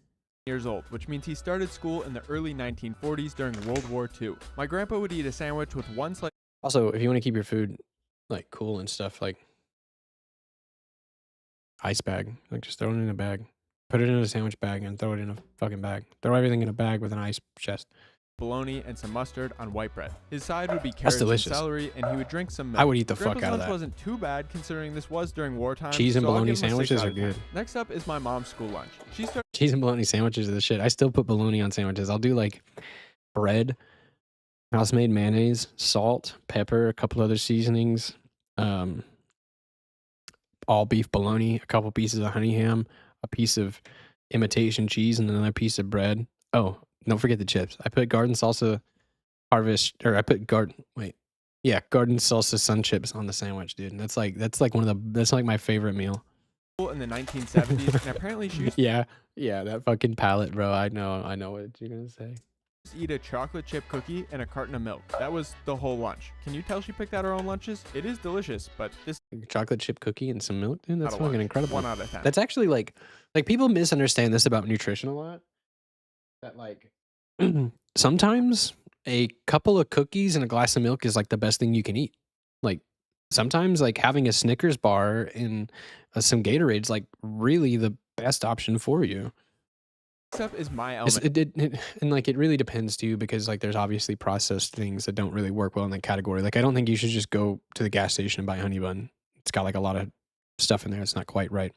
Years old, which means he started school in the early 1940s during World War II. My grandpa would eat a sandwich with 1 slice. Also, if you want to keep your food like cool and stuff, like ice bag, like just throw it in a bag, put it in a sandwich bag, and throw it in a fucking bag. Throw everything in a bag with an ice chest. Bologna and some mustard on white bread. His side would be carrots and delicious. celery, and he would drink some milk. I would eat the Grandpa's fuck out of lunch that. wasn't too bad considering this was during wartime. Cheese and so I'll bologna give him a 6 sandwiches out are of 10. good. Next up is my mom's school lunch. She started Cheese and bologna sandwiches are the shit. I still put bologna on sandwiches. I'll do like bread, house-made mayonnaise, salt, pepper, a couple other seasonings, all beef bologna, a couple pieces of honey ham, a piece of imitation cheese, and another piece of bread. Oh, don't forget the chips. I put garden salsa garden salsa sun chips on the sandwich, dude. And that's like that's like my favorite meal. in the 1970s, and apparently she used Yeah, that fucking palate, bro. I know what you're gonna say. to eat a chocolate chip cookie and a carton of milk. That was the whole lunch. Can you tell she picked out her own lunches? It is delicious, but this Chocolate chip cookie and some milk, dude. That's Not a fucking lunch. incredible. 1 out of 10. That's actually like people misunderstand this about nutrition a lot. That like sometimes a couple of cookies and a glass of milk is like the best thing you can eat. Like sometimes like having a Snickers bar and some Gatorade's like really the best option for you. stuff is my It's- element. and like it really depends too, because like there's obviously processed things that don't really work well in that category. Like I don't think you should just go to the gas station and buy honey bun. It's got like a lot of stuff in there that's not quite right.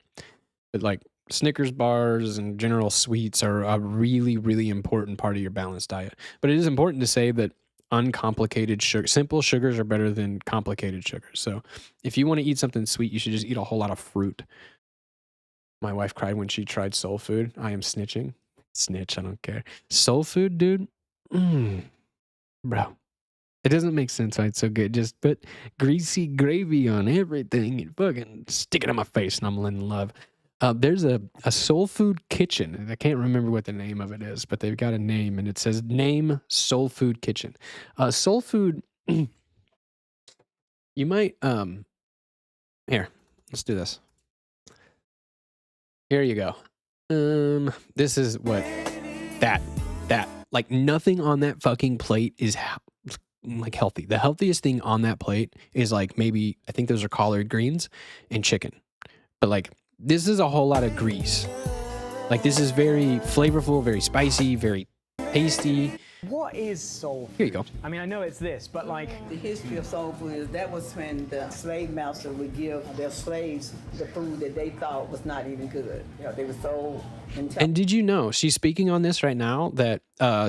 But like Snickers bars and general sweets are a really, really important part of your balanced diet. But it is important to say that uncomplicated sugar, simple sugars are better than complicated sugars. So if you want to eat something sweet, you should just eat a whole lot of fruit. My wife cried when she tried soul food. I am snitching. Snitch, I don't care. Soul food, dude. Bro. It doesn't make sense why it's so good. Just put greasy gravy on everything and fucking stick it on my face and I'm in love. There's a soul food kitchen. And I can't remember what the name of it is, but they've got a name and it says name soul food kitchen. Soul food, you might, here, let's do this. Here you go. This is what, that, like nothing on that fucking plate is like healthy. The healthiest thing on that plate is like maybe, I think those are collard greens and chicken. But like, this is a whole lot of grease. Like this is very flavorful, very spicy, very tasty. What is soul food? Here you go. I mean, I know it's this, but like... The history of soul food is that was when the slave master would give their slaves the food that they thought was not even good. You know, they were so intelligent. And did you know, she's speaking on this right now, that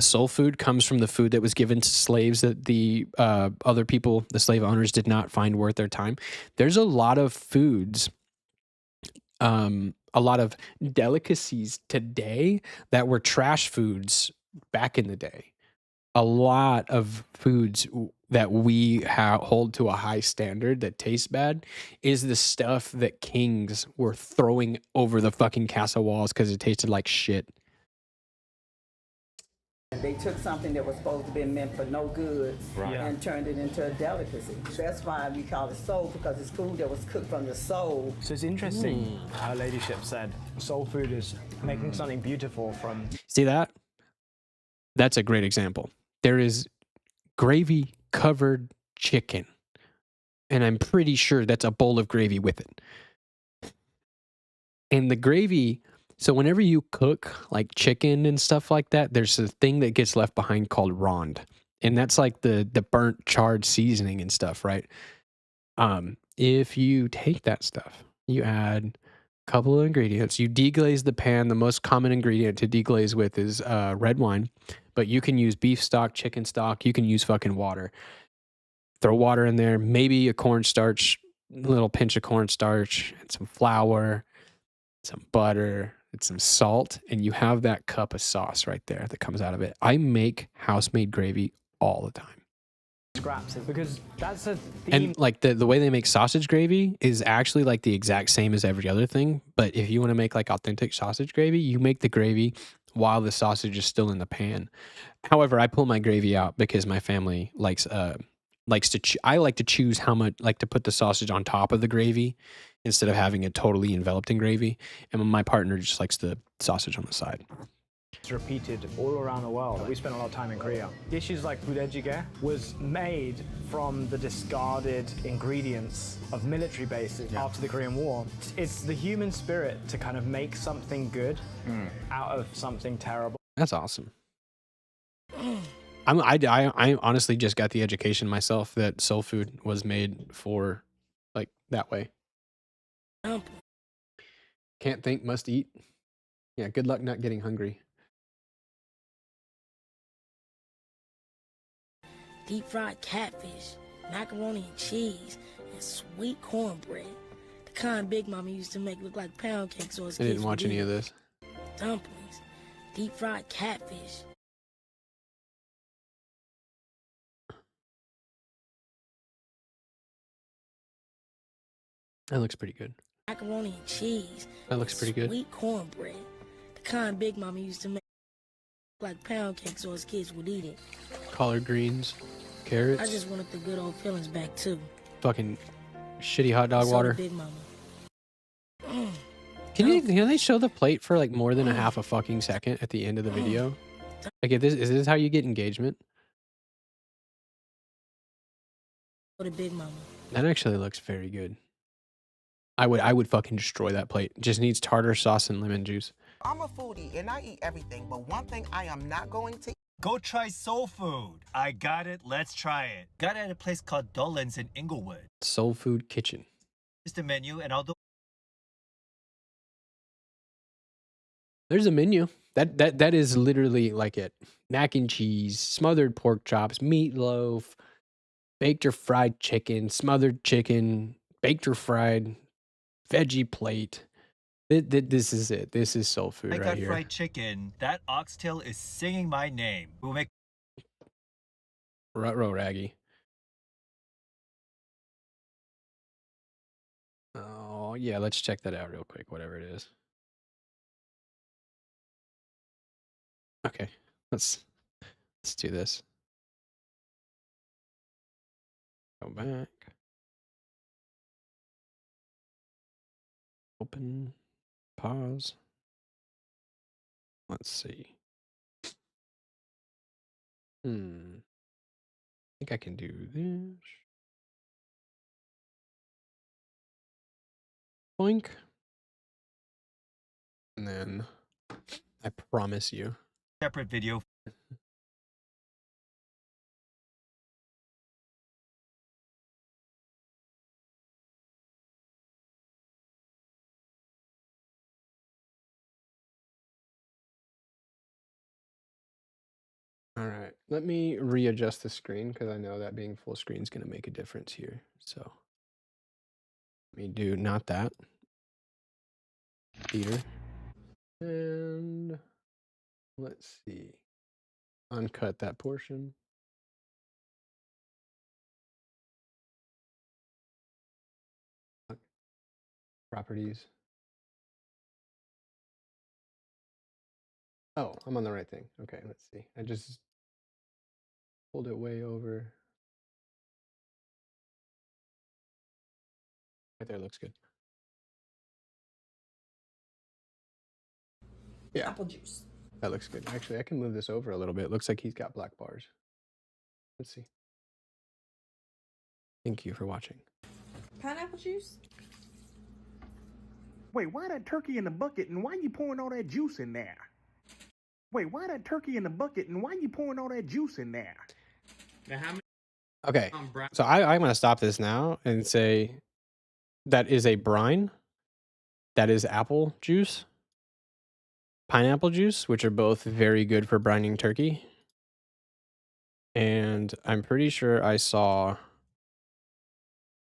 soul food comes from the food that was given to slaves that the other people, the slave owners, did not find worth their time. There's a lot of foods, a lot of delicacies today that were trash foods back in the day. A lot of foods that we hold to a high standard that taste bad is the stuff that kings were throwing over the fucking castle walls because it tasted like shit. They took something that was supposed to be meant for no good and turned it into a delicacy. That's why we call it soul, because it's food that was cooked from the soul. So it's interesting, Her Ladyship said, soul food is making something beautiful from... See that? That's a great example. There is gravy covered chicken, and I'm pretty sure that's a bowl of gravy with it. And the gravy, so whenever you cook like chicken and stuff like that, there's a thing that gets left behind called rond. And that's like the burnt charred seasoning and stuff, right? If you take that stuff, you add a couple of ingredients, you deglaze the pan. The most common ingredient to deglaze with is red wine. But you can use beef stock, chicken stock. You can use fucking water. Throw water in there, maybe a cornstarch, a little pinch of cornstarch, and some flour, some butter, and some salt, and you have that cup of sauce right there that comes out of it. I make house-made gravy all the time. Scraps, because that's a theme. And like the way they make sausage gravy is actually like the exact same as every other thing. But if you want to make like authentic sausage gravy, you make the gravy while the sausage is still in the pan. However, I pull my gravy out because my family likes to. I like to choose how much, like to put the sausage on top of the gravy instead of having it totally enveloped in gravy. And my partner just likes the sausage on the side. It's repeated all around the world. We spent a lot of time in Korea. Dishes like budae was made from the discarded ingredients of military bases after the Korean War. It's the human spirit to kind of make something good out of something terrible. That's awesome. I honestly just got the education myself that soul food was made for like that way. Can't think, must eat. Yeah, good luck not getting hungry. Deep fried catfish, macaroni and cheese, and sweet cornbread. The kind Big Mama used to make look like pound cake so I didn't watch any of this. Dumplings, deep fried catfish. That looks pretty good. Macaroni and cheese. That looks pretty good. Sweet cornbread. The kind Big Mama used to make like pound cake so his kids would eat it. Collard greens, carrots. I just wanted the good old feelings back too. Fucking shitty hot dog So water. Big Mama. Can they show the plate for like more than a half a fucking second at the end of the video? Like, is this how you get engagement? What a Big Mama. That actually looks very good. I would fucking destroy that plate. It just needs tartar sauce and lemon juice. I'm a foodie and I eat everything, but one thing I am not going to Go try soul food. I got it. Let's try it. Got it at a place called Dolan's in Inglewood. Soul Food Kitchen. Here's the menu, and I'll do. There's a menu. That is literally like it. Mac and cheese, smothered pork chops, meatloaf, baked or fried chicken, smothered chicken, baked or fried, veggie plate. This is it. This is soul food I right got here. fried chicken. That oxtail is singing my name. We'll make. Ruh-roh, Raggy. yeah, let's check that out real quick, whatever it is. Okay, let's do this. Go back. Open. Pause. Let's see. I think I can do this. Boink. And then I promise you. Separate video. All right, let me readjust the screen because I know that being full screen is going to make a difference here. So let me do not that. Theater. And let's see. Uncut that portion. Properties. Oh, I'm on the right thing. Okay, let's see. I just pulled it way over. Right there looks good. Yeah. Apple juice. That looks good. Actually, I can move this over a little bit. It looks like he's got black bars. Let's see. Thank you for watching. Pineapple juice? Wait, why that turkey in the bucket and why you pouring all that juice in there? Wait, why that turkey in the bucket and why you pouring all that juice in there? Now, how many Okay, so I'm going to stop this now and say that is a brine. That is apple juice. Pineapple juice, which are both very good for brining turkey. And I'm pretty sure I saw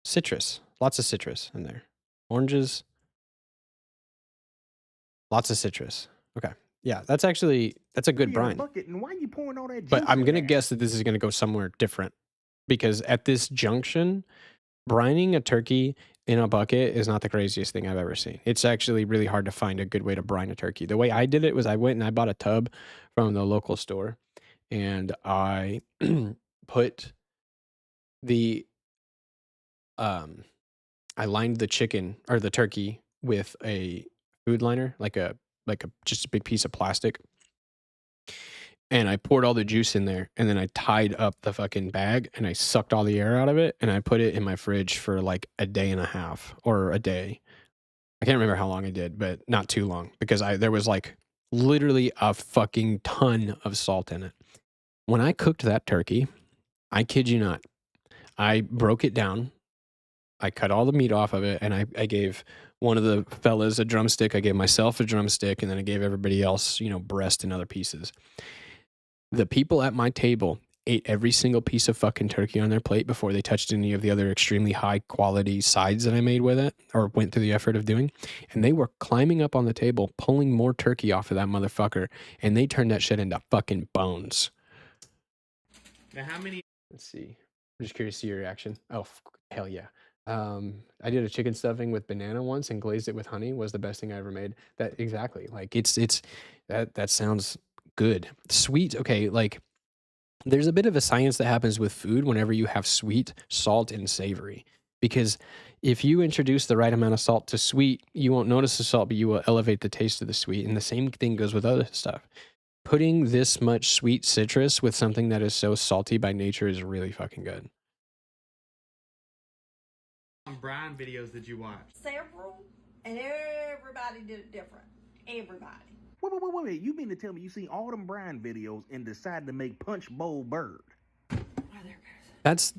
citrus. Lots of citrus in there. Oranges. Lots of citrus. Okay. Yeah, that's a good brine. And why you pouring all that juice But I'm in going to there? guess that this is going to go somewhere different. Because at this junction, brining a turkey in a bucket is not the craziest thing I've ever seen. It's actually really hard to find a good way to brine a turkey. The way I did it was I went and I bought a tub from the local store. And I put the I lined the chicken or the turkey with a food liner, like a just a big piece of plastic. And I poured all the juice in there, and then I tied up the fucking bag, and I sucked all the air out of it, and I put it in my fridge for like a day and a half or a day. I can't remember how long I did, but not too long because there was like literally a fucking ton of salt in it. When I cooked that turkey, I kid you not, I broke it down. I cut all the meat off of it, and I gave one of the fellas a drumstick. I gave myself a drumstick, and then I gave everybody else, breast and other pieces. The people at my table ate every single piece of fucking turkey on their plate before they touched any of the other extremely high quality sides that I made with it or went through the effort of doing. And they were climbing up on the table, pulling more turkey off of that motherfucker, and they turned that shit into fucking bones. Now, how many? Let's see. I'm just curious to see your reaction. Oh, hell yeah. I did a chicken stuffing with banana once and glazed it with honey. Was the best thing I ever made. That exactly. Like that sounds good. Sweet. Okay. Like there's a bit of a science that happens with food whenever you have sweet, salt, and savory. Because if you introduce the right amount of salt to sweet, you won't notice the salt, but you will elevate the taste of the sweet. And the same thing goes with other stuff. Putting this much sweet citrus with something that is so salty by nature is really fucking good. Brine videos did you watch? Several, and everybody did it different. Everybody. Wait. You mean to tell me you seen all them Brian videos and decided to make Punch Bowl Bird? That's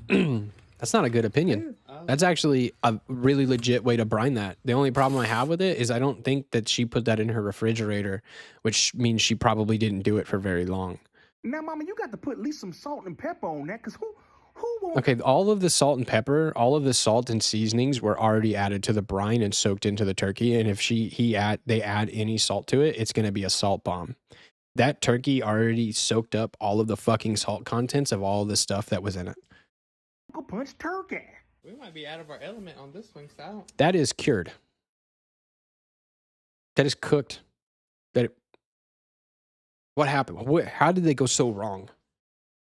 not a good opinion. That's actually a really legit way to brine that. The only problem I have with it is I don't think that she put that in her refrigerator, which means she probably didn't do it for very long. Now, Mama, you got to put at least some salt and pepper on that, because who won't? Okay, all of the salt and pepper, all of the salt and seasonings were already added to the brine and soaked into the turkey. And if they add any salt to it, it's going to be a salt bomb. That turkey already soaked up all of the fucking salt contents of all the stuff that was in it. Uncle Punch turkey. We might be out of our element on this one, so That is cured. That is cooked. What happened? How did they go so wrong?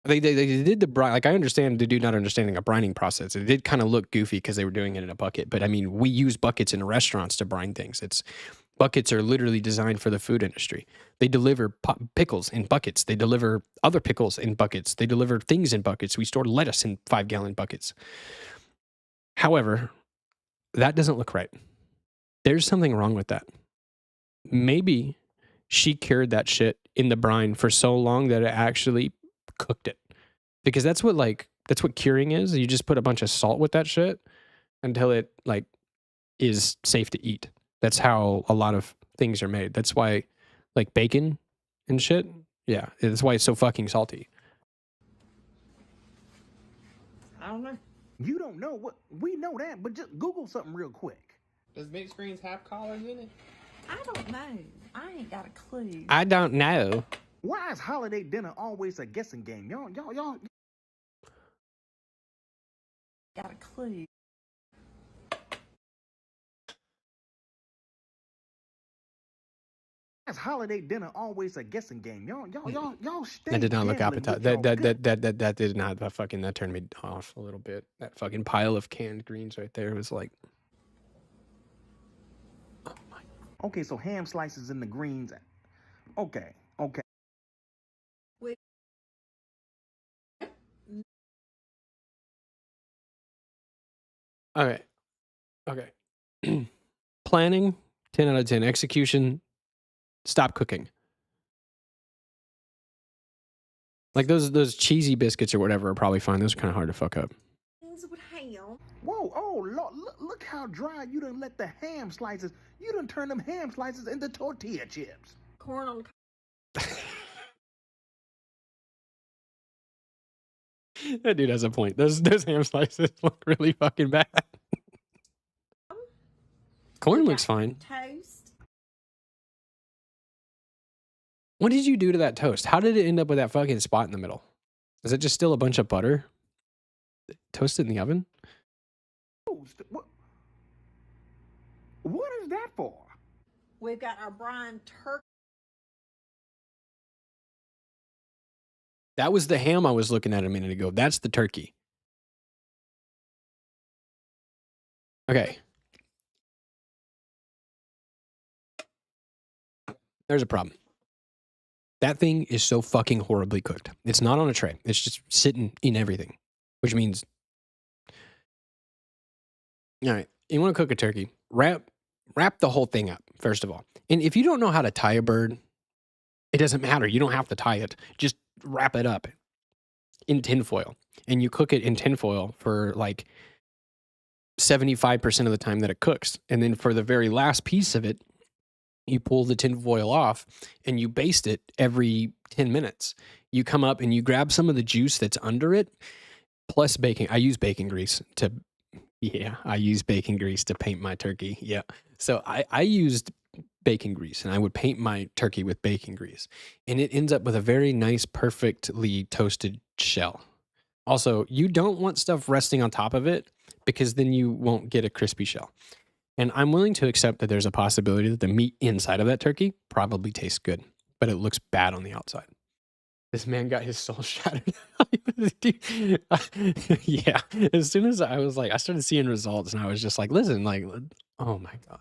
They did the brine. Like, I understand the dude not understanding a brining process. It did kind of look goofy because they were doing it in a bucket. But I mean, we use buckets in restaurants to brine things. Buckets are literally designed for the food industry. They deliver pickles in buckets. They deliver other pickles in buckets. They deliver things in buckets. We store lettuce in 5-gallon buckets. However, that doesn't look right. There's something wrong with that. Maybe she cured that shit in the brine for so long that it actually cooked it. Because that's what curing is. You just put a bunch of salt with that shit until it is safe to eat. That's how a lot of things are made. That's why bacon and shit. Yeah, that's why it's so fucking salty. I don't know. You don't know what we know that, but just Google something real quick. Does mixed greens have collars in it? I don't know. I ain't got a clue. I don't know. Why is holiday dinner always a guessing game? Y'all Got a clue. Why is holiday dinner always a guessing game? Y'all stay. That did not look gambling appetizing. with y'all gut. That did not. That turned me off a little bit. That fucking pile of canned greens right there was like. Okay, so ham slices in the greens. Okay. Wait. Okay. Planning, 10 out of 10. Execution, stop cooking. Like those cheesy biscuits or whatever are probably fine. Those are kind of hard to fuck up. With ham. Whoa, Lord, look how dry you done let the ham slices. You done turn them ham slices into tortilla chips. Corn on. That dude has a point. Those ham slices look really fucking bad. Corn looks fine. Toast. What did you do to that toast? How did it end up with that fucking spot in the middle? Is it just still a bunch of butter? Toasted in the oven? What is that for? We've got our brine turkey. That was the ham I was looking at a minute ago. That's the turkey. Okay. There's a problem. That thing is so fucking horribly cooked. It's not on a tray. It's just sitting in everything, which means, all right, you want to cook a turkey, wrap the whole thing up, first of all. And if you don't know how to tie a bird, it doesn't matter. You don't have to tie it. Just wrap it up in tinfoil. And you cook it in tinfoil for 75% of the time that it cooks. And then for the very last piece of it, you pull the tinfoil off and you baste it every 10 minutes. You come up and you grab some of the juice that's under it, plus bacon. I use bacon grease to paint my turkey. Yeah. So I used bacon grease and I would paint my turkey with bacon grease. And it ends up with a very nice, perfectly toasted shell. Also, you don't want stuff resting on top of it because then you won't get a crispy shell. And I'm willing to accept that there's a possibility that the meat inside of that turkey probably tastes good, but it looks bad on the outside. This man got his soul shattered. Yeah. As soon as I started seeing results and I was just like, listen, oh my God.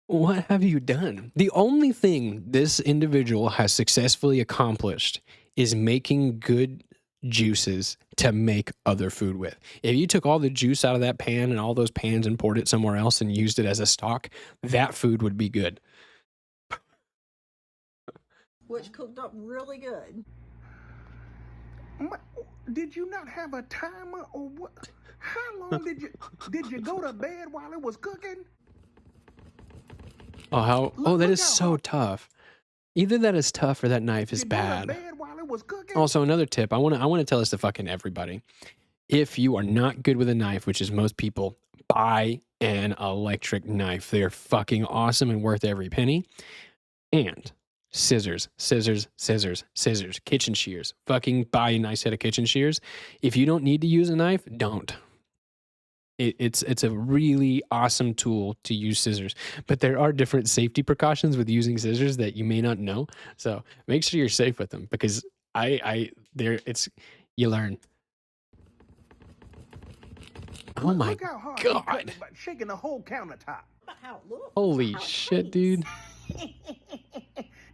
What have you done? The only thing this individual has successfully accomplished is making good juices to make other food with. If you took all the juice out of that pan and all those pans and poured it somewhere else and used it as a stock, that food would be good. Which cooked up really good. Did you not have a timer or what? How long did you go to bed while it was cooking? That is so tough. Either that is tough or that knife is bad. Also, another tip, I want to tell this to fucking everybody. If you are not good with a knife, which is most people, buy an electric knife. They're fucking awesome and worth every penny. And scissors, scissors, scissors, scissors, kitchen shears. Fucking buy a nice set of kitchen shears. If you don't need to use a knife, don't. It's a really awesome tool to use scissors, but there are different safety precautions with using scissors that you may not know. So make sure you're safe with them, because you learn. Oh my Look how hard God. shaking the whole countertop. Holy shit, dude.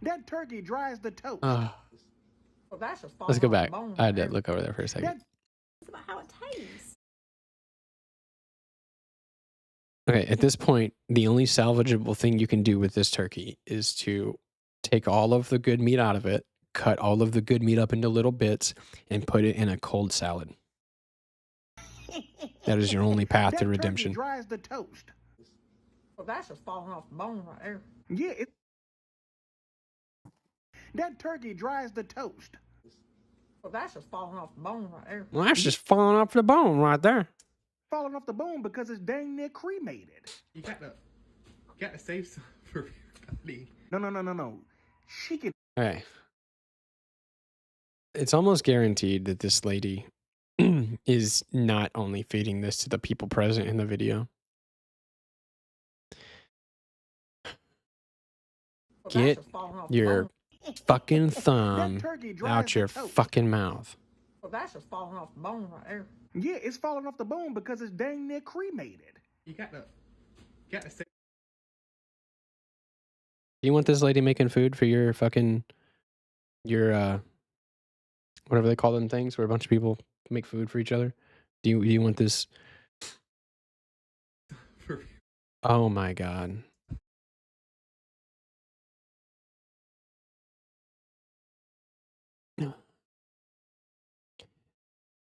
That turkey dries the toast. Let's go back. I had to look over there for a second. It's about how it tastes. Okay, at this point, the only salvageable thing you can do with this turkey is to take all of the good meat out of it, cut all of the good meat up into little bits, and put it in a cold salad. That is your only path to redemption. That turkey dries the toast. Well, that's just falling off the bone right there. Yeah, that turkey dries the toast. Well, that's just falling off the bone right there. Well, that's just falling off the bone right there. Falling off the bone because it's dang near cremated. You gotta save some for everybody. No. She can. Okay. It's almost guaranteed that this lady is not only feeding this to the people present in the video. Get your fucking thumb out your fucking mouth. Well, that's just falling off the bone right there. Yeah, it's falling off the bone because it's dang near cremated. You gotta say. Do you want this lady making food for your whatever they call them things where a bunch of people make food for each other? Do you want this? Oh my God.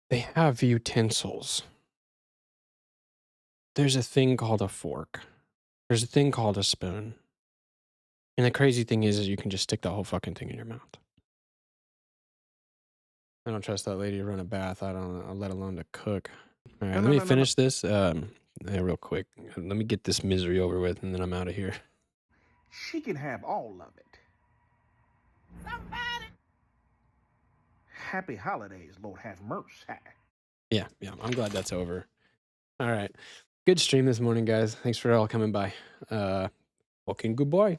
They have utensils. There's a thing called a fork. There's a thing called a spoon. And the crazy thing is you can just stick the whole fucking thing in your mouth. I don't trust that lady to run a bath. I'll let alone to cook. All right, let me finish this real quick. Let me get this misery over with, and then I'm out of here. She can have all of it. Happy holidays, Lord have mercy. Yeah, I'm glad that's over. All right. Good stream this morning, guys. Thanks for all coming by. Fucking goodbye.